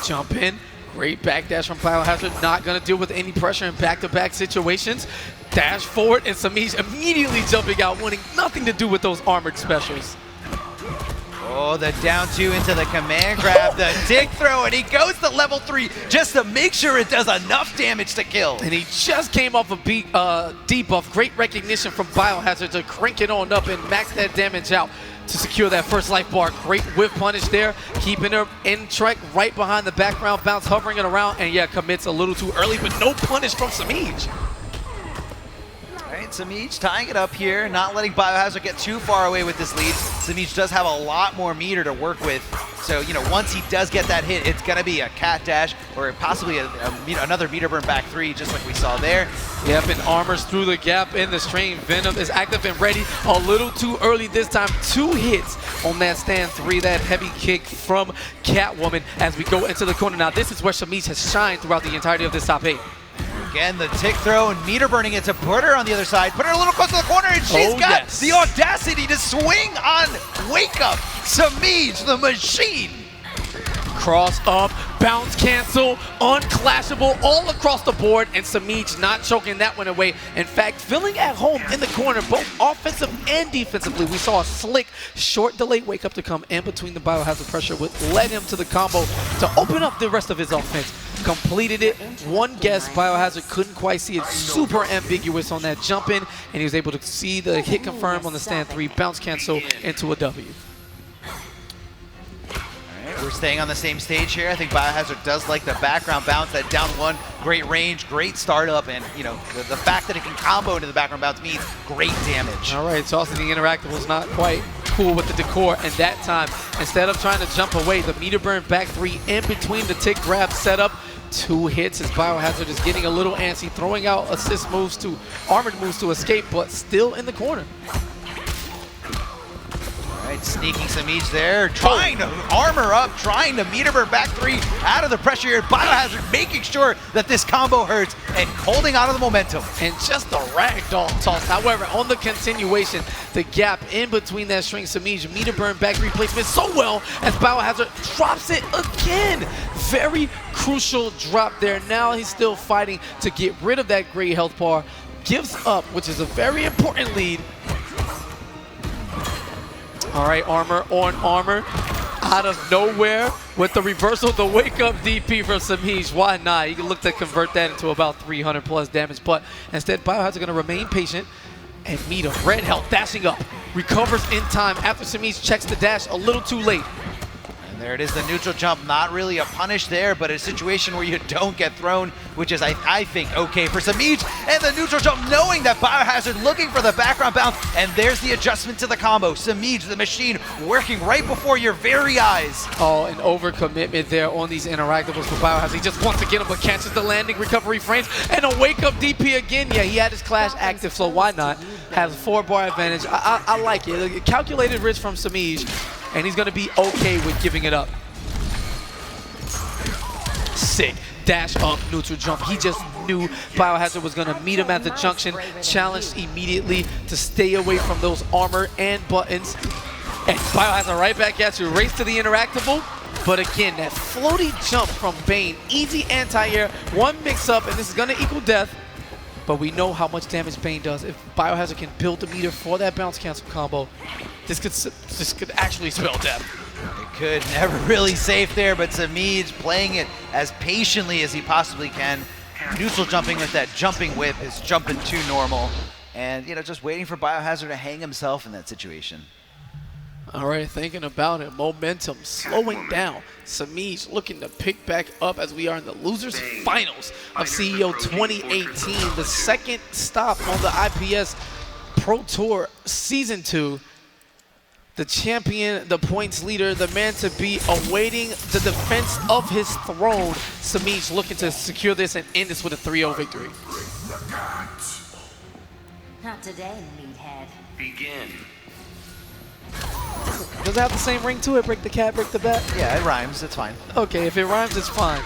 Jump in. Great backdash from BioHazard. Not going to deal with any pressure in back-to-back situations. Dash forward, and Semiij immediately jumping out, wanting nothing to do with those armored specials. Oh, the down 2 into the command grab, the dig throw, and he goes to level 3 just to make sure it does enough damage to kill. And he just came off a debuff. Great recognition from BioHazard to crank it on up and max that damage out to secure that first life bar. Great whip punish there, keeping her in track right behind the background bounce, hovering it around, and yeah, commits a little too early, but no punish from Semiij. Semiij tying it up here, not letting BioHazard get too far away with this lead. Semiij does have a lot more meter to work with. So, you know, once he does get that hit, it's going to be a cat dash or possibly another meter burn back 3, just like we saw there. Yep, and armors through the gap in the string. Venom is active and ready. A little too early this time. 2 hits on that stand 3, that heavy kick from Catwoman as we go into the corner. Now, this is where Semiij has shined throughout the entirety of this top 8. Again, the tick throw and meter burning it to put her on the other side. Put her a little close to the corner, and she's got the audacity to swing on Wake Up. Semiij, the machine. Cross up, bounce cancel, unclashable all across the board, and Semiij not choking that one away. In fact, feeling at home in the corner, both offensive and defensively. We saw a slick, short delayed Wake Up to come in between the Biohazard pressure, which led him to the combo to open up the rest of his offense. Completed it. One guess, Biohazard couldn't quite see it. Super ambiguous on that jump in, and he was able to see the hit confirm on the stand 3, bounce cancel into a W. We're staying on the same stage here. I think BioHazard does like the background bounce, that down 1, great range, great startup, and you know the fact that it can combo into the background bounce means great damage. All right, so also the interactable is not quite cool with the decor, and that time, instead of trying to jump away, the meter burn back 3 in between the tick grab setup. 2 hits as BioHazard is getting a little antsy, throwing out assist moves to armored moves to escape, but still in the corner. Sneaking Semiij there, trying to armor up, trying to meter burn back 3 out of the pressure here. BioHazard making sure that this combo hurts and holding on to the momentum. And just a ragdoll toss. However, on the continuation, the gap in between that string, Semiij meter burn back 3 placement so well as BioHazard drops it again. Very crucial drop there. Now he's still fighting to get rid of that great health bar. Gives up, which is a very important lead. All right, armor on armor. Out of nowhere with the reversal, the Wake Up DP from Semiij. Why not? You can look to convert that into about 300 plus damage, but instead BioHazard going to remain patient and meet him. Red health dashing up. Recovers in time after Semiij checks the dash a little too late. And there it is, the neutral jump. Not really a punish there, but a situation where you don't get thrown, which is, I think, okay for Semiij. And the neutral jump, knowing that BioHazard looking for the background bounce, and there's the adjustment to the combo. Semiij, the machine, working right before your very eyes. Oh, an overcommitment there on these interactables for BioHazard. He just wants to get him, but catches the landing, recovery frames, and a Wake Up DP again. Yeah, he had his clash active, so why not? Has a 4-bar advantage. I like it. Calculated risk from Semiij, and he's going to be okay with giving it up. Sick. Dash up, neutral jump. He just knew BioHazard was going to meet him at the junction. Challenged immediately to stay away from those armor and buttons. And BioHazard right back at you. Race to the interactable. But again, that floaty jump from Bane. Easy anti-air. One mix-up, and this is going to equal death. But we know how much damage Bane does. If BioHazard can build the meter for that bounce cancel combo, this could actually spell death. It could. Never really safe there, but Semiij playing it as patiently as he possibly can. Neutral jumping with that jumping whip is jumping too normal. And, you know, just waiting for BioHazard to hang himself in that situation. All right, thinking about it, momentum slowing down. Semiij looking to pick back up as we are in the losers finals of CEO 2018, the second stop on the IPS Pro Tour Season 2. The champion, the points leader, the man to be awaiting the defense of his throne. Semiij looking to secure this and end this with a 3-0 victory. Not today, meathead. Begin. Does it have the same ring to it? Break the cat, break the bat? Yeah, it rhymes. It's fine. Okay, if it rhymes, it's fine.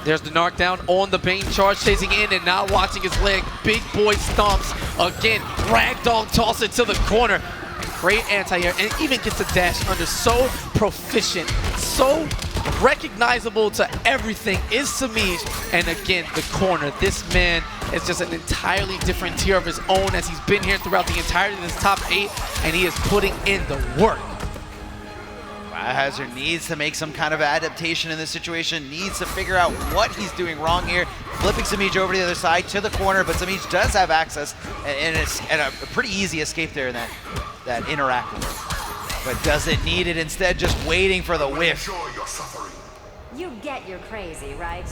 There's the knockdown on the Bane charge, chasing in and not watching his leg. Big boy stomps. Again, ragdoll toss it to the corner. Great anti-air, and even gets a dash under. So proficient, so recognizable to everything is Semiij. And again, the corner. This man is just an entirely different tier of his own, as he's been here throughout the entirety of this top 8, and he is putting in the work. BioHazard needs to make some kind of adaptation in this situation, needs to figure out what he's doing wrong here. Flipping Semiij over to the other side to the corner, but Semiij does have access, and it's a pretty easy escape there in that interactive. But doesn't need it, instead just waiting for the whiff. Enjoy your suffering. You get you're crazy, right?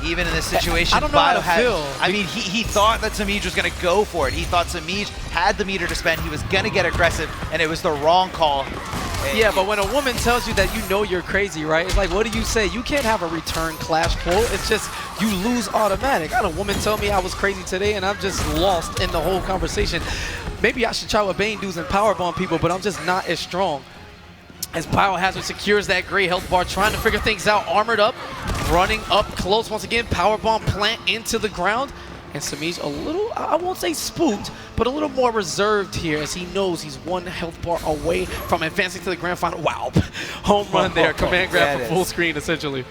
Even in this situation, I don't know how to feel. I mean, he thought that Semiij was going to go for it. He thought Semiij had the meter to spend. He was going to get aggressive, and it was the wrong call. Yeah, but when a woman tells you that you know you're crazy, right? It's like, what do you say? You can't have a return clash pull. It's just you lose automatic. I had a woman tell me I was crazy today, and I'm just lost in the whole conversation. Maybe I should try what Bane does and powerbomb people, but I'm just not as strong. As BioHazard secures that gray health bar, trying to figure things out, armored up. running up close once again. Powerbomb plant into the ground. And Semiij a little, I won't say spooked, but a little more reserved here as he knows he's one health bar away from advancing to the grand final. Wow, home run there. Command grab for full screen, essentially.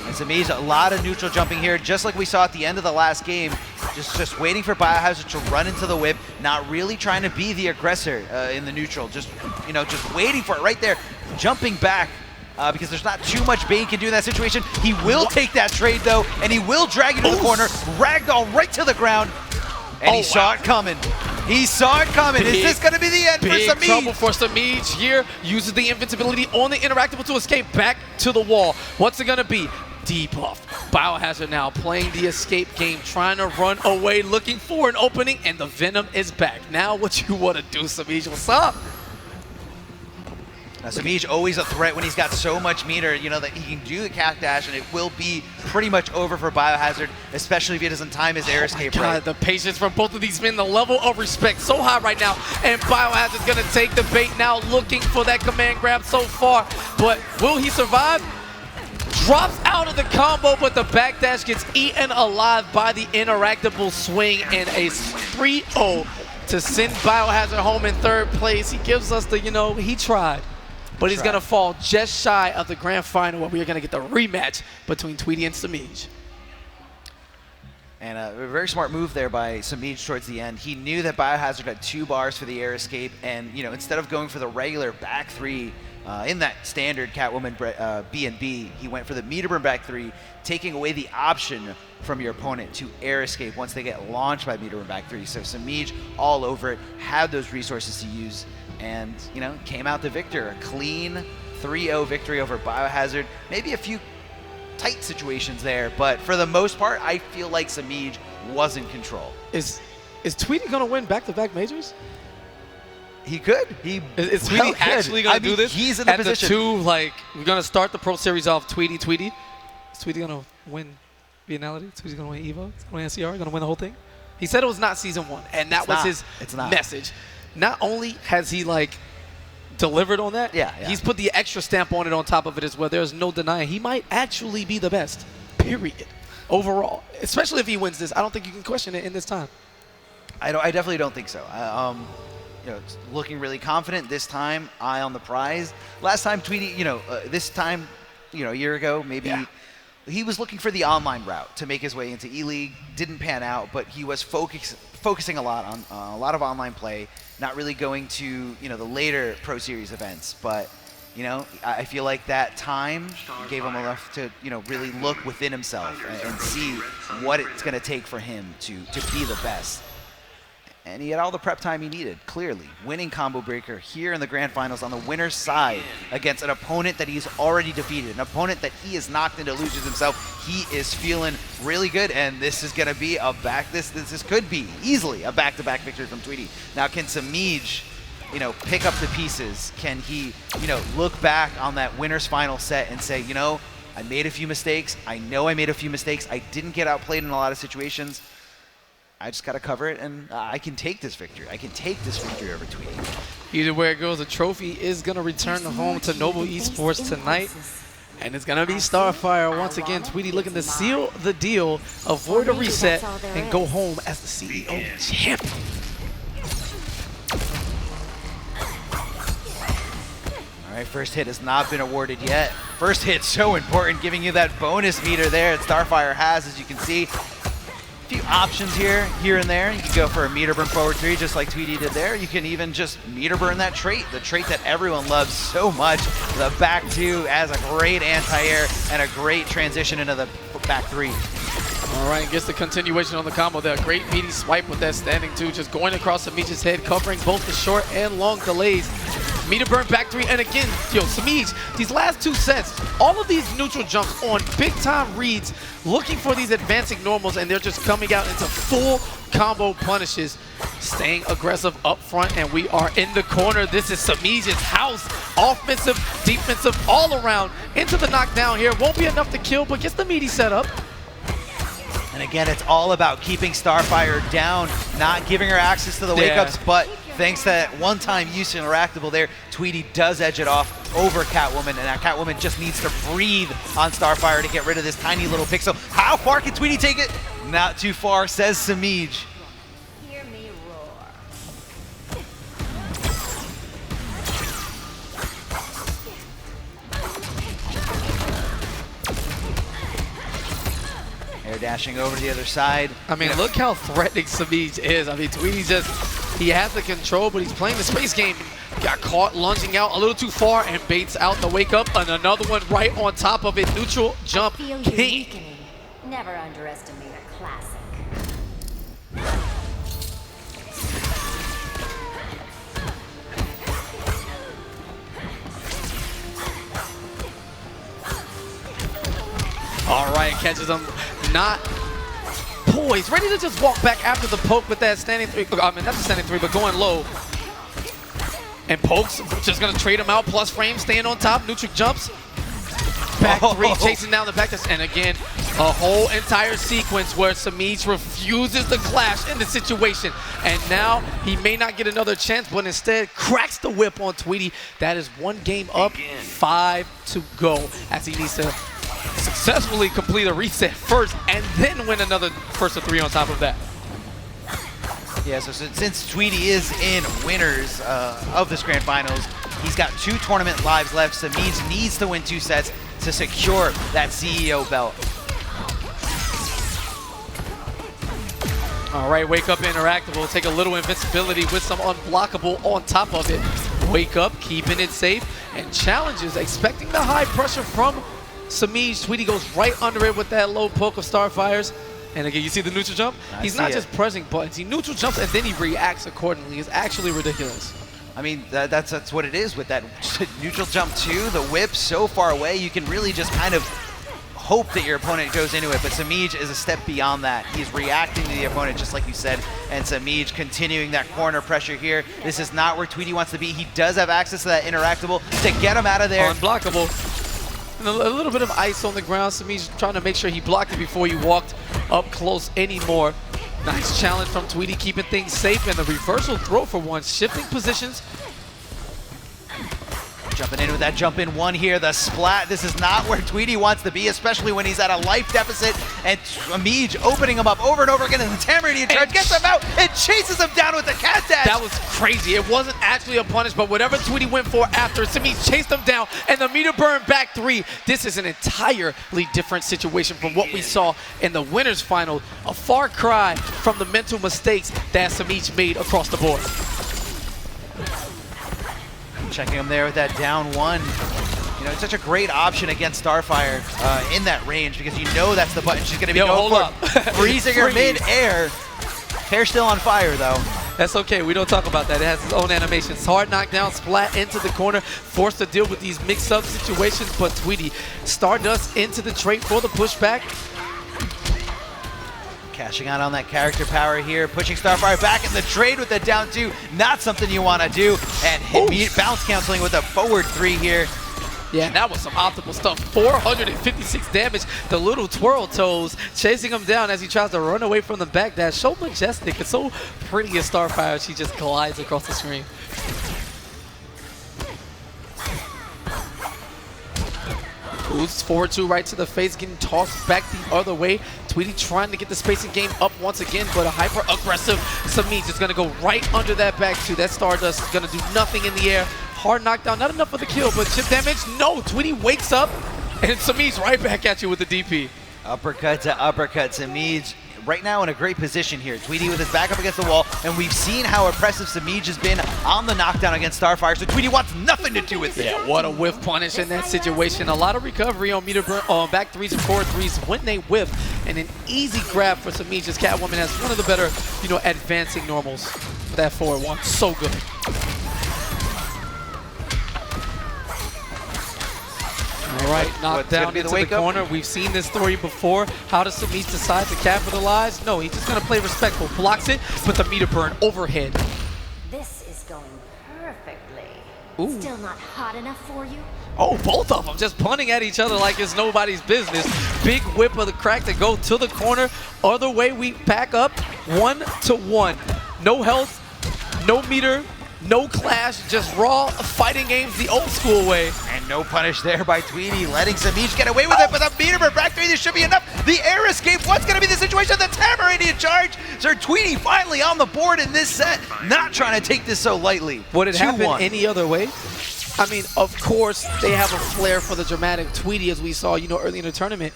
And Semiij, a lot of neutral jumping here, just like we saw at the end of the last game. Just waiting for BioHazard to run into the whip, not really trying to be the aggressor in the neutral. Just, just waiting for it right there, jumping back. Because there's not too much Bane can do in that situation. He will take that trade, though, and he will drag you to the corner. Ragdoll right to the ground, and he saw it coming. He saw it coming. Is this going to be the end for Semiij? Big trouble for Semiij here. Uses the invincibility on the interactable to escape back to the wall. What's it going to be? Debuff. BioHazard now playing the escape game, trying to run away, looking for an opening, and the Venom is back. Now what you want to do, Semiij? What's up? Semiij always a threat when he's got so much meter, that he can do the cat dash, and it will be pretty much over for BioHazard, especially if he doesn't time his air escape right. The patience from both of these men, the level of respect so high right now, and BioHazard's gonna take the bait now, looking for that command grab so far, but will he survive? Drops out of the combo, but the backdash gets eaten alive by the interactable swing, and a 3-0 to send BioHazard home in third place. He gives us the, he tried. But he's going to fall just shy of the grand final where we are going to get the rematch between Tweedy and Semiij. And a very smart move there by Semiij towards the end. He knew that BioHazard had 2 bars for the air escape, and instead of going for the regular back 3 in that standard Catwoman B&B, he went for the meter burn back 3, taking away the option from your opponent to air escape once they get launched by meter burn back 3. So Semiij all over it, had those resources to use, and came out the victor. A clean 3-0 victory over BioHazard. Maybe a few tight situations there, but for the most part, I feel like Semiij was in control. Is Tweedy gonna win back-to-back majors? He could. Is Tweedy actually gonna do this? He's in the position. We're gonna start the Pro Series off Tweedy. Is Tweedy gonna win Biennality? Tweedy's gonna win EVO? He's gonna win NCR? Gonna win the whole thing? He said it was not season 1, and that was his message. Not only has he delivered on that, he's put the extra stamp on it on top of it as well. There's no denying he might actually be the best, period, overall. Especially if he wins this. I don't think you can question it in this time. I definitely don't think so. Looking really confident this time, eye on the prize. Last time Tweedy, this time, a year ago, maybe he was looking for the online route to make his way into E-League. Didn't pan out, but he was focusing a lot on a lot of online play, not really going to the later Pro Series events. But I feel like that time gave him enough to really look within himself and see what it's going to take for him to be the best. And he had all the prep time he needed, clearly. Winning Combo Breaker here in the Grand Finals on the winner's side against an opponent that he's already defeated, an opponent that he is knocked into losers himself. He is feeling really good, and this is going to be a this could be easily a back-to-back victory from Tweedy. Now, can Semiij, pick up the pieces? Can he, look back on that winner's final set and say, I made a few mistakes. I know I made a few mistakes. I didn't get outplayed in a lot of situations. I just got to cover it, and I can take this victory. I can take this victory over Tweedy. Either way it goes, the trophy is going to return home to Noble Esports tonight, and it's going to be Starfire once again. Tweedy looking to seal the deal, avoid a reset, and go home as the CEO champion. All right, first hit has not been awarded yet. First hit so important, giving you that bonus meter there that Starfire has, as you can see. Few options here and there. You can go for a meter burn forward 3 just like Tweedy did there. You can even just meter burn that trait, the trait that everyone loves so much. The back 2 as a great anti-air and a great transition into the back 3. All right, gets the continuation on the combo there. Great meaty swipe with that standing 2, just going across Semiij's head, covering both the short and long delays. Meter burn back 3, and again, Semiij, these last 2 sets, all of these neutral jumps on big time reads, looking for these advancing normals, and they're just coming out into full combo punishes, staying aggressive up front, and we are in the corner. This is Semiij's house, offensive, defensive, all around, into the knockdown here. Won't be enough to kill, but gets the meaty setup. And again, it's all about keeping Starfire down, not giving her access to the wake-ups, but thanks to that one-time use of Interactable there, Tweedy does edge it off over Catwoman, and that Catwoman just needs to breathe on Starfire to get rid of this tiny little pixel. How far can Tweedy take it? Not too far, says Semiij. Hear me roar. Air dashing over to the other side. I mean, look how threatening Semiij is. I mean, Tweedy he has the control, but he's playing the space game. Got caught lunging out a little too far and baits out the wake up, and another one right on top of it. Neutral jump. Feel you weakening. Never underestimate a classic. All right, catches him. Not poised. Ready to just walk back after the poke with that standing three. I mean, not the standing three, but going low. And pokes, just gonna trade him out. Plus frame, staying on top. Neutral jumps. Back three, chasing down the back. And again, a whole entire sequence where Semiij refuses to clash in the situation. And now he may not get another chance, but instead cracks the whip on Tweedy. That is one game up, 5 to go, as he needs to successfully complete a reset first and then win another first of 3 on top of that. Yeah, so since Tweedy is in winners of this Grand Finals, he's got 2 tournament lives left. Semiij needs to win 2 sets to secure that CEO belt. All right, Wake Up Interactable. Take a little invincibility with some unblockable on top of it. Wake Up, keeping it safe, and challenges, expecting the high pressure from Semiij. Tweedy goes right under it with that low poke of Starfires. And again, you see the neutral jump? He's not just pressing buttons. He neutral jumps and then he reacts accordingly. It's actually ridiculous. I mean, that's what it is with that neutral jump too. The whip so far away, you can really just kind of hope that your opponent goes into it, but Semiij is a step beyond that. He's reacting to the opponent, just like you said, and Semiij continuing that corner pressure here. This is not where Tweedy wants to be. He does have access to that interactable to get him out of there. Unblockable. And a little bit of ice on the ground. Semiij trying to make sure he blocked it before he walked up close anymore. Nice challenge from Tweedy, keeping things safe, and the reversal throw for one, shifting positions. Jumping in with that jump in 1 here, the splat. This is not where Tweedy wants to be, especially when he's at a life deficit. And Semiij opening him up over and over again, and the Tamaridian charge gets him out and chases him down with the cat dash. That was crazy. It wasn't actually a punish, but whatever Tweedy went for after, Semiij chased him down, and the meter burn back 3. This is an entirely different situation from what we saw in the winners final. A far cry from the mental mistakes that Semiij made across the board. Checking him there with that down 1. You know, it's such a great option against Starfire in that range, because you know that's the button she's going to be going for. Freezing her mid-air. Hair's still on fire, though. That's okay. We don't talk about that. It has its own animations. Hard knockdown, splat into the corner, forced to deal with these mix-up situations, but Tweedy, Stardust into the trait for the pushback. Cashing out on that character power here, pushing Starfire back in the trade with the down 2. Not something you want to do. And bounce canceling with a forward 3 here. Yeah, that was some optimal stuff. 456 damage. The little twirl toes chasing him down as he tries to run away from the back dash. So majestic. It's so pretty as Starfire. She just glides across the screen. Boosts forward 2 right to the face, getting tossed back the other way. Tweedy trying to get the spacing game up once again, but a hyper-aggressive Semiij is going to go right under that back 2. That Stardust is going to do nothing in the air. Hard knockdown, not enough for the kill, but chip damage, no. Tweedy wakes up, and Semiij right back at you with the DP. Uppercut to uppercut. Semiij right now in a great position here. Tweedy with his back up against the wall, and we've seen how impressive Semiij has been on the knockdown against Starfire, so Tweedy wants nothing to do with it. Yeah, what a whiff punish in that situation. A lot of recovery on back 3s and forward 3s when they whiff, and an easy grab for Semiij as Catwoman has one of the better, advancing normals for that forward 1. So good. All right, knocked down into the corner. We've seen this story before. How does Semiij decide to capitalize? No, he's just going to play respectful. Blocks it, but the meter burn overhead. This is going perfectly. Ooh. Still not hot enough for you? Oh, both of them just punting at each other like it's nobody's business. Big whip of the crack to go to the corner. Other way, we pack up 1-1. No health, No meter, no clash, just raw fighting games the old school way. And no punish there by Tweedy, letting Semiij get away with it, but the meter burn back 3, this should be enough. The air escape, what's gonna be the situation? The Tamaranian charge! Sir Tweedy finally on the board in this set, not trying to take this so lightly. Would it happen 2-1. any other way? I mean, of course, they have a flair for the dramatic. Tweedy, as we saw, early in the tournament,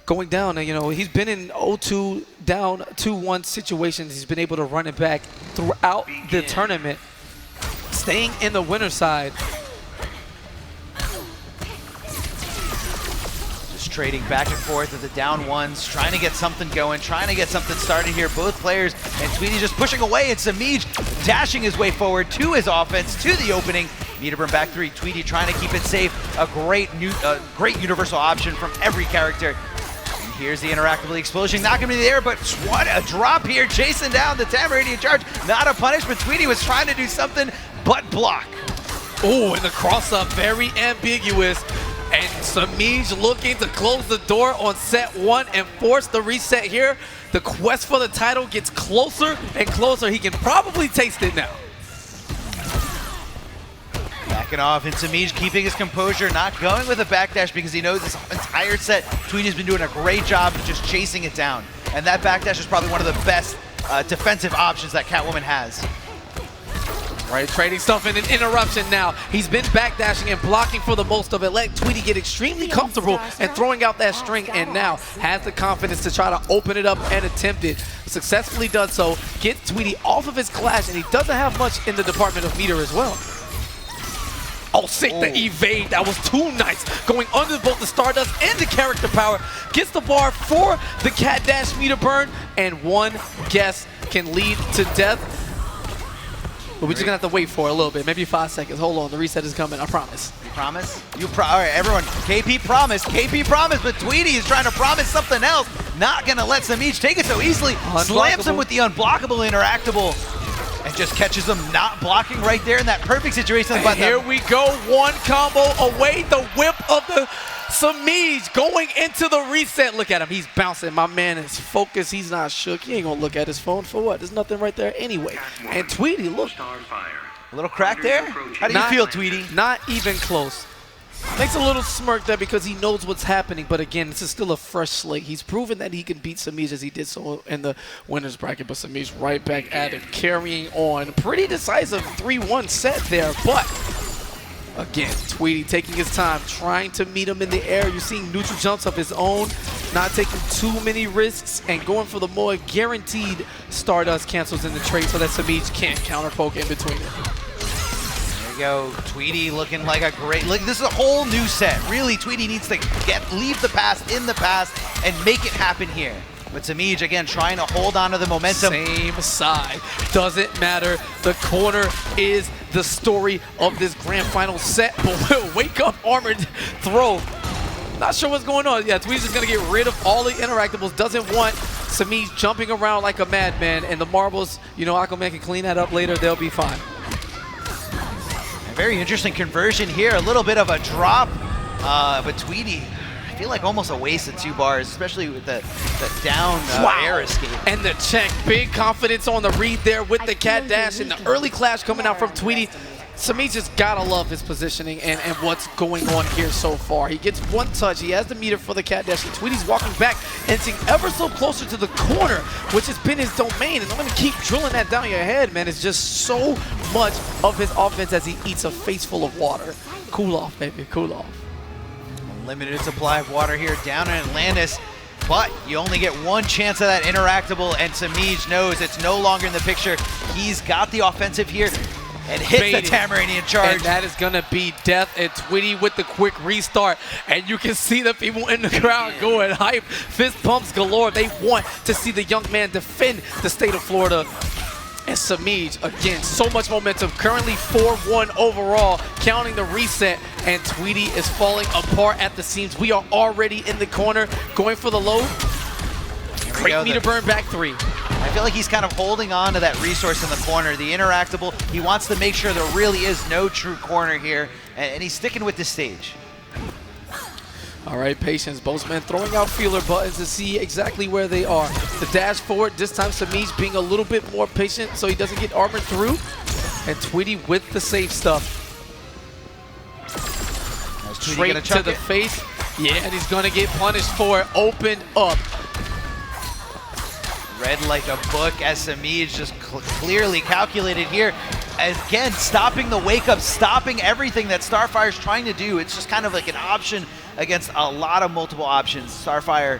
going down, and he's been in 0-2 down 2-1 situations. He's been able to run it back throughout the tournament, staying in the winner's side. Just trading back and forth with the down ones, trying to get something going, trying to get something started here. Both players, and Tweedy just pushing away, and Semiij dashing his way forward to his offense, to the opening. Meter burn back 3, Tweedy trying to keep it safe. A great universal option from every character. And here's the interactable explosion, not gonna be there, but what a drop here, chasing down the Tamaranian charge. Not a punish, but Tweedy was trying to do something but block. Oh, and the cross-up, very ambiguous. And Semiij looking to close the door on set 1 and force the reset here. The quest for the title gets closer and closer. He can probably taste it now. Backing off, and Semiij keeping his composure, not going with a backdash because he knows this entire set, Tweedy's been doing a great job of just chasing it down. And that backdash is probably one of the best defensive options that Catwoman has. Right, trading stuff in an interruption now. He's been backdashing and blocking for the most of it. Let Tweedy get extremely comfortable and throwing out that string, and now has the confidence to try to open it up and attempt it. Successfully does so, gets Tweedy off of his clash, and he doesn't have much in the department of meter as well. Oh, sick, the evade. That was too nice. Going under both the Stardust and the character power. Gets the bar for the cat dash meter burn, and one guess can lead to death. But we're just going to have to wait for it a little bit. Maybe 5 seconds. Hold on. The reset is coming. I promise. You promise? All right, everyone. KP promise. KP promise, but Tweedy is trying to promise something else. Not going to let Semiij take it so easily. Slams him with the unblockable interactable. And just catches him not blocking right there in that perfect situation. But here we go, one combo away, the whip of the Semiij going into the reset. Look at him, he's bouncing. My man is focused, he's not shook. He ain't gonna look at his phone for what? There's nothing right there anyway. And Tweedy, look. A little crack there? How do you feel, Tweedy? Not even close. Makes a little smirk there because he knows what's happening, but again, this is still a fresh slate. He's proven that he can beat Semiij as he did so in the winner's bracket, but Semiij right back at it, carrying on. Pretty decisive 3-1 set there, but again, Tweedy taking his time, trying to meet him in the air. You're seeing neutral jumps of his own, not taking too many risks, and going for the more guaranteed Stardust cancels in the trade so that Semiij can't counter poke in between it. Go, Tweedy looking like a great look. This is a whole new set. Really, Tweedy needs to leave the past in the past and make it happen here. But Semiij again trying to hold on to the momentum. Same side, doesn't matter. The corner is the story of this grand final set. But will wake up armored throw. Not sure what's going on. Yeah, Tweedy's just gonna get rid of all the interactables. Doesn't want Semiij jumping around like a madman. And the marbles, Aquaman can clean that up later. They'll be fine. Very interesting conversion here, a little bit of a drop, but Tweedy, I feel like almost a waste of 2 bars, especially with the down air escape. And the check, big confidence on the read there with the cat dash and the early clash coming out from Tweedy. Semiij just gotta love his positioning and what's going on here so far. He gets one touch, he has the meter for the cat dash, and Tweedy's walking back, inching ever so closer to the corner, which has been his domain. And I'm gonna keep drilling that down your head, man. It's just so much of his offense as he eats a face full of water. Cool off, baby, cool off. Limited supply of water here down in Atlantis, but you only get one chance of that interactable, and Semiij knows it's no longer in the picture. He's got the offensive here. And hits the Tamaranian charge. And that is going to be death. And Tweedy with the quick restart. And you can see the people in the crowd going hype. Fist pumps galore. They want to see the young man defend the state of Florida. And Semiij, again, so much momentum. Currently 4-1 overall, counting the reset. And Tweedy is falling apart at the seams. We are already in the corner, going for the low. Great meter burn back 3. I feel like he's kind of holding on to that resource in the corner, the interactable. He wants to make sure there really is no true corner here, and he's sticking with this stage. All right, patience. Bozeman throwing out feeler buttons to see exactly where they are. The dash forward, this time Semiij being a little bit more patient so he doesn't get armored through. And Tweedy with the safe stuff. Straight to the face. Yeah, and he's going to get punished for it. Open up. Read like a book as Semiij just clearly calculated here. Again, stopping the wake up, stopping everything that Starfire's trying to do. It's just kind of like an option against a lot of multiple options. Starfire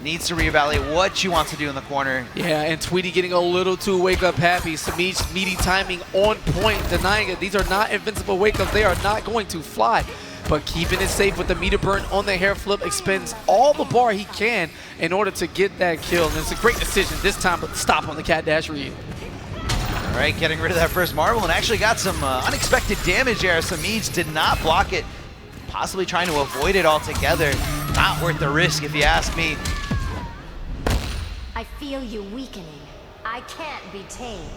needs to reevaluate what she wants to do in the corner. Yeah, and Tweedy getting a little too wake up happy. Semiij meaty timing on point, denying it. These are not invincible wake ups. They are not going to fly. But keeping it safe with the meter burn on the hair flip, expends all the bar he can in order to get that kill. And it's a great decision this time, but stop on the cat dash read. All right, getting rid of that first marble and actually got some unexpected damage there. Semiij did not block it, possibly trying to avoid it altogether. Not worth the risk if you ask me. I feel you weakening. I can't be tamed.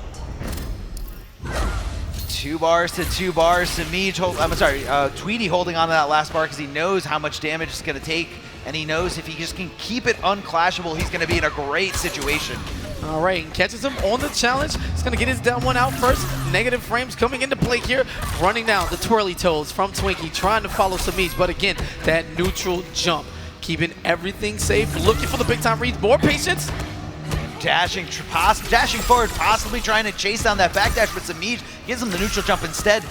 2 bars to 2 bars. Semiij, Tweedy holding on to that last bar because he knows how much damage it's going to take, and he knows if he just can keep it unclashable, he's going to be in a great situation. All right, and catches him on the challenge. He's going to get his down one out first. Negative frames coming into play here. Running down the twirly toes from Twinkie, trying to follow Semiij, but again, that neutral jump. Keeping everything safe, looking for the big time reads. More patience. Dashing forward, possibly trying to chase down that backdash, but Semiij gives him the neutral jump instead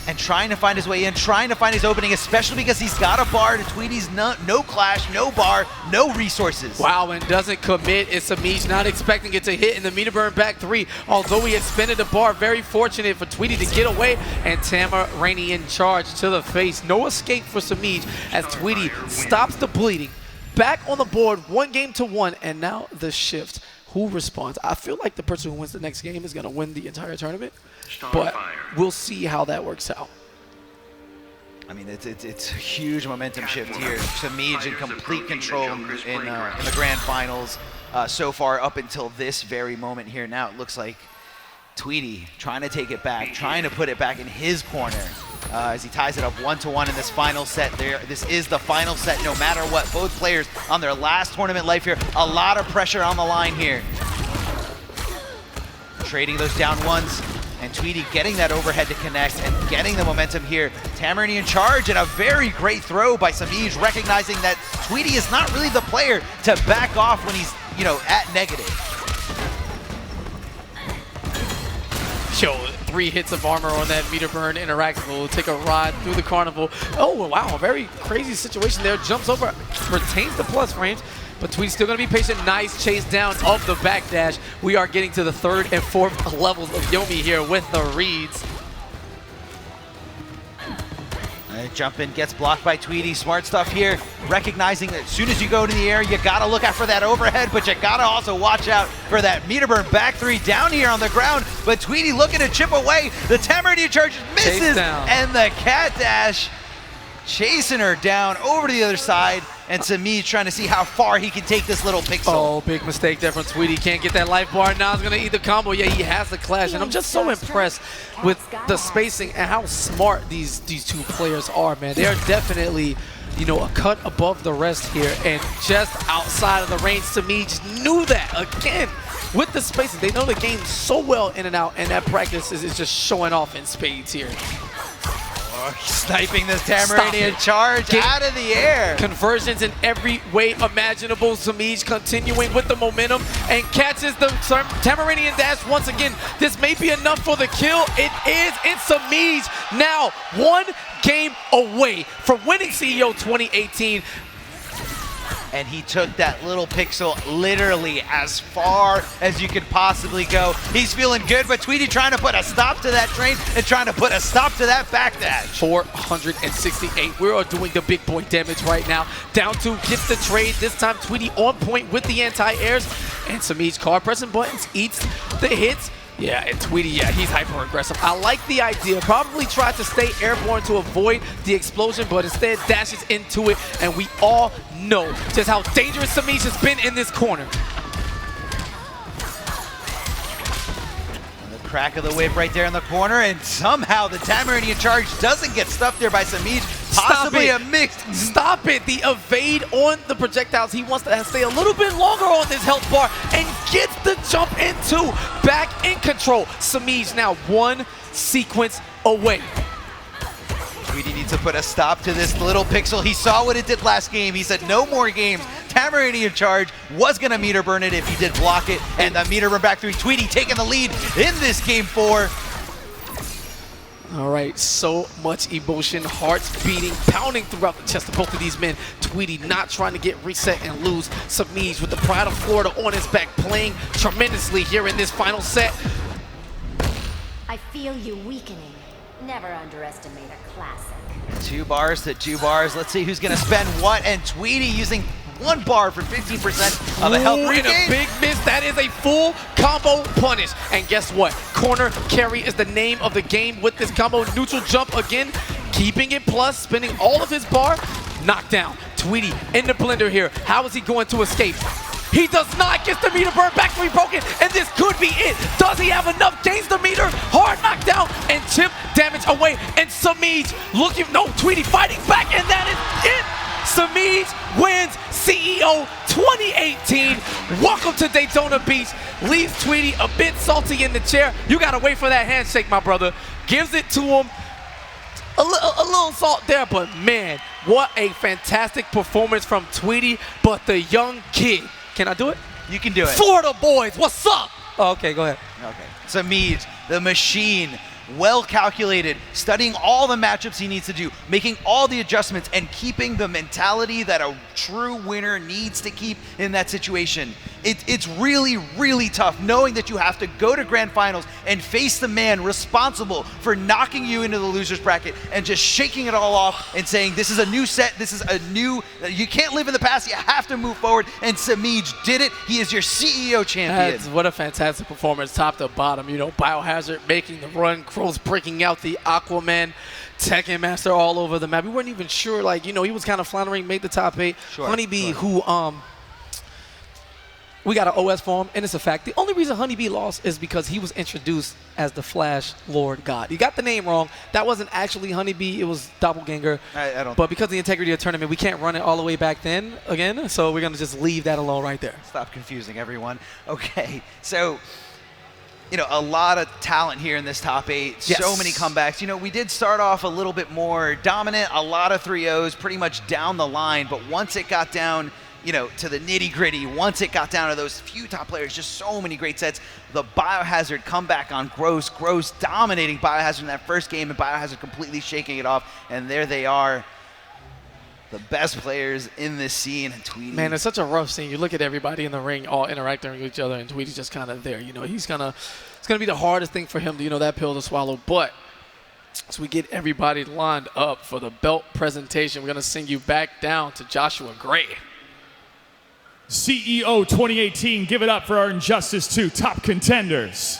and trying to find his way in, trying to find his opening, especially because he's got a bar to Tweedy's no clash, no bar, no resources. Wow, and doesn't commit. It's Semiij not expecting it to hit in the meter burn back 3. Although he had spended the bar, very fortunate for Tweedy to get away, and Tamarani in charge to the face. No escape for Semiij as Tweedy stops the bleeding. Back on the board, 1-1, and now the shift. Who responds? I feel like the person who wins the next game is going to win the entire tournament, but we'll see how that works out. I mean, it's a huge momentum shift here. Semiij in complete control in the grand finals so far up until this very moment here. Now it looks like Tweedy trying to take it back, trying to put it back in his corner as he ties it up 1-1 in this final set. This is the final set no matter what. Both players on their last tournament life here. A lot of pressure on the line here. Trading those down ones, and Tweedy getting that overhead to connect and getting the momentum here. Tamarani in charge, and a very great throw by Semiij, recognizing that Tweedy is not really the player to back off when he's, at negative. Yo, 3 hits of armor on that meter burn interactable. Will take a ride through the carnival. Oh, wow, very crazy situation there. Jumps over, retains the plus range, but Tweedy's still going to be patient. Nice chase down of the backdash. We are getting to the 3rd and 4th levels of Yomi here with the reads. Jump in, gets blocked by Tweedy. Smart stuff here, recognizing that as soon as you go to the air, you gotta look out for that overhead, but you gotta also watch out for that meter burn back 3 down here on the ground. But Tweedy looking to chip away. The Tamarani charge misses, and the cat dash chasing her down over to the other side. And Semiij trying to see how far he can take this little pixel. Oh, big mistake there from Tweedy. Can't get that life bar. Now he's going to eat the combo. Yeah, he has the clash. And I'm just so impressed with the spacing and how smart these 2 players are, man. They are definitely, a cut above the rest here. And just outside of the range, Semiij knew that. Again, with the spacing, they know the game so well in and out. And that practice is just showing off in spades here. Sniping this Tamarani charge out of the air. Conversions in every way imaginable. Semiij continuing with the momentum and catches the Tamarani dash once again. This may be enough for the kill. It is. It's Semiij now 1 game away from winning CEO 2018. And he took that little pixel literally as far as you could possibly go. He's feeling good, but Tweedy trying to put a stop to that train and trying to put a stop to that backdash. 468. We are doing the big boy damage right now. Down 2 gets the trade. This time Tweedy on point with the anti-airs. And Semiij card pressing buttons, eats the hits. Yeah, and Tweedy, he's hyper-aggressive. I like the idea. Probably tried to stay airborne to avoid the explosion, but instead dashes into it, and we all know just how dangerous Semiij has been in this corner. And the crack of the whip right there in the corner, and somehow the Tamarani charge doesn't get stuffed there by Semiij. Possibly Stop a it. mixed. Stop it. The evade on the projectiles. He wants to stay a little bit longer on this health bar and gets the jump in 2. Back in control. Semiij now 1 sequence away. Tweedy needs to put a stop to this little pixel. He saw what it did last game. He said no more games. Tamarani in charge, was going to meter burn it if he did block it, and the meter burn back 3. Tweedy taking the lead in this game 4. All right, so much emotion, hearts beating, pounding throughout the chest of both of these men. Tweedy not trying to get reset and lose. Semiij with the pride of Florida on his back, playing tremendously here in this final set. I feel you weakening. Never underestimate a classic. 2 bars to 2 bars. Let's see who's going to spend what, and Tweedy using 1 bar for 15% of a health Ooh, and regain. a big miss. That is a full combo punish. And guess what? Corner carry is the name of the game with this combo. Neutral jump again, keeping it plus, spending all of his bar. Knockdown. Tweedy in the blender here. How is he going to escape? He does not get the meter burn, back 3 broken, and this could be it. Does he have enough? Gains the meter, hard knockdown, and chip damage away. And Semiij looking, no, Tweedy fighting back, and that is it. Semiij wins CEO 2018. Welcome to Daytona Beach. Leaves Tweedy a bit salty in the chair. You gotta wait for that handshake, my brother. Gives it to him. A little salt there, but man, what a fantastic performance from Tweedy. But the young kid, can I do it? You can do it. Florida boys, what's up? Oh, okay, go ahead. Okay. Semiij, the machine, well calculated, studying all the matchups he needs to do, making all the adjustments, and keeping the mentality that a true winner needs to keep in that situation. It's really, really tough knowing that you have to go to grand finals and face the man responsible for knocking you into the loser's bracket and just shaking it all off and saying, this is a new set, this is a new, you can't live in the past, you have to move forward. And Semiij did it. He is your CEO champion. What a fantastic performance, top to bottom. You know, BioHazard making the run, Crows breaking out the Aquaman, Tekken Master all over the map. We weren't even sure, like, you know, he was kind of floundering, made the top 8. Sure, HoneyBee, who, we got an OS for him, and it's a fact. The only reason HoneyBee lost is because he was introduced as the Flash Lord God. You got the name wrong. That wasn't actually HoneyBee. It was Doppelganger. I don't. But because of the integrity of the tournament, we can't run it all the way back then again. So we're going to just leave that alone right there. Stop confusing everyone. Okay, so, you know, a lot of talent here in this top 8. Yes. So many comebacks. You know, we did start off a little bit more dominant, a lot of 3-0s pretty much down the line, but once it got down, you know, to the nitty-gritty, once it got down to those few top players, just so many great sets. The BioHazard comeback on Gross dominating BioHazard in that first game, and BioHazard completely shaking it off, and there they are, the best players in this scene. And Tweedy, Man, it's such a rough scene. You look at everybody in the ring all interacting with each other, and Tweedy's just kind of there. You know, it's gonna be the hardest thing for him to, you know, that pill to swallow. But as we get everybody lined up for the belt presentation, we're gonna send you back down to Joshua Gray. CEO 2018, give it up for our Injustice 2 top contenders.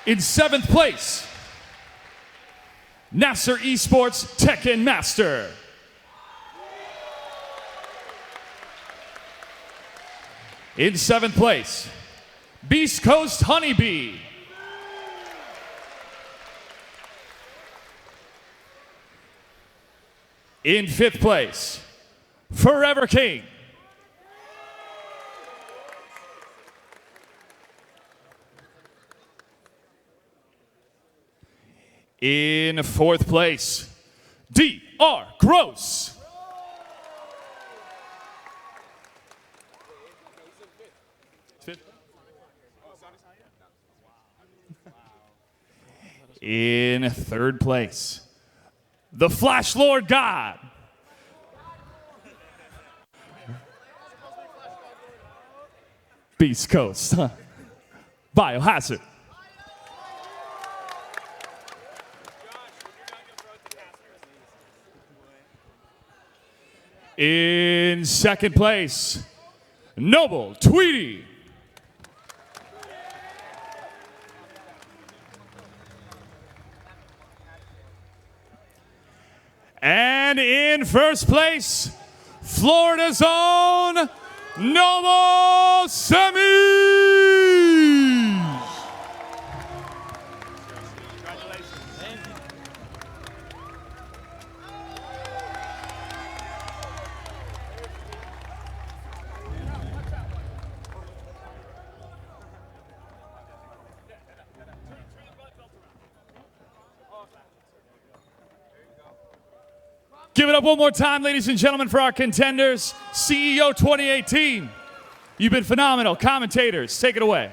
In 7th place, Nasser Esports Tekken Master. In 7th place, Beast Coast HoneyBee. In 5th place, Forever King. In 4th place, DR Gross. In 3rd place, the Flash Lord God. Beast Coast, huh? BioHazard. In 2nd place, Noble Tweedy. And in 1st place, Florida's own Noble Semiij. Give it up one more time, ladies and gentlemen, for our contenders. CEO 2018. You've been phenomenal. Commentators, take it away.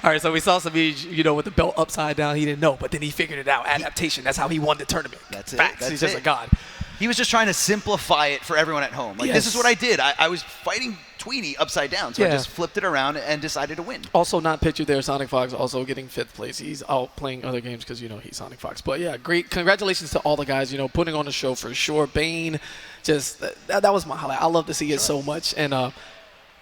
All right, so we saw Semiij, you know, with the belt upside down. He didn't know, but then he figured it out. Adaptation. That's how he won the tournament. That's it. Facts. That's He's just it. a god. He was just trying to simplify it for everyone at home. Like, this is what I did. I was fighting Tweedy upside down, so I just flipped it around and decided to win. Also not pictured there, SonicFox also getting 5th place. He's out playing other games because, you know, he's SonicFox. But, yeah, great. Congratulations to all the guys, you know, putting on the show for sure. Bane, just that was my highlight. I love to see it so much. And,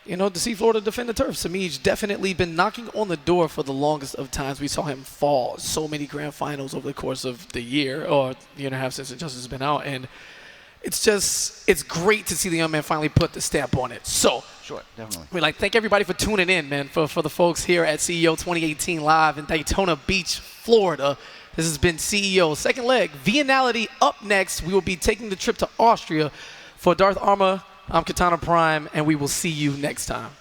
you know, to see Florida defend the turf. Semiij definitely been knocking on the door for the longest of times. We saw him fall so many grand finals over the course of the year or year and a half since Injustice has been out. And it's great to see the young man finally put the stamp on it. So, Sure, definitely. we'd like to thank everybody for tuning in, man, for the folks here at CEO 2018 Live in Daytona Beach, Florida. This has been CEO Second Leg. Vianality up next. We will be taking the trip to Austria for Darth Arma. I'm Katana Prime, and we will see you next time.